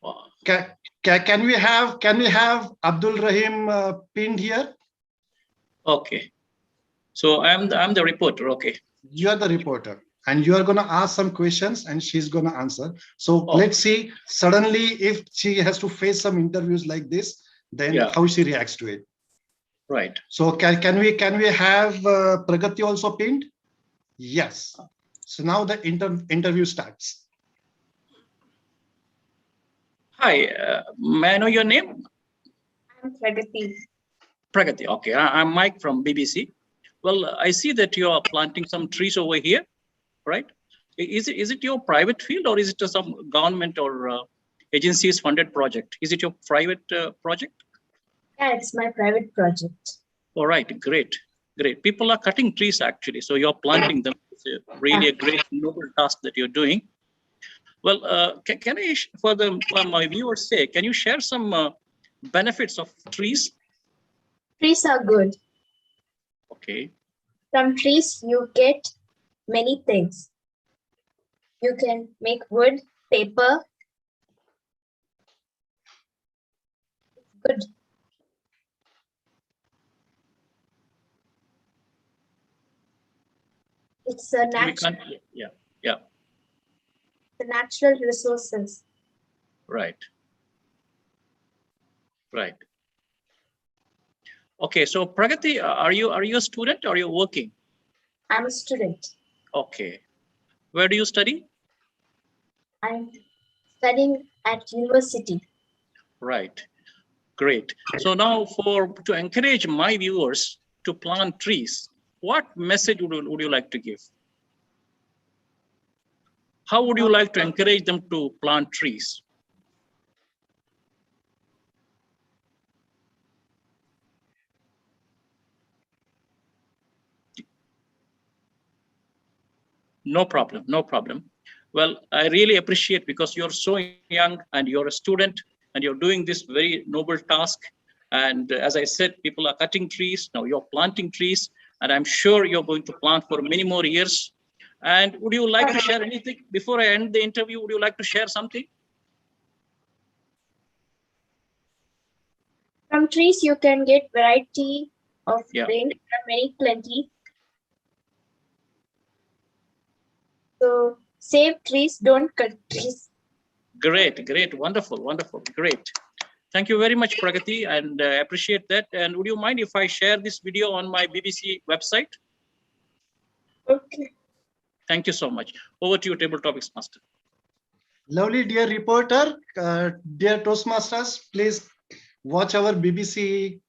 Wow. Can we have Abdul Rahim pinned here? Okay. So I'm the reporter. Okay. You are the reporter, and you are going to ask some questions, and she's going to answer. So let's see. Suddenly, if she has to face some interviews like this, then how she reacts to it. Right. So can we have Pragati also pinned? Yes. So now the interview starts. Hi, may I know your name? I'm Pragati. Pragati. Okay, I'm Mike from BBC. Well, I see that you are planting some trees over here, right? Is it your private field or is it some government or agencies funded project? Is it your private project? Yeah, it's my private project. All right, great, great. People are cutting trees actually, so you're planting them. It's really a great noble task that you're doing. Well, can I, for my viewers' sake, can you share some benefits of trees? Trees are good. Okay. From trees, you get many things. You can make wood, paper. Good. It's a natural. Yeah. The natural resources. Right. Right. Okay, so Pragati, are you a student or are you working? I'm a student. Okay. Where do you study? I'm studying at university. Right. Great. So now to encourage my viewers to plant trees, what message would you like to give? How would you like to encourage them to plant trees? No problem, no problem. Well, I really appreciate because you're so young and you're a student and you're doing this very noble task. And as I said, people are cutting trees. Now you're planting trees, and I'm sure you're going to plant for many more years. And would you like to share anything before I end the interview? Would you like to share something? From trees, you can get variety of things. There are many plenty. So save trees, don't cut trees. Great, great, wonderful, wonderful, great. Thank you very much, Pragati, and I appreciate that. And would you mind if I share this video on my BBC website? Okay. Thank you so much. Over to you, Table Topics Master. Lovely, dear reporter, dear Toastmasters, please watch our BBC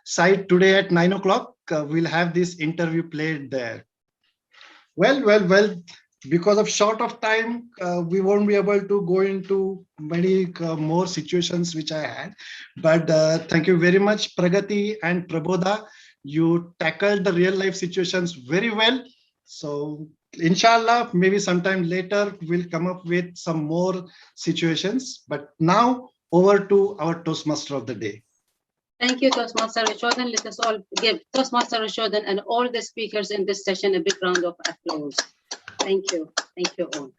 site today at 9 o'clock. We'll have this interview played there. Well, because of short of time, we won't be able to go into many more situations which I had. But thank you very much, Pragati and Prabodha. You tackled the real life situations very well. So inshallah, maybe sometime later, we'll come up with some more situations. But now over to our Toastmaster of the day. Thank you, Toastmaster Rishodhan. Let us all give Toastmaster Rishodhan and all the speakers in this session a big round of applause. Thank you. Thank you all.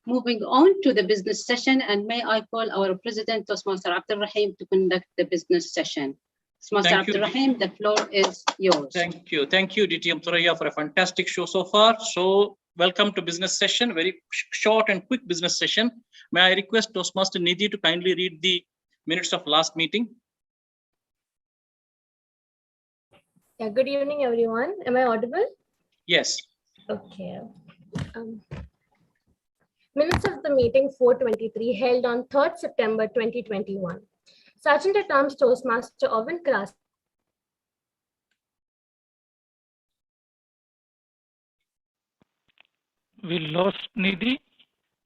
Moving on to the business session, and may I call our President, Toastmaster Abdul Rahim, to conduct the business session. Toastmaster Abdul Rahim, the floor is yours. Thank you. Thank you, DTM Thuraya, for a fantastic show so far. So welcome to business session, very short and quick business session. May I request Toastmaster Nidhi to kindly read the minutes of last meeting? Yeah, good evening, everyone. Am I audible? Yes. Okay. Minutes of the meeting 423 held on 3rd September 2021. Sergeant at Arms Toastmaster Owen Kras. We lost Nidhi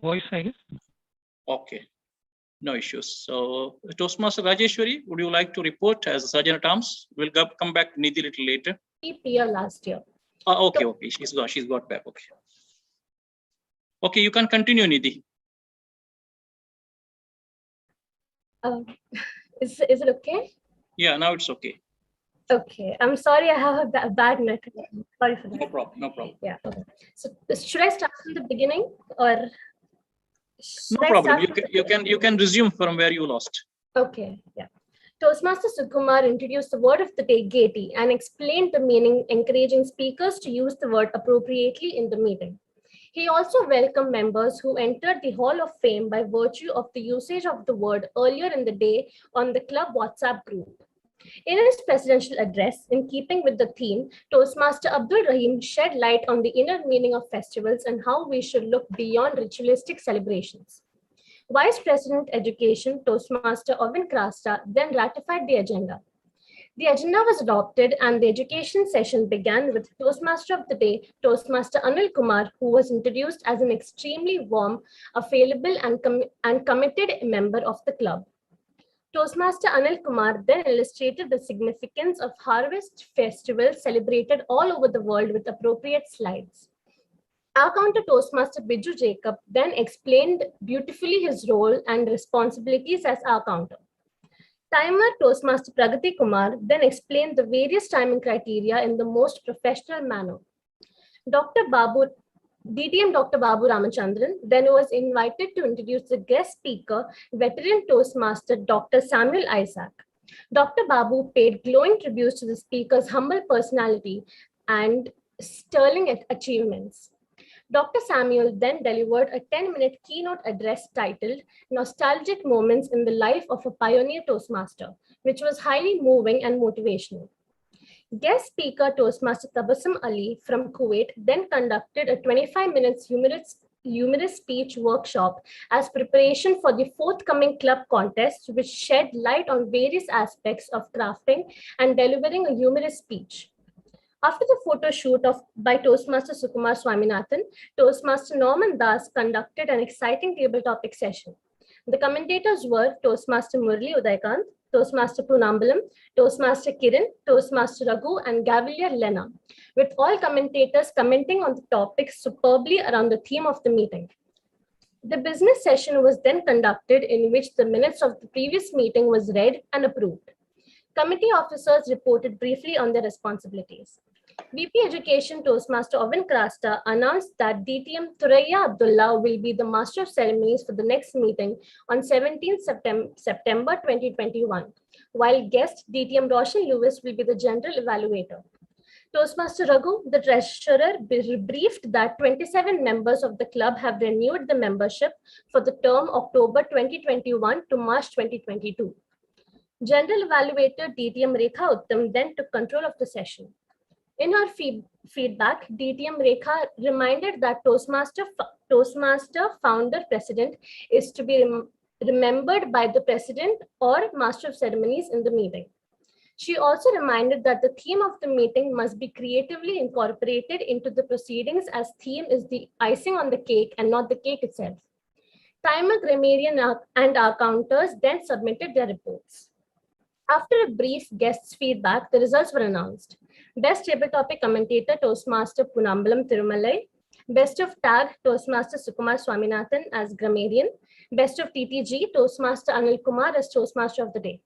voice, I guess. Okay. No issues. So Toastmaster Rajeshwari, would you like to report as a Sergeant at Arms? We'll come back to Nidhi a little later. Year last year. Okay. She's got back. Okay. Okay, you can continue, Nidhi. Is it okay? Yeah, now it's okay. Okay, I'm sorry, I have a bad network. Sorry for that. No problem. Yeah. Okay. So should I start from the beginning or? No problem. You can resume from where you lost. Okay. Yeah. Toastmaster Sukumar introduced the word of the day, gaiety, and explained the meaning, encouraging speakers to use the word appropriately in the meeting. He also welcomed members who entered the Hall of Fame by virtue of the usage of the word earlier in the day on the club WhatsApp group. In his presidential address, in keeping with the theme, Toastmaster Abdul Rahim shed light on the inner meaning of festivals and how we should look beyond ritualistic celebrations. Vice President Education, Toastmaster Ovin Krasta, then ratified the agenda. The agenda was adopted and the education session began with Toastmaster of the Day, Toastmaster Anil Kumar, who was introduced as an extremely warm, available and committed member of the club. Toastmaster Anil Kumar then illustrated the significance of harvest festivals celebrated all over the world with appropriate slides. Our counter Toastmaster Biju Jacob then explained beautifully his role and responsibilities as our counter. Timer Toastmaster Pragati Kumar then explained the various timing criteria in the most professional manner. DTM Dr. Babu Ramachandran then was invited to introduce the guest speaker, veteran Toastmaster Dr. Samuel Isaac. Dr. Babu paid glowing tributes to the speaker's humble personality and sterling achievements. Dr. Samuel then delivered a 10-minute keynote address titled Nostalgic Moments in the Life of a Pioneer Toastmaster, which was highly moving and motivational. Guest speaker Toastmaster Tabassum Ali from Kuwait then conducted a 25-minute humorous speech workshop as preparation for the forthcoming club contest, which shed light on various aspects of crafting and delivering a humorous speech. After the photo shoot by Toastmaster Sukumar Swaminathan, Toastmaster Norman Das conducted an exciting table topic session. The commentators were Toastmaster Murli Udaykant, Toastmaster Poonambalam, Toastmaster Kiran, Toastmaster Raghu, and Gavilier Lena, with all commentators commenting on the topics superbly around the theme of the meeting. The business session was then conducted, in which the minutes of the previous meeting was read and approved. Committee officers reported briefly on their responsibilities. VP Education Toastmaster Ovin Krasta announced that DTM Thuraiya Abdullah will be the Master of Ceremonies for the next meeting on 17th September 2021, while guest DTM Roshan Lewis will be the General Evaluator. Toastmaster Raghu, the Treasurer, briefed that 27 members of the club have renewed the membership for the term October 2021 to March 2022. General Evaluator DTM Rekha Uttam then took control of the session. In her feedback, DTM Rekha reminded that Toastmaster Founder President is to be remembered by the President or Master of Ceremonies in the meeting. She also reminded that the theme of the meeting must be creatively incorporated into the proceedings, as theme is the icing on the cake and not the cake itself. Timer, grammarian, and our counters then submitted their reports. After a brief guest's feedback, the results were announced. Best Table Topic Commentator, Toastmaster Poonambalam Thirumalai. Best of Tag, Toastmaster Sukumar Swaminathan as Grammarian. Best of TTG, Toastmaster Anil Kumar as Toastmaster of the Day.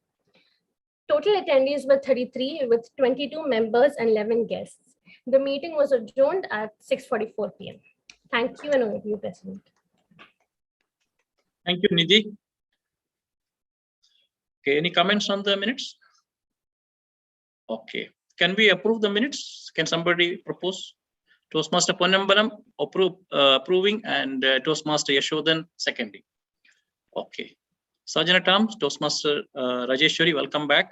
Total attendees were 33 with 22 members and 11 guests. The meeting was adjourned at 6:44 p.m. Thank you and over to you, President. Thank you, Nidhi. Okay, any comments on the minutes? Okay, can we approve the minutes? Can somebody propose? Toastmaster Ponnambalam approving and Toastmaster Yashodan seconding. Okay, Sergeant at Arms, Toastmaster Rajeshwari, welcome back.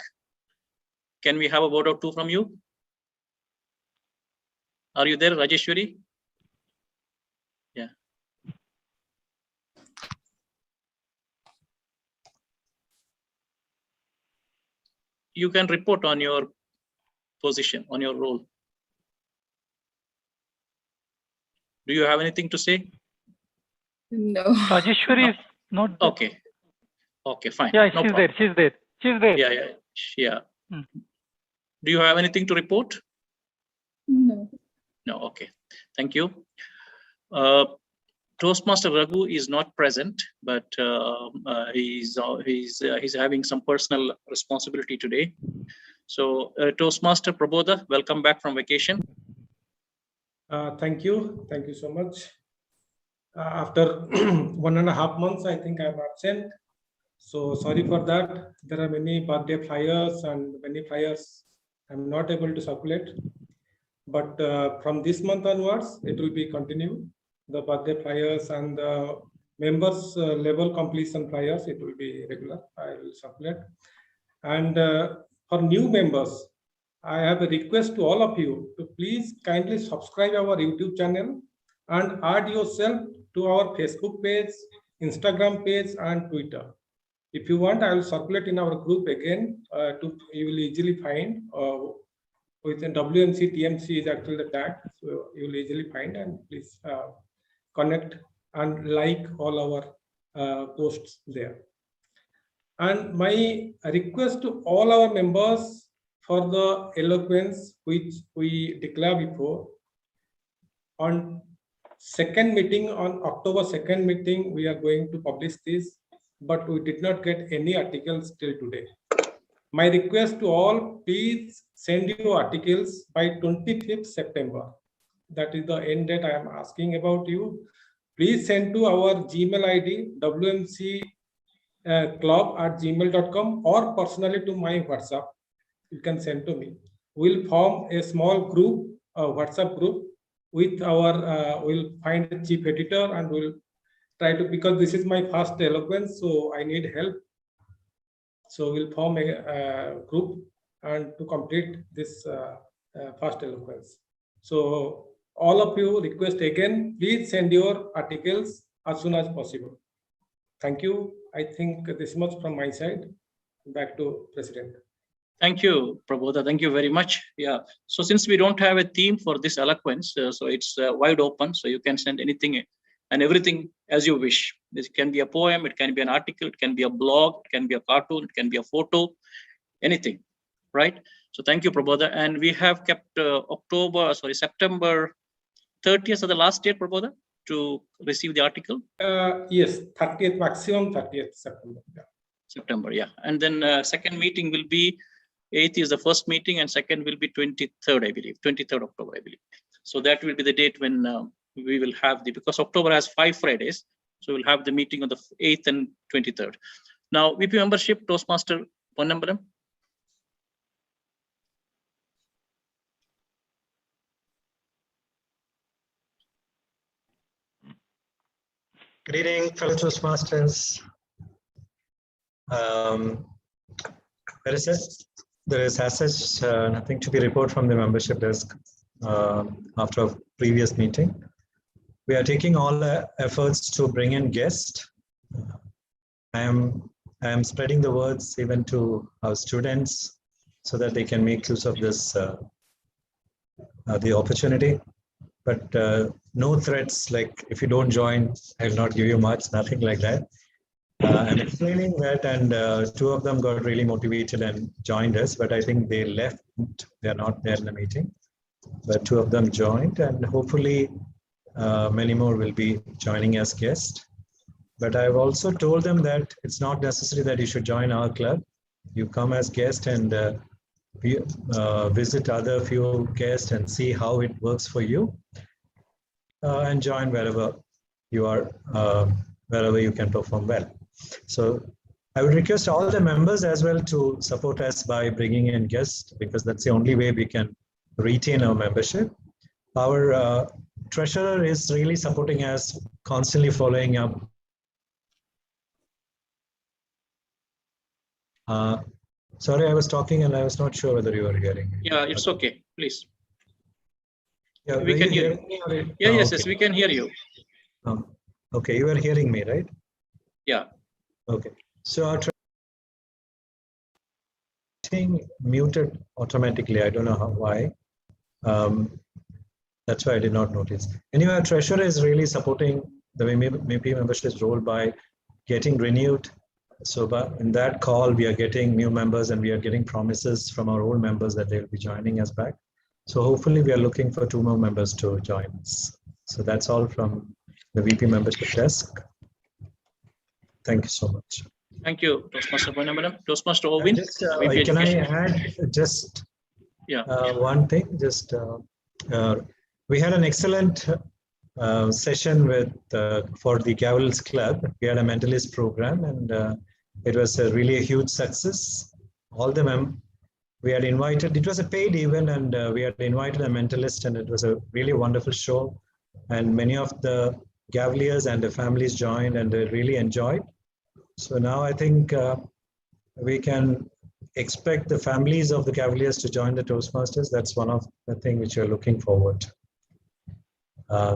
Can we have a word or two from you? Are you there, Rajeshwari? Yeah. You can report on your position, on your role. Do you have anything to say? No. Rajeshwari is not there. Okay. Okay, fine. Yeah, no she's problem. there. She's there. She's there. Yeah. Do you have anything to report? No. No. Okay. Thank you. Toastmaster Raghu is not present, but he's having some personal responsibility today. So Toastmaster Prabodha, welcome back from vacation. Thank you so much. After 1.5 months, I think I'm absent. So sorry for that. There are many birthday flyers and many flyers I'm not able to circulate. But from this month onwards, it will be continued. The birthday flyers and the members level completion flyers, it will be regular. I will circulate. And for new members, I have a request to all of you to please kindly subscribe our YouTube channel and add yourself to our Facebook page, Instagram page, and Twitter. If you want, I will circulate in our group again. You will easily find within WMC TMC is actually the tag, so you will easily find, and please connect and like all our posts there. And my request to all our members for the eloquence which we declared before, on second meeting, on October 2nd meeting, we are going to publish this, but we did not get any articles till today. My request to all, please send your articles by 25th September. That is the end date I am asking about you. Please send to our Gmail ID, wmcclub@gmail.com, or personally to my WhatsApp. You can send to me. We'll form a small group, a WhatsApp group with our, we'll find a chief editor and we'll try to, because this is my first eloquence, so I need help. So we'll form a group and to complete this first eloquence. So all of you, request again, please send your articles as soon as possible. Thank you. I think this much from my side. Back to President. Thank you, Prabodha. Thank you very much. Yeah. So since we don't have a theme for this eloquence, so it's wide open. So you can send anything and everything as you wish. This can be a poem, it can be an article, it can be a blog, it can be a cartoon, it can be a photo, anything, right? So thank you, Prabodha. And we have kept September 30th as the last date, Prabodha, to receive the article. Yes, 30th, maximum 30th September. Yeah. September, yeah. And then second meeting will be 8th is the first meeting, and second will be 23rd, I believe, 23rd October, I believe. So that will be the date when we will have because October has 5 Fridays. So we'll have the meeting on the 8th and 23rd. Now, VP membership, Toastmaster Ponnambalam. Good evening, fellow Toastmasters. There is as such nothing to be reported from the membership desk after a previous meeting. We are taking all the efforts to bring in guests. I am spreading the words even to our students so that they can make use of this the opportunity. But no threats like if you don't join, I will not give you much, nothing like that. I'm explaining that, and 2 of them got really motivated and joined us, but I think they left. They're not there in the meeting, but 2 of them joined, and hopefully many more will be joining as guests. But I've also told them that it's not necessary that you should join our club. You come as guest and visit other few guests and see how it works for you, and join wherever you are, wherever you can perform well. So I would request all the members as well to support us by bringing in guests, because that's the only way we can retain our membership. Our treasurer is really supporting us, constantly following up. Sorry, I was talking and I was not sure whether you were hearing me. Yeah, it's okay. Please. Yeah, we can hear you. Yeah, yes, okay. Yes, we can hear you. Okay, you are hearing me, right? Yeah. Okay. So our muted automatically. I don't know why. That's why I did not notice. Anyway, our treasurer is really supporting the VP membership's role by getting renewed. So in that call, we are getting new members and we are getting promises from our old members that they will be joining us back. So hopefully we are looking for 2 more members to join us. So that's all from the VP membership desk. Thank you so much. Thank you, Toastmaster Ponnambalam. Toastmaster Ovin. Can I add just one thing? Just we had an excellent session with for the Gavels Club. We had a mentalist program, and it was really a huge success. All the we had invited. It was a paid event, and we had invited a mentalist, and it was a really wonderful show. And many of the Gaveliers and the families joined, and they really enjoyed. So now I think we can expect the families of the Cavaliers to join the Toastmasters. That's one of the things which we're looking forward to.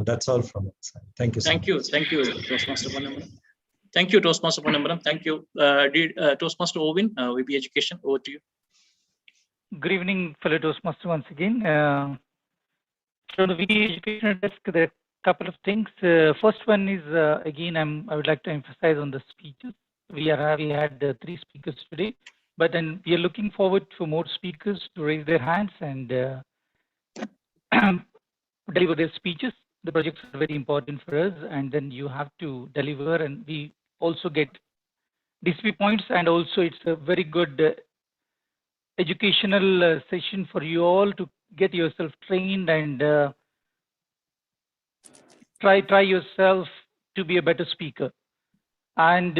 That's all from us. Thank you so much. Thank you, Toastmaster Panambaram. Thank you, Toastmaster Panambaram. Thank you. Toastmaster Ovin, VP Education, over to you. Good evening, fellow Toastmaster, once again. From the VP Education desk, there are a couple of things. First one is, again, I would like to emphasize on the speeches. We had 3 speakers today, but then we are looking forward for more speakers to raise their hands and deliver their speeches. The projects are very important for us, and then you have to deliver, and we also get DCP points, and also it's a very good educational session for you all to get yourself trained and try yourself to be a better speaker. And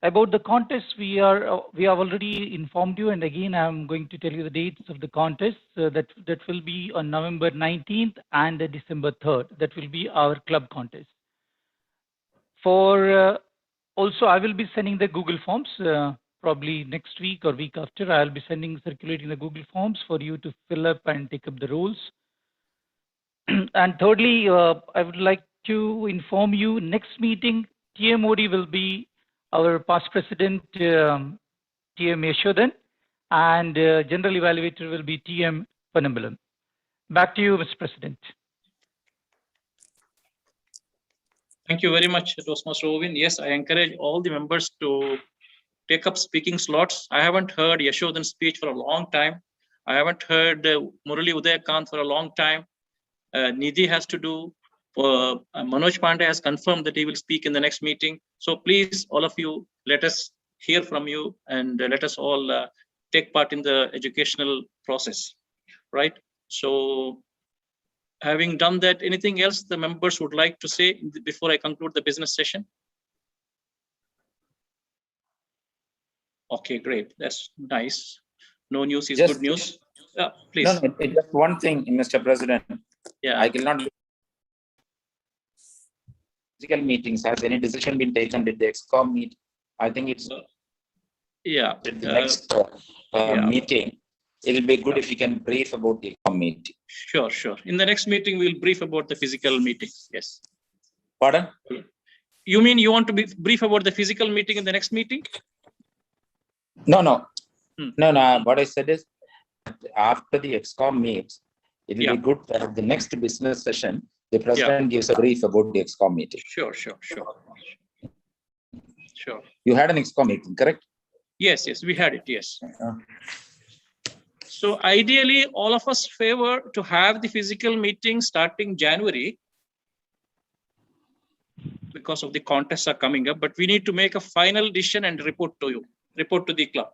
about the contest, we have already informed you, and again I'm going to tell you the dates of the contest. That will be on November 19th and December 3rd. That will be our club contest. For also, I will be sending the Google Forms probably next week or week after. I'll be circulating the Google Forms for you to fill up and take up the roles. And thirdly, I would like to inform you, next meeting, TMOD will be our past president, TM Yashodan, and general evaluator will be TM Panambaram. Back to you, Mr. President. Thank you very much, Toastmaster Ovin. Yes, I encourage all the members to take up speaking slots. I haven't heard Yashodan's speech for a long time. I haven't heard Murali Udayakant for a long time. Nidhi has to do. Manoj Pandey has confirmed that he will speak in the next meeting. So please, all of you, let us hear from you and let us all take part in the educational process, right? So having done that, anything else the members would like to say before I conclude the business session? Okay, great. That's nice. No news is good news. Please. No, just one thing, Mr. President. Yeah. I cannot. Physical meetings, has any decision been taken? Did the EXCOM meet? I think it's the next meeting. It will be good if you can brief about the EXCOM meeting. Sure. In the next meeting, we'll brief about the physical meetings. Yes. Pardon? You mean you want to be brief about the physical meeting in the next meeting? No. What I said is, after the EXCOM meets, it will be good that the next business session, the president gives a brief about the EXCOM meeting. Sure. You had an EXCOM meeting, correct? Yes, we had it, yes. So ideally, all of us favor to have the physical meeting starting January because of the contests are coming up, but we need to make a final decision and report to the club.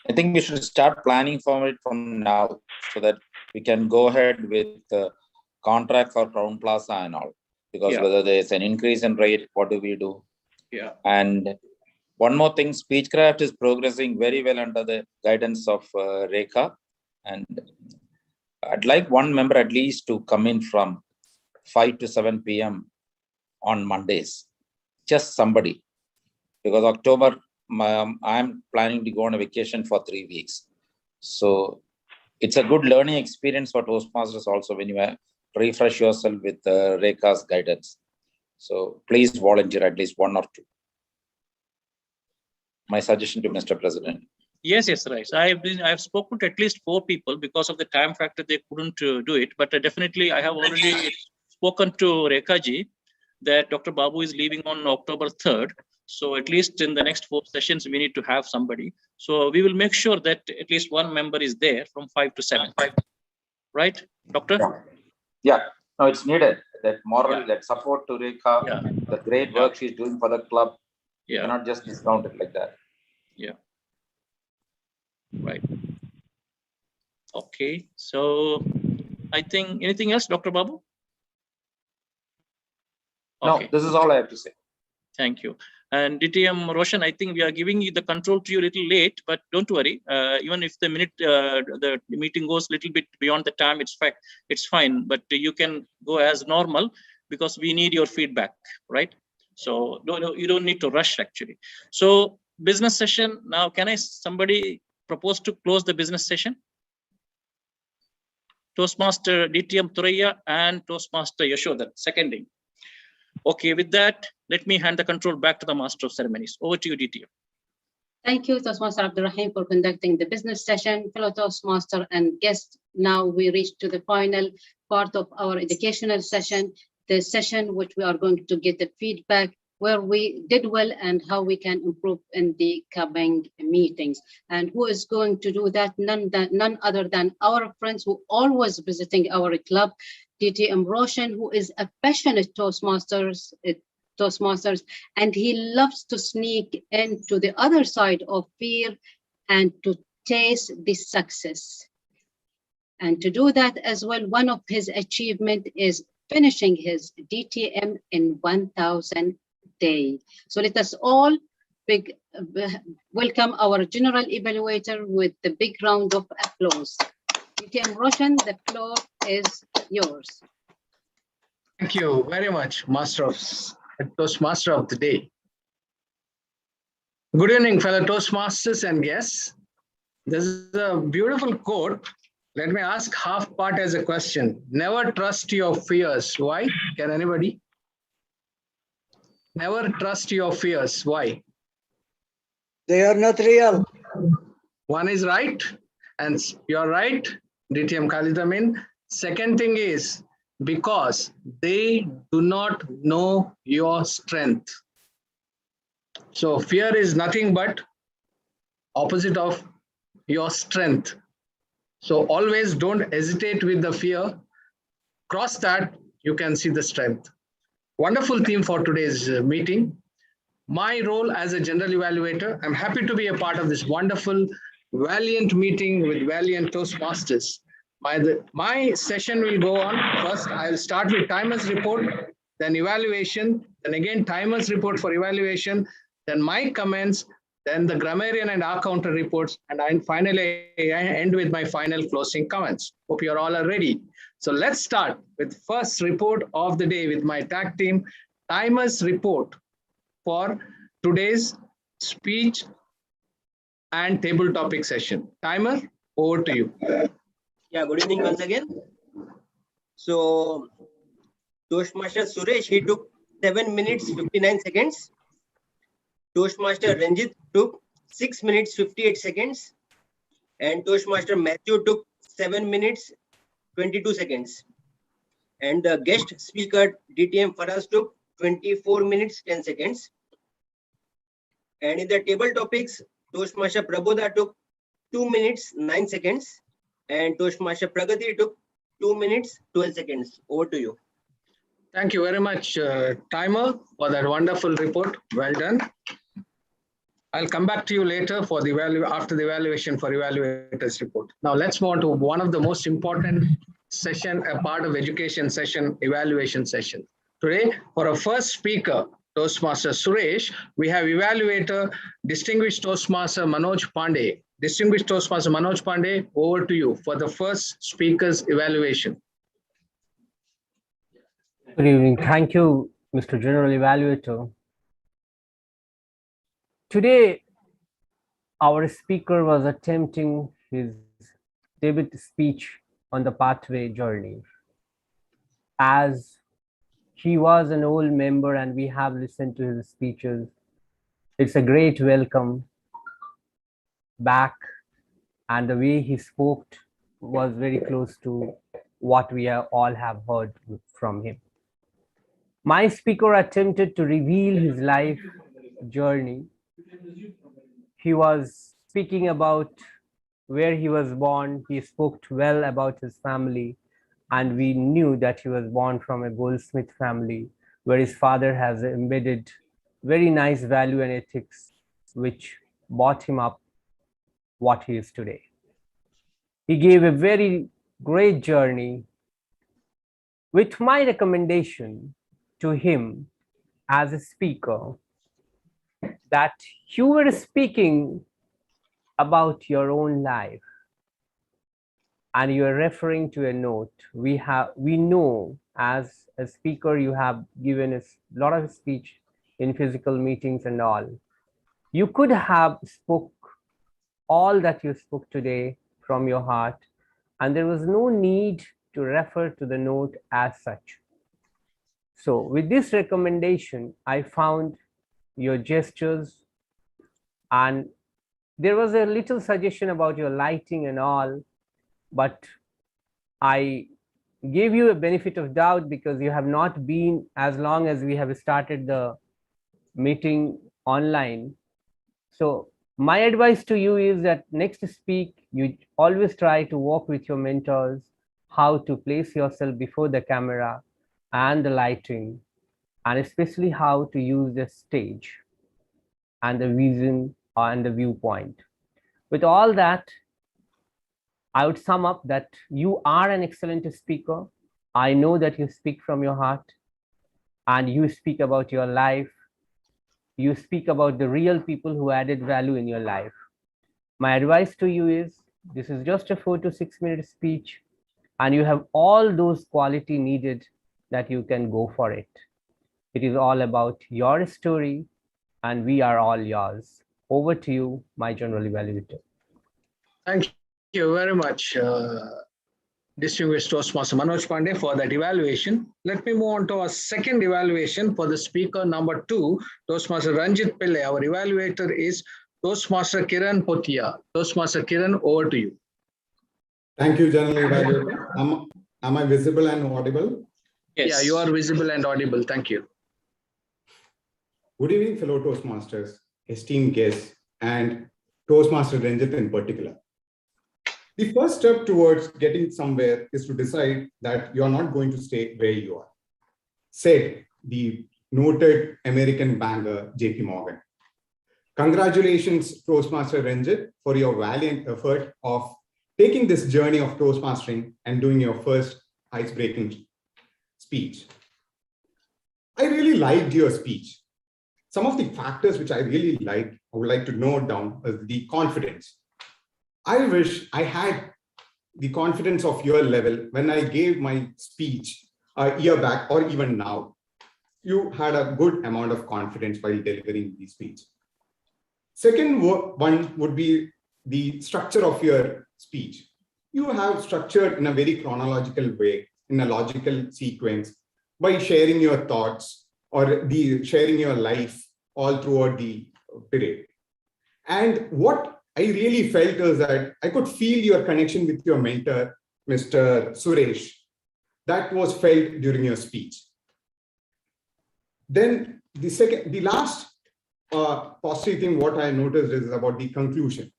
I think we should start planning for it from now so that we can go ahead with the contract for Crown Plaza and all. Because whether there's an increase in rate, what do we do? Yeah. And one more thing, Speechcraft is progressing very well under the guidance of Rekha. And I'd like one member at least to come in from 5 to 7 p.m. on Mondays. Just somebody. Because October, I'm planning to go on a vacation for 3 weeks. So it's a good learning experience for Toastmasters also when you refresh yourself with Rekha's guidance. So please volunteer at least 1 or 2. My suggestion to Mr. President. Yes, right. I've spoken to at least 4 people because of the time factor. They couldn't do it, but definitely I have already spoken to Rekha ji that Dr. Babu is leaving on October 3rd. So at least in the next 4 sessions, we need to have somebody. So we will make sure that at least one member is there from 5 to 7. Right, Doctor? Yeah. No, it's needed. That moral, that support to Rekha, the great work she's doing for the club. You cannot just discount it like that. Yeah. Right. Okay. So I think anything else, Dr. Babu? Okay. No, this is all I have to say. Thank you. And DTM Roshan, I think we are giving you the control to you a little late, but don't worry. Even if the meeting goes a little bit beyond the time, it's fine. But you can go as normal because we need your feedback, right? So no, you don't need to rush actually. So business session. Now, can somebody propose to close the business session? Toastmaster DTM Thuraiya and Toastmaster Yashodan, seconding. Okay, with that, let me hand the control back to the Master of Ceremonies. Over to you, DTM. Thank you, Toastmaster Abdurrahim, for conducting the business session. Fellow Toastmaster and guests, now we reach to the final part of our educational session, the session which we are going to get the feedback where we did well and how we can improve in the coming meetings. And who is going to do that? None other than our friends who always visiting our club, DTM Roshan, who is a passionate Toastmasters, and he loves to sneak into the other side of fear and to taste the success. And to do that as well, one of his achievement is finishing his DTM in 1,000 days. So let us all welcome our general evaluator with the big round of applause. DTM Roshan, the floor is yours. Thank you very much, Toastmaster of the day. Good evening, fellow Toastmasters and guests. This is a beautiful quote. Let me ask half part as a question. Never trust your fears. Why? Can anybody? Never trust your fears. Why? They are not real. One is right, and you're right, DTM Khalid Amin. Second thing is, because they do not know your strength. So fear is nothing but opposite of your strength. So always don't hesitate with the fear. Cross that, you can see the strength. Wonderful theme for today's meeting. My role as a general evaluator, I'm happy to be a part of this wonderful, valiant meeting with valiant Toastmasters. My session will go on. First, I'll start with timers report, then evaluation, then again timers report for evaluation, then my comments, then the grammarian and R counter reports, and finally I end with my final closing comments. Hope you're all are ready. So let's start with first report of the day with my tag team, timers report for today's speech and table topic session. Timer, over to you. Yeah, good evening once again. So Toastmaster Suresh, he took 7 minutes 59 seconds. Toastmaster Ranjit took 6 minutes 58 seconds. And Toastmaster Matthew took 7 minutes 22 seconds. And the guest speaker DTM Faraz took 24 minutes 10 seconds. And in the table topics, Toastmaster Prabodha took 2 minutes 9 seconds. And Toastmaster Pragati took 2 minutes 12 seconds. Over to you. Thank you very much, Timer, for that wonderful report. Well done. I'll come back to you later for the after the evaluation for evaluators report. Now let's move on to one of the most important session, a part of education session, evaluation session. Today, for our first speaker, Toastmaster Suresh, we have evaluator, distinguished Toastmaster Manoj Pandey. Distinguished Toastmaster Manoj Pandey, over to you for the first speaker's evaluation. Good evening. Thank you, Mr. General Evaluator. Today, our speaker was attempting his debate speech on the pathway journey. As he was an old member and we have listened to his speeches, it's a great welcome back, and the way he spoke was very close to what we all have heard from him. My speaker attempted to reveal his life journey. He was speaking about where he was born. He spoke well about his family, and we knew that he was born from a goldsmith family where his father has embedded very nice value and ethics which brought him up what he is today. He gave a very great journey. With my recommendation to him as a speaker, that you were speaking about your own life and you are referring to a note. We know as a speaker you have given us a lot of speech in physical meetings and all. You could have spoke all that you spoke today from your heart, and there was no need to refer to the note as such. So with this recommendation, I found your gestures, and there was a little suggestion about your lighting and all, but I gave you a benefit of doubt because you have not been as long as we have started the meeting online. So my advice to you is that next to speak, you always try to work with your mentors, how to place yourself before the camera and the lighting, and especially how to use the stage and the vision and the viewpoint. With all that, I would sum up that you are an excellent speaker. I know that you speak from your heart and you speak about your life. You speak about the real people who added value in your life. My advice to you is, this is just a 4 to 6 minute speech and you have all those quality needed that you can go for it. It is all about your story and we are all yours. Over to you, my general evaluator. Thank you very much, distinguished Toastmaster Manoj Pandey, for that evaluation. Let me move on to our second evaluation for the speaker number 2, Toastmaster Ranjit Pillai. Our evaluator is Toastmaster Kiran Potia. Toastmaster Kiran, over to you. Thank you, General Evaluator. Am I visible and audible? Yes. Yeah, you are visible and audible. Thank you. Good evening, fellow Toastmasters, esteemed guests, and Toastmaster Ranjit in particular. The first step towards getting somewhere is to decide that you're not going to stay where you are, said the noted American banker, JP Morgan. Congratulations, Toastmaster Ranjit, for your valiant effort of taking this journey of Toastmastering and doing your first ice-breaking speech. I really liked your speech. Some of the factors which I really liked, I would like to note down, is the confidence. I wish I had the confidence of your level when I gave my speech a year back or even now. You had a good amount of confidence while delivering the speech. Second one would be the structure of your speech. You have structured in a very chronological way, in a logical sequence, by sharing your thoughts or sharing your life all throughout the period. And what I really felt is that I could feel your connection with your mentor, Mr. Suresh. That was felt during your speech. Then the last positive thing what I noticed is about the conclusion.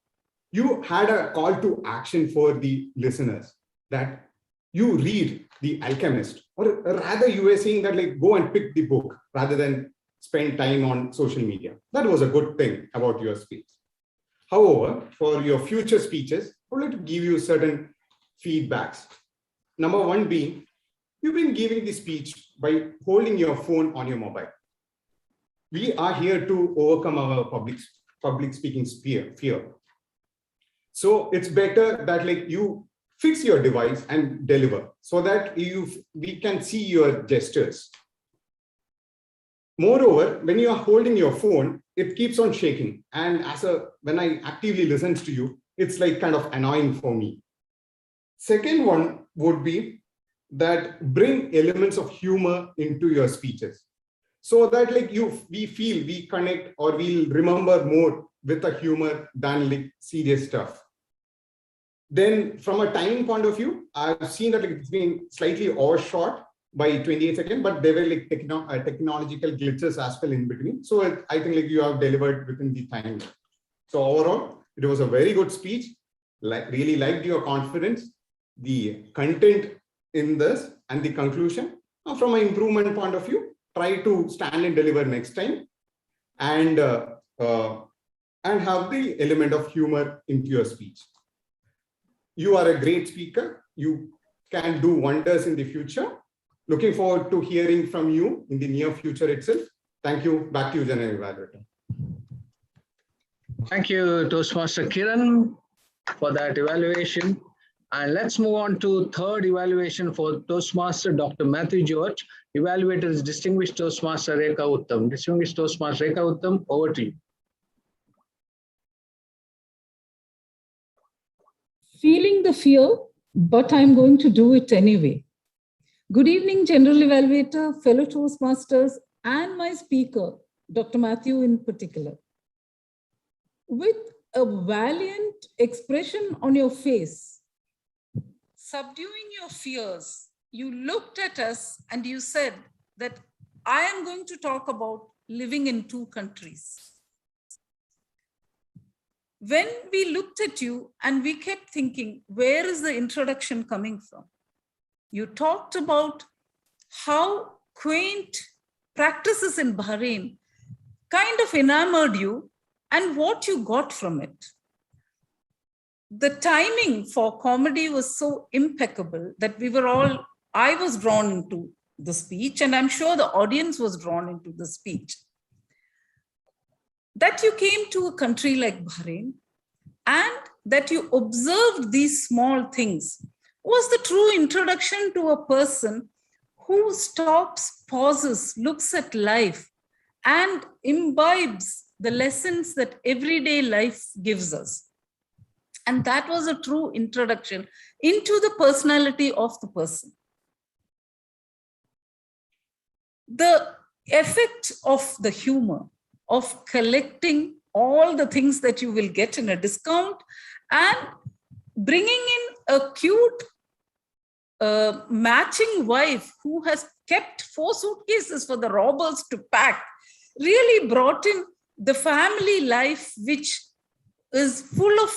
You had a call to action for the listeners that you read The Alchemist, or rather you were saying that like go and pick the book rather than spend time on social media. That was a good thing about your speech. However, for your future speeches, I would like to give you certain feedbacks. Number one being, you've been giving the speech by holding your phone on your mobile. We are here to overcome our public speaking fear. So it's better that like you fix your device and deliver so that we can see your gestures. Moreover, when you are holding your phone, it keeps on shaking. And when I actively listen to you, it's like kind of annoying for me. Second one would be that bring elements of humor into your speeches so that like we connect or we'll remember more with a humor than like serious stuff. Then from a timing point of view, I've seen that like, it's been slightly overshot by 28 seconds, but there were like technological glitches as well in between. So I think like you have delivered within the time. So overall, it was a very good speech. Really liked your confidence, the content in this and the conclusion. From an improvement point of view, try to stand and deliver next time and have the element of humor into your speech. You are a great speaker. You can do wonders in the future. Looking forward to hearing from you in the near future itself. Thank you. Back to you, General Evaluator. Thank you, Toastmaster Kiran, for that evaluation. And let's move on to third evaluation for Toastmaster Dr. Matthew George. Evaluator is Distinguished Toastmaster Rekha Uttam. Distinguished Toastmaster Rekha Uttam, over to you. feeling the fear, but I'm going to do it anyway. Good evening, General Evaluator, fellow Toastmasters, and my speaker, Dr. Matthew in particular. With a valiant expression on your face, subduing your fears, you looked at us and you said that I am going to talk about living in 2 countries. When we looked at you and we kept thinking, where is the introduction coming from? You talked about how quaint practices in Bahrain kind of enamored you and what you got from it. The timing for comedy was so impeccable that I was drawn into the speech, and I'm sure the audience was drawn into the speech. That you came to a country like Bahrain and that you observed these small things was the true introduction to a person who stops, pauses, looks at life, and imbibes the lessons that everyday life gives us. And that was a true introduction into the personality of the person. The effect of the humor, of collecting all the things that you will get in a discount and bringing in a cute matching wife who has kept 4 suitcases for the robbers to pack, really brought in the family life, which is full of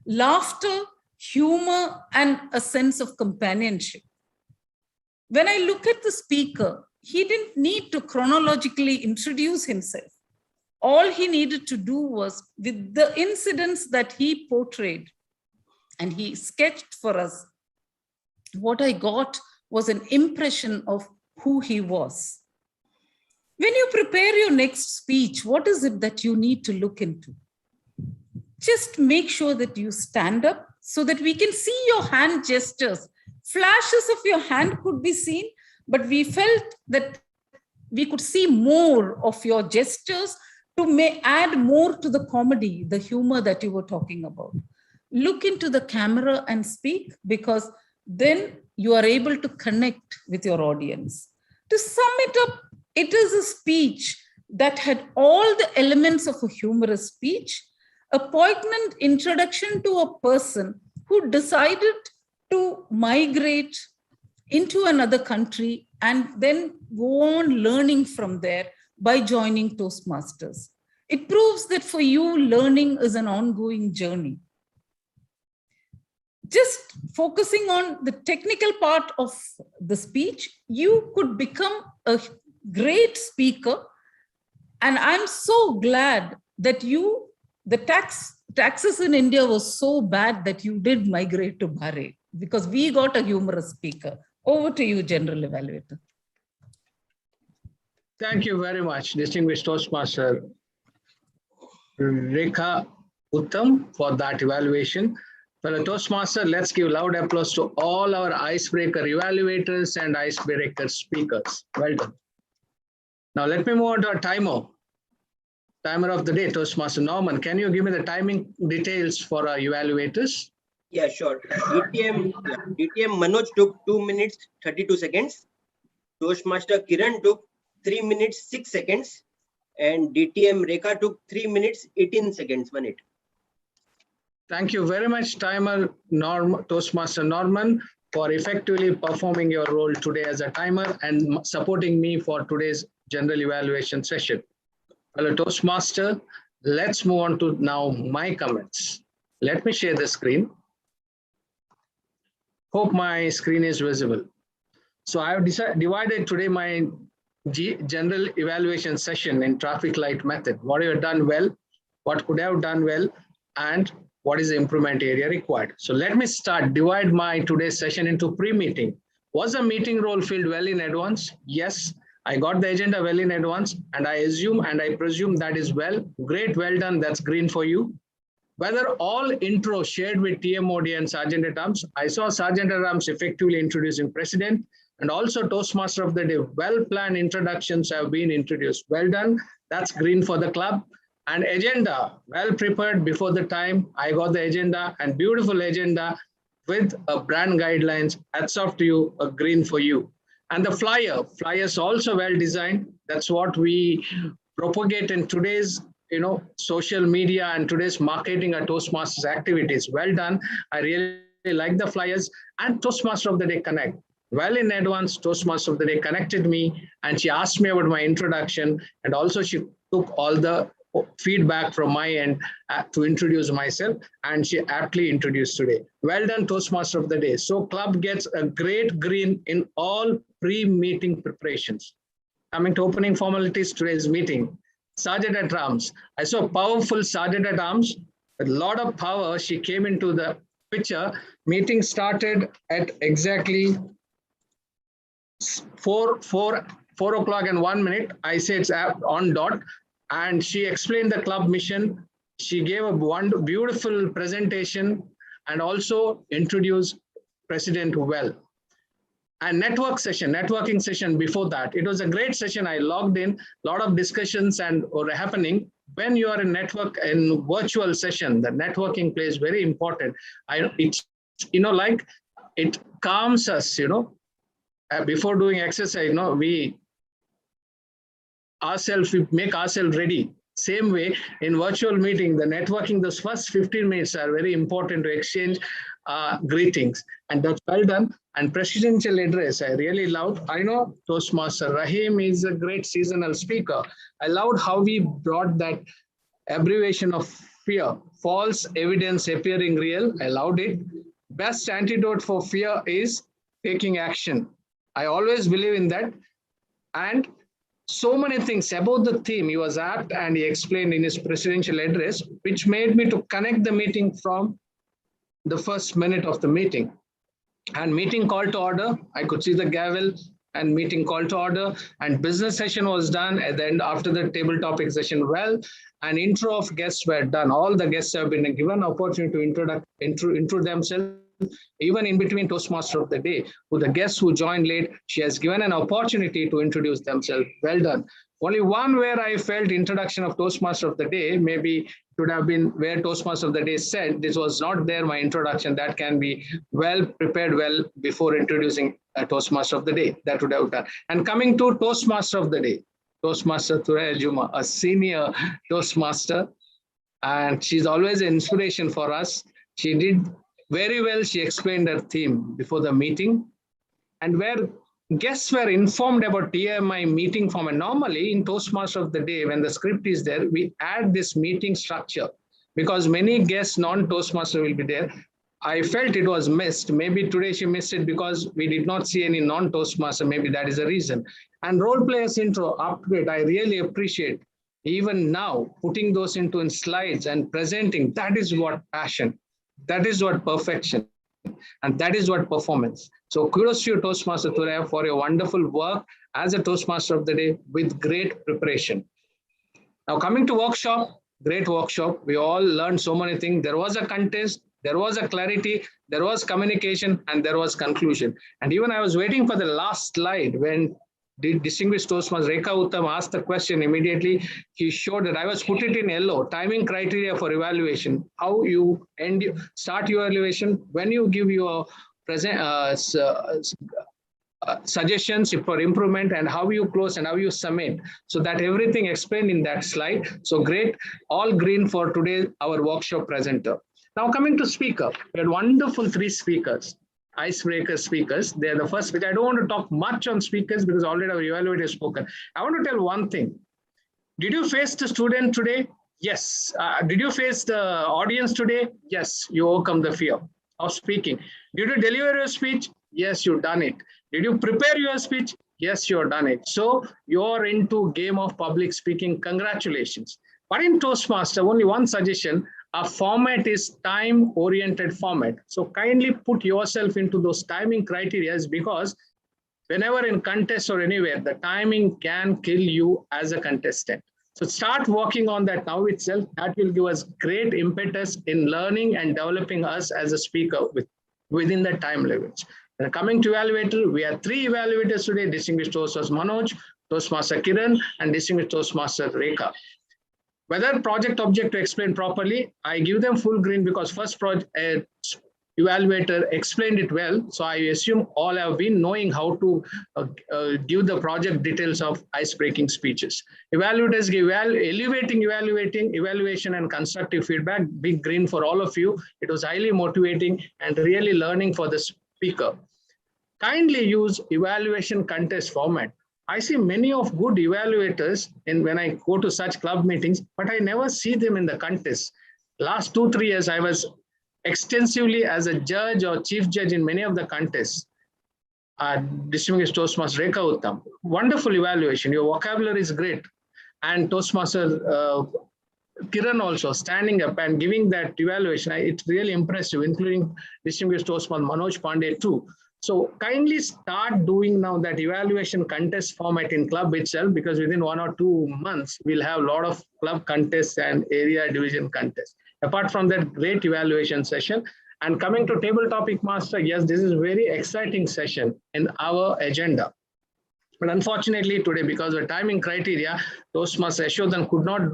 laughter, humor, and a sense of companionship. When I look at the speaker, he didn't need to chronologically introduce himself. All he needed to do was, with the incidents that he portrayed and he sketched for us, what I got was an impression of who he was. When you prepare your next speech, what is it that you need to look into? Just make sure that you stand up so that we can see your hand gestures. Flashes of your hand could be seen, but we felt that we could see more of your gestures to add more to the comedy, the humor that you were talking about. Look into the camera and speak, because then you are able to connect with your audience. To sum it up, it is a speech that had all the elements of a humorous speech, a poignant introduction to a person who decided to migrate into another country and then go on learning from there by joining Toastmasters. It proves that for you, learning is an ongoing journey. Just focusing on the technical part of the speech, you could become a great speaker. And I'm so glad that the taxes in India was so bad that you did migrate to Bahrain, because we got a humorous speaker. Over to you, General Evaluator. Thank you very much, distinguished Toastmaster Rekha Uttam, for that evaluation. Fellow Toastmaster, let's give loud applause to all our icebreaker evaluators and icebreaker speakers. Well done. Now let me move on to our timer. Timer of the day, Toastmaster Norman. Can you give me the timing details for our evaluators? Yeah, sure. DTM Manoj took 2 minutes 32 seconds. Toastmaster Kiran took 3 minutes 6 seconds. And DTM Rekha took 3 minutes 18 seconds. 1 minute. Thank you very much, timer Toastmaster Norman, for effectively performing your role today as a timer and supporting me for today's general evaluation session. Hello, Toastmaster. Let's move on to now my comments. Let me share the screen. Hope my screen is visible. So I have divided today my general evaluation session in traffic light method. What have you done well? What could I have done well? And what is the improvement area required? So let me divide my today's session into pre-meeting. Was the meeting role filled well in advance? Yes, I got the agenda well in advance, and I assume and I presume that is well. Great, well done, that's green for you. Whether all intro shared with TMOD and Sergeant at Arms, I saw Sergeant at Arms effectively introducing President, and also Toastmaster of the Day. Well-planned introductions have been introduced. Well done, that's green for the club. And agenda, well prepared before the time. I got the agenda, and beautiful agenda. with a brand guidelines. Hats off to you, a green for you. And the flyers also well designed. That's what we propagate in today's social media and today's marketing and Toastmasters activities. Well done. I really like the flyers. And Toastmaster of the Day Connect. Well in advance, Toastmaster of the Day connected me and she asked me about my introduction, and also she took all the feedback from my end to introduce myself, and she aptly introduced today. Well done, Toastmaster of the Day. So club gets a great green in all pre-meeting preparations. Coming to opening formalities, today's meeting. Sergeant at Arms. I saw a powerful Sergeant at Arms. With a lot of power, she came into the picture. Meeting started at exactly 4 o'clock and 1 minute. I say it's on dot. And she explained the club mission. She gave a beautiful presentation and also introduced President well. And networking session before that. It was a great session. I logged in, a lot of discussions were happening. When you are in virtual session, the networking plays very important. It calms us, before doing exercise, we make ourselves ready. Same way in virtual meeting, the networking, those first 15 minutes are very important to exchange greetings, and that's well done. And presidential address, I really loved. I know Toastmaster Rahim is a great seasonal speaker. I loved how we brought that abbreviation of fear, false evidence appearing real. I loved it. Best antidote for fear is taking action. I always believe in that. And so many things about the theme he was apt, and he explained in his presidential address, which made me to connect the meeting from the first minute of the meeting. And meeting call to order, I could see the gavel and meeting call to order, and business session was done at the end after the table topic session well, and intro of guests were done. All the guests have been given opportunity to intro themselves. Even in between Toastmaster of the Day, with the guests who joined late, she has given an opportunity to introduce themselves. Well done. Only one where I felt introduction of Toastmaster of the Day, maybe it would have been where Toastmaster of the Day said, this was not there, my introduction, that can be well prepared well before introducing a Toastmaster of the Day. That would have done. And coming to Toastmaster of the Day, Toastmaster Thuraya Juma, a senior Toastmaster, and she's always an inspiration for us. She did very well. She explained her theme before the meeting, and where guests were informed about TMI meeting format. Normally in Toastmaster of the Day, when the script is there, we add this meeting structure because many guests, non-Toastmaster will be there. I felt it was missed. Maybe today she missed it because we did not see any non-Toastmaster. Maybe that is the reason. And role players intro, upgrade, I really appreciate. Even now, putting those in slides and presenting, that is what passion. That is what perfection, and that is what performance. So kudos to you, Toastmaster Thuraya, for your wonderful work as a Toastmaster of the Day with great preparation. Now coming to workshop, great workshop. We all learned so many things. There was a contest, there was a clarity, there was communication, and there was conclusion. And even I was waiting for the last slide when the distinguished Toastmaster Rekha Uttam asked the question immediately. He showed that I was put it in yellow, timing criteria for evaluation, how you start your evaluation, when you give your suggestions for improvement, and how you close and how you submit. So that everything explained in that slide. So great, all green for today, our workshop presenter. Now coming to speaker, we had wonderful 3 speakers. Icebreaker speakers. They're the first speaker. I don't want to talk much on speakers because already our evaluator has spoken. I want to tell one thing. Did you face the student today? Yes. Did you face the audience today? Yes. You overcome the fear of speaking. Did you deliver your speech? Yes, you've done it. Did you prepare your speech? Yes, you've done it. So you're into game of public speaking. Congratulations. But in Toastmaster, only one suggestion. Our format is time-oriented format. So kindly put yourself into those timing criteria, because whenever in contest or anywhere, the timing can kill you as a contestant. So start working on that now itself. That will give us great impetus in learning and developing us as a speaker within the time limits. And coming to evaluator, we have 3 evaluators today: Distinguished Toastmaster Manoj, Toastmaster Kiran, and Distinguished Toastmaster Rekha. Whether project object to explain properly, I give them full green because first evaluator explained it well. So I assume all have been knowing how to give the project details of ice-breaking speeches. Evaluators give evaluation and constructive feedback. Big green for all of you. It was highly motivating and really learning for the speaker. Kindly use evaluation contest format. I see many of good evaluators when I go to such club meetings, but I never see them in the contest. Last 2-3 years, I was extensively as a judge or chief judge in many of the contests. Distinguished Toastmaster Rekha Uttam, wonderful evaluation. Your vocabulary is great. And Toastmaster Kiran also standing up and giving that evaluation. It's really impressive, including Distinguished Toastmaster Manoj Pandey too. So kindly start doing now that evaluation contest format in club itself, because within 1 or 2 months, we'll have a lot of club contests and area division contests. Apart from that, great evaluation session. And coming to table topic master, yes, this is a very exciting session in our agenda. But unfortunately today, because of timing criteria, Toastmaster Yashodhan could not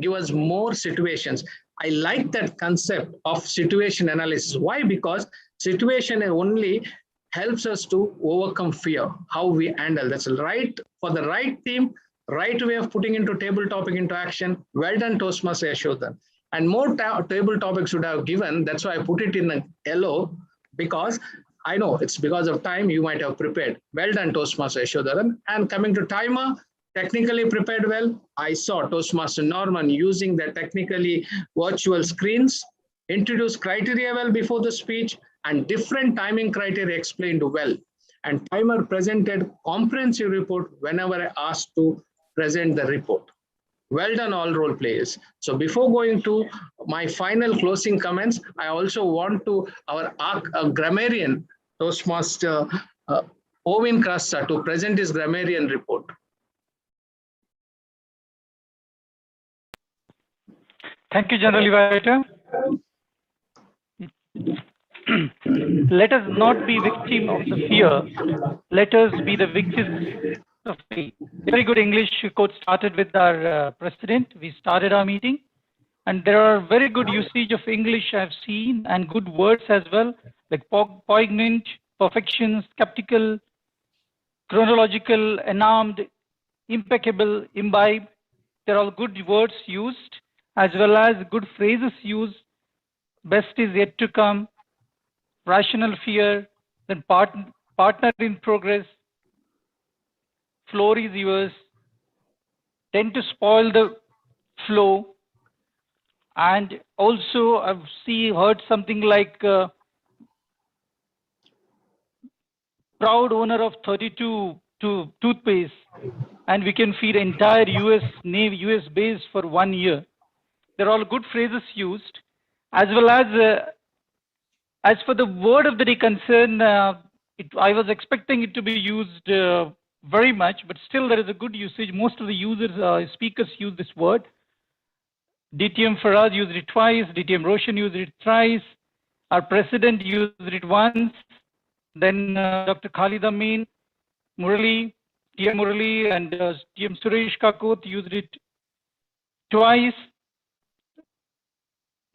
give us more situations. I like that concept of situation analysis. Why? Because situation only helps us to overcome fear, how we handle. That's right for the right team, right way of putting into table topic into action. Well done, Toastmaster Yashodhan. And more table topics should have given. That's why I put it in a yellow, because I know it's because of time you might have prepared. Well done, Toastmaster Yashodhan. And coming to timer, technically prepared well. I saw Toastmaster Norman using the technically virtual screens, introduced criteria well before the speech, and different timing criteria explained well. And timer presented comprehensive report whenever I asked to present the report. Well done, all role players. So before going to my final closing comments, I also want to our grammarian, Toastmaster Owen Krasta, to present his grammarian report. Thank you, General Evaluator. Let us not be victim of the fear. Let us be the victims of faith. Very good English quote started with our president. We started our meeting, and there are very good usage of English I've seen, and good words as well, like poignant, perfection, skeptical, chronological, enarmed, impeccable, imbibe. They're all good words used, as well as good phrases used. Best is yet to come, rational fear, then partner in progress, floor is yours, tend to spoil the flow. And also I've heard something like proud owner of 32 toothpaste, and we can feed entire US Navy, US base for 1 year. They're all good phrases used, as well as for the word of the day concern, I was expecting it to be used very much, but still there is a good usage. Most of the users, speakers use this word. DTM Faraz used it twice, DTM Roshan used it thrice, our president used it once, then Dr. Khalid Amin, Murali, TM Murali, and TM Suresh Kakut used it twice.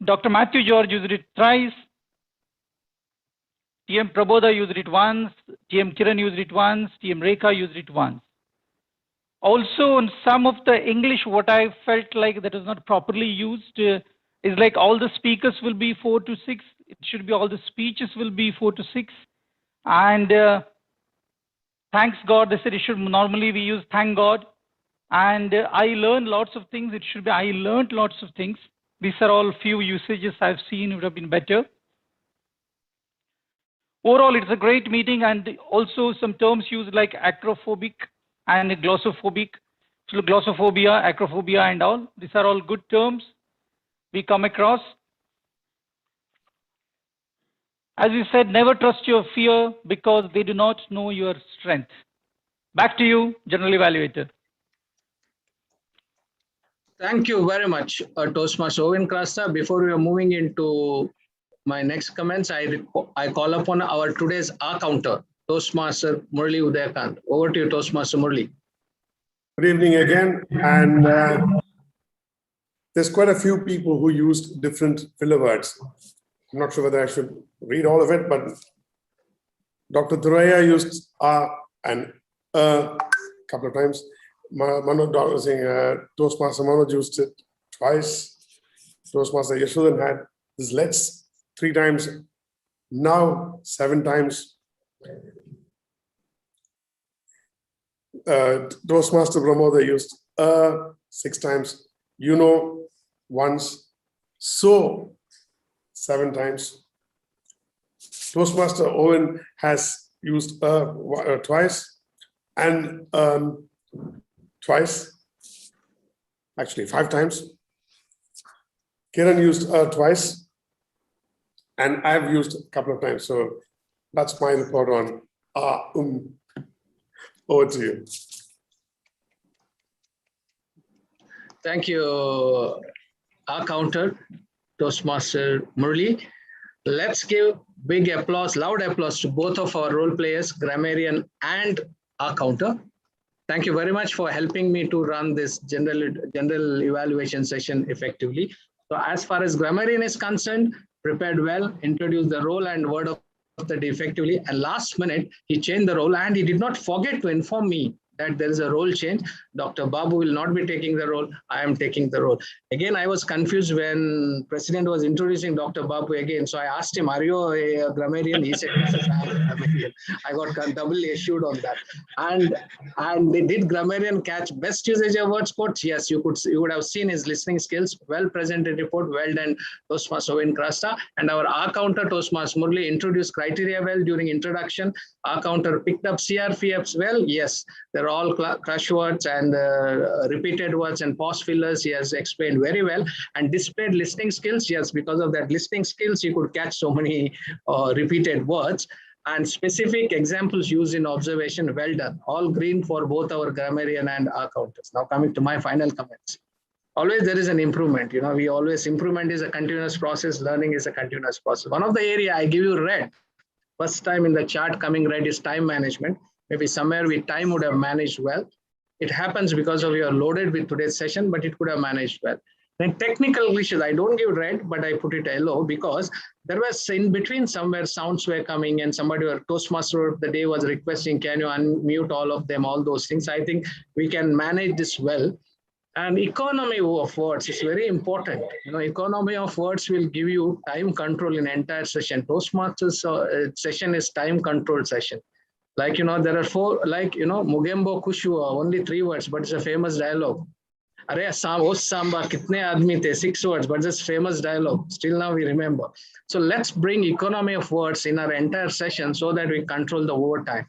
Dr. Matthew George used it thrice. TM Prabodha used it once, TM Kiran used it once, TM Rekha used it once. Also, in some of the English, what I felt like that was not properly used is like all the speakers will be 4 to 6. It should be all the speeches will be 4 to 6. And thanks God, they said it should normally we use thank God. And I learned lots of things. It should be I learned lots of things. These are all few usages I've seen would have been better. Overall, it's a great meeting, and also some terms used like acrophobic and glossophobic. So glossophobia, acrophobia, and all. These are all good terms we come across. As we said, never trust your fear because they do not know your strength. Back to you, General Evaluator. Thank you very much, Toastmaster Owen Krasta. Before we are moving into my next comments, I call upon our today's counter, Toastmaster Murali Udayakant. Over to you, Toastmaster Murali. Good evening again. And there's quite a few people who used different filler words. I'm not sure whether I should read all of it, but Dr. Thuraya used and a couple of times. Manoj Toastmaster Manoj used it twice. Toastmaster Yashodhan had this let's 3 times. Now 7 times. Toastmaster Brahmoda used 6 times. Once. So 7 times. Toastmaster Owen has used twice and twice, actually 5 times. Kiran used twice and I've used a couple of times. So that's my report on over to you. Thank you, our counter, Toastmaster Murli. Let's give big applause, loud applause to both of our role players, grammarian and our counter. Thank you very much for helping me to run this general evaluation session effectively. So as far as grammarian is concerned, prepared well, introduced the role and word of the day effectively. And last minute, he changed the role and he did not forget to inform me that there is a role change. Dr. Babu will not be taking the role. I am taking the role. Again, I was confused when President was introducing Dr. Babu again. So I asked him, are you a grammarian? He said, yes, I am a grammarian. I got doubly assured on that. And they did grammarian catch best usage of words quotes. Yes, you would have seen his listening skills. Well presented report, well done, Toastmaster Owen Krasta. And our counter, Toastmaster Murli, introduced criteria well during introduction. Our counter picked up CRPFs well. Yes, there are all crush words and repeated words and pause fillers. He has explained very well and displayed listening skills. Yes, because of that listening skills, you could catch so many repeated words and specific examples used in observation. Well done. All green for both our grammarian and our counters. Now coming to my final comments. Always there is an improvement. Improvement is a continuous process. Learning is a continuous process. One of the area I give you red. First time in the chart coming red is time management. Maybe somewhere with time would have managed well. It happens because of you are loaded with today's session, but it could have managed well. Then technical glitches, I don't give red, but I put it yellow because there was in between somewhere sounds were coming and somebody or Toastmaster of the day was requesting, can you unmute all of them, all those things. I think we can manage this well. And economy of words is very important. Economy of words will give you time control in entire session. Toastmasters session is time control session. Like, there are 4, like, Mugembo Kushua, only 3 words, but it's a famous dialogue. Are Samba, kitne aadmi the 6 words, but it's famous dialogue. Still now we remember. So let's bring economy of words in our entire session so that we control the overtime.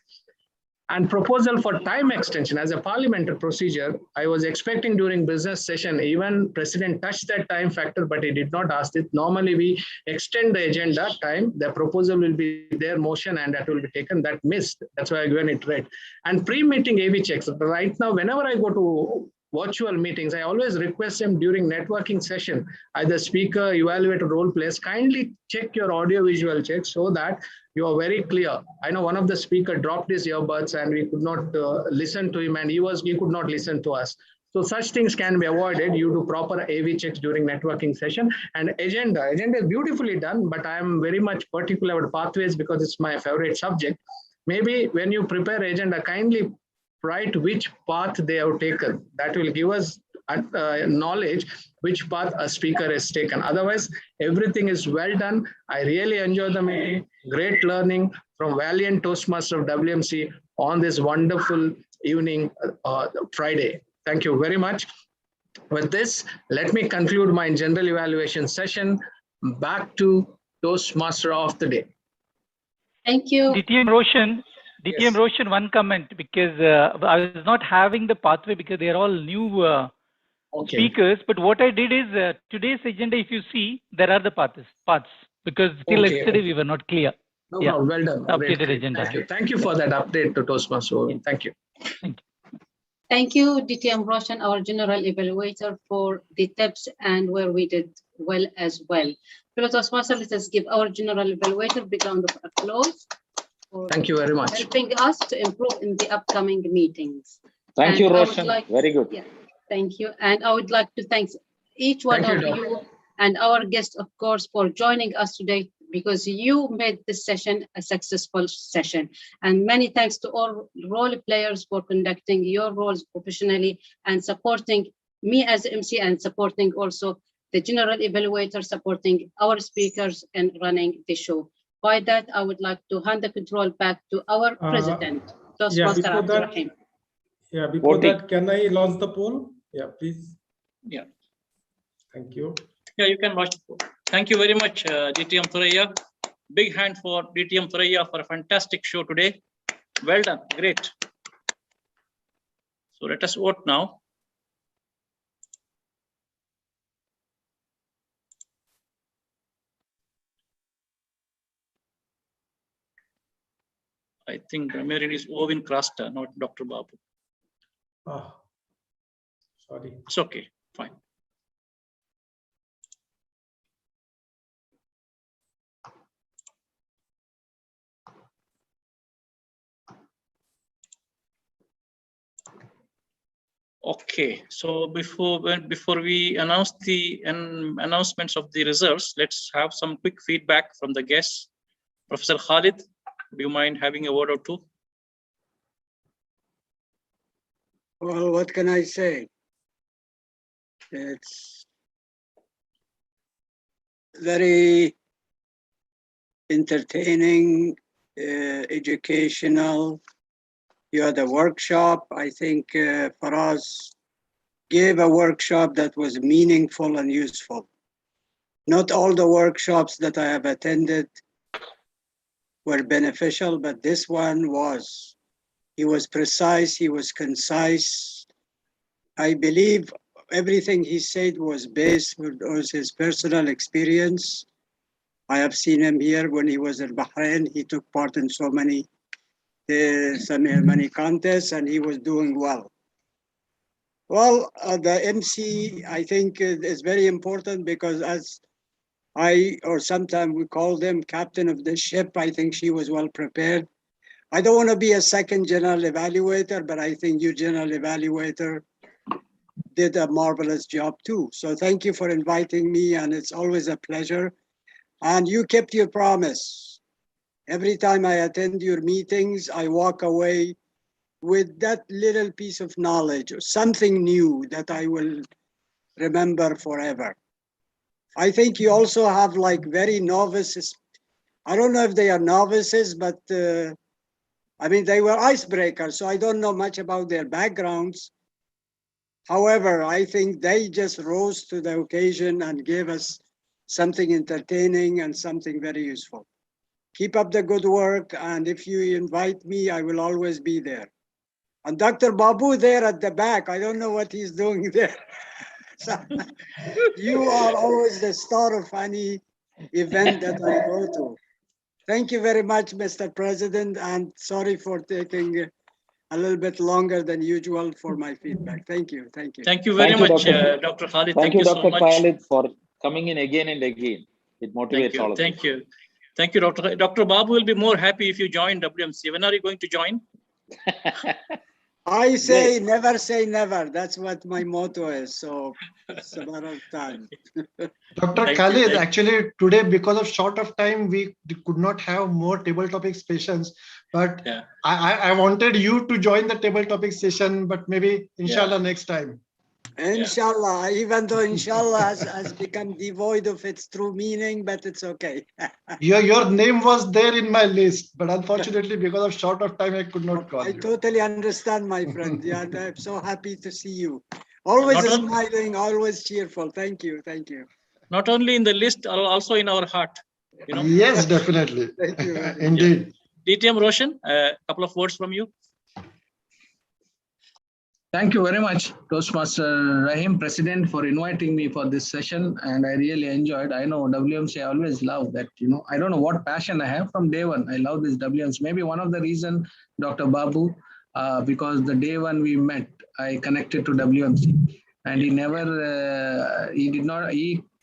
And proposal for time extension as a parliamentary procedure, I was expecting during business session, even President touched that time factor, but he did not ask it. Normally we extend the agenda time, the proposal will be their motion and that will be taken. That missed, that's why I given it red. And pre-meeting AV checks. Right now, whenever I go to virtual meetings, I always request them during networking session, either speaker, evaluator, role players, kindly check your audio visual check so that you are very clear. I know one of the speaker dropped his earbuds and we could not listen to him and he could not listen to us. So such things can be avoided. You do proper AV checks during networking session. And agenda is beautifully done, but I am very much particular about pathways because it's my favorite subject. Maybe when you prepare agenda, kindly write which path they have taken. That will give us knowledge which path a speaker has taken. Otherwise, everything is well done. I really enjoyed the meeting. Great learning from valiant Toastmaster of WMC on this wonderful evening, Friday. Thank you very much. With this, let me conclude my general evaluation session. Back to Toastmaster of the day. Thank you. DTM Roshan, one comment, because I was not having the pathway because they are all new speakers. But what I did is today's agenda, if you see, there are the paths because till yesterday we were not clear. No problem. Well done. Updated agenda. Thank you. Thank you for that update to Toastmaster. Thank you. Thank you, DTM Roshan, our general evaluator, for the tips and where we did well as well. Fellow Toastmaster, let us give our general evaluator a big round of applause. Thank you very much. Helping us to improve in the upcoming meetings. Thank you, Roshan. Very good. Yeah, thank you. And I would like to thank each one of you and our guest, of course, for joining us today, because you made this session a successful session. And many thanks to all role players for conducting your roles professionally and supporting me as MC, and supporting also the general evaluator, supporting our speakers and running the show. By that, I would like to hand the control back to our president, Toastmaster Abdurrahim. Before that, can I launch the poll? Yeah, please. Yeah. Thank you. Yeah, you can watch the poll. Thank you very much, DTM Thuraiya. Big hand for DTM Thuraiya for a fantastic show today. Well done, great. So let us vote now. I think the merit is Ovin Krasta, not Dr. Babu. Ah, sorry. It's okay, fine. Okay, so before we announce the announcements of the results, let's have some quick feedback from the guests. Professor Khalid, do you mind having a word or two? Well, what can I say? It's very entertaining, educational. You had a workshop. I think Faraz gave a workshop that was meaningful and useful. Not all the workshops that I have attended were beneficial, but this one was. He was precise, he was concise. I believe everything he said was based on his personal experience. I have seen him here when he was in Bahrain. He took part in so many contests, and he was doing well. Well, the MC, I think, is very important because as sometimes we call them captain of the ship, I think she was well prepared. I don't want to be a second general evaluator, but I think you general evaluator did a marvelous job too. So thank you for inviting me, and it's always a pleasure. And you kept your promise. Every time I attend your meetings, I walk away with that little piece of knowledge, or something new that I will remember forever. I think you also have like very novices. I don't know if they are novices, but I mean, they were icebreakers, so I don't know much about their backgrounds. However, I think they just rose to the occasion and gave us something entertaining and something very useful. Keep up the good work, and if you invite me, I will always be there. And Dr. Babu there at the back, I don't know what he's doing there. So, you are always the star of any event that I go to. Thank you very much, Mr. President, and sorry for taking a little bit longer than usual for my feedback. Thank you. Thank you. Thank you very much, Dr. Khalid. Thank you, so Dr. much. Khalid, for coming in again and again. It motivates all of us. Thank you. Thank you, Dr. Dr. Babu will be more happy if you join WMC. When are you going to join? I say never. That's what my motto is. So it's a matter of time. Dr. Khalid, actually today, because of short of time, we could not have more table topic sessions. But I wanted you to join the table topic session, but maybe inshallah next time. Inshallah, even though inshallah has become devoid of its true meaning, but it's okay. Your name was there in my list, but unfortunately, because of short of time, I could not call you. I totally understand, my friend. Yeah, I'm so happy to see you. Always smiling, always cheerful. Thank you. Thank you. Not only in the list, also in our heart. You know? Yes, definitely. Thank you. Indeed. DTM Roshan, a couple of words from you. Thank you very much, Toastmaster Rahim, President, for inviting me for this session. And I really enjoyed. I know WMC, I always love that, I don't know what passion I have from day one. I love this WMC. Maybe one of the reasons, Dr. Babu, because the day one we met, I connected to WMC. And he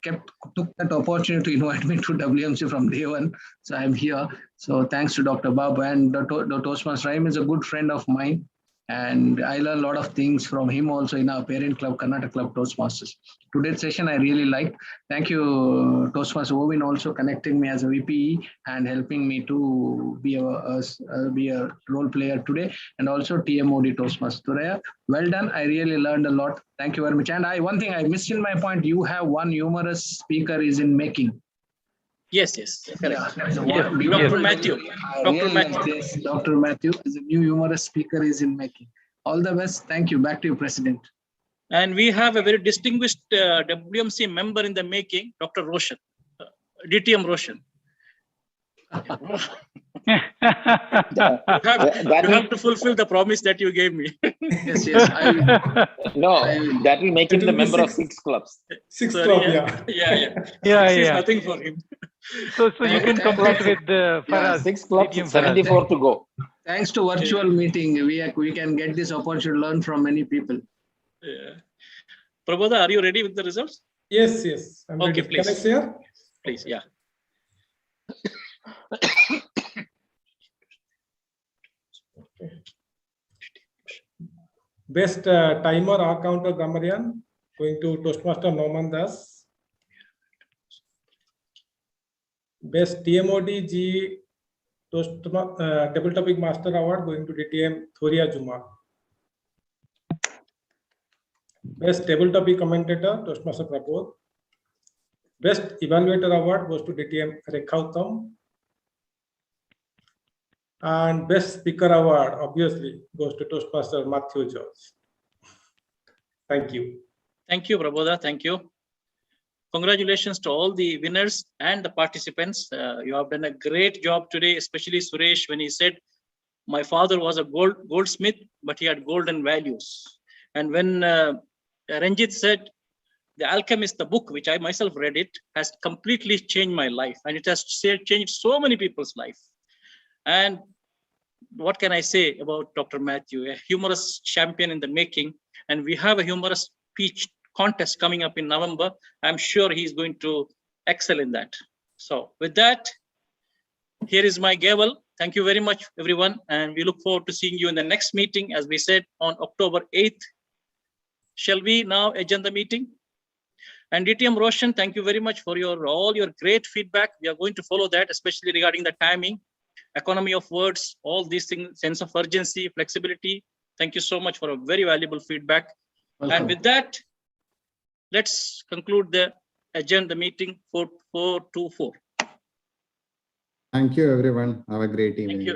took that opportunity to invite me to WMC from day one. So I'm here. So thanks to Dr. Babu, and the Toastmaster Rahim is a good friend of mine. And I learned a lot of things from him also in our parent club, Karnataka Club Toastmasters. Today's session I really liked. Thank you, Toastmaster Owen, also connecting me as a VPE and helping me to be a role player today, and also TMOD Toastmaster Thuraiya. Well done. I really learned a lot. Thank you very much. And one thing I missed in my point, you have one humorous speaker is in making. Yes, yes, correct. Yeah, Dr. Matthew. Dr. Matthew. Yes, Dr. Matthew is a new humorous speaker is in making. All the best. Thank you. Back to you, President. And we have a very distinguished WMC member in the making, Dr. Roshan, DTM Roshan. You have to fulfill the promise that you gave me. Yes. That will make him the member of 6 clubs. 6 club, Yeah. This is nothing for him. So you can compete with Faraz. 6 clubs, 74 to go. Thanks to virtual meeting, we can get this opportunity to learn from many people. Yeah. Prabodha, are you ready with the results? Yes. I'm okay, ready. please. Can I share? Please, yeah. Best timer or counter grammarian going to Toastmaster Norman Das. Best TMOD G Table Topic Master Award going to DTM Thoria Juma. Best Table Topic Commentator Toastmaster Prabodh. Best Evaluator Award goes to DTM Rekhautam. And Best Speaker Award obviously goes to Toastmaster Matthew George. Thank you. Thank you, Prabodha. Thank you. Congratulations to all the winners and the participants. You have done a great job today, especially Suresh, when he said, my father was a goldsmith, but he had golden values. And when Ranjit said, The Alchemist, the book, which I myself read it, has completely changed my life. And it has changed so many people's life. And what can I say about Dr. Matthew, a humorous champion in the making. And we have a humorous speech contest coming up in November. I'm sure he's going to excel in that. So with that, here is my gavel. Thank you very much, everyone. And we look forward to seeing you in the next meeting, as we said, on October 8th. Shall we now adjourn the meeting? And DTM Roshan, thank you very much for all your great feedback. We are going to follow that, especially regarding the timing, economy of words, all these things, sense of urgency, flexibility. Thank you so much for a very valuable feedback. Welcome. And with that, let's conclude the agenda meeting 424. Thank you, everyone. Have a great evening. Thank you.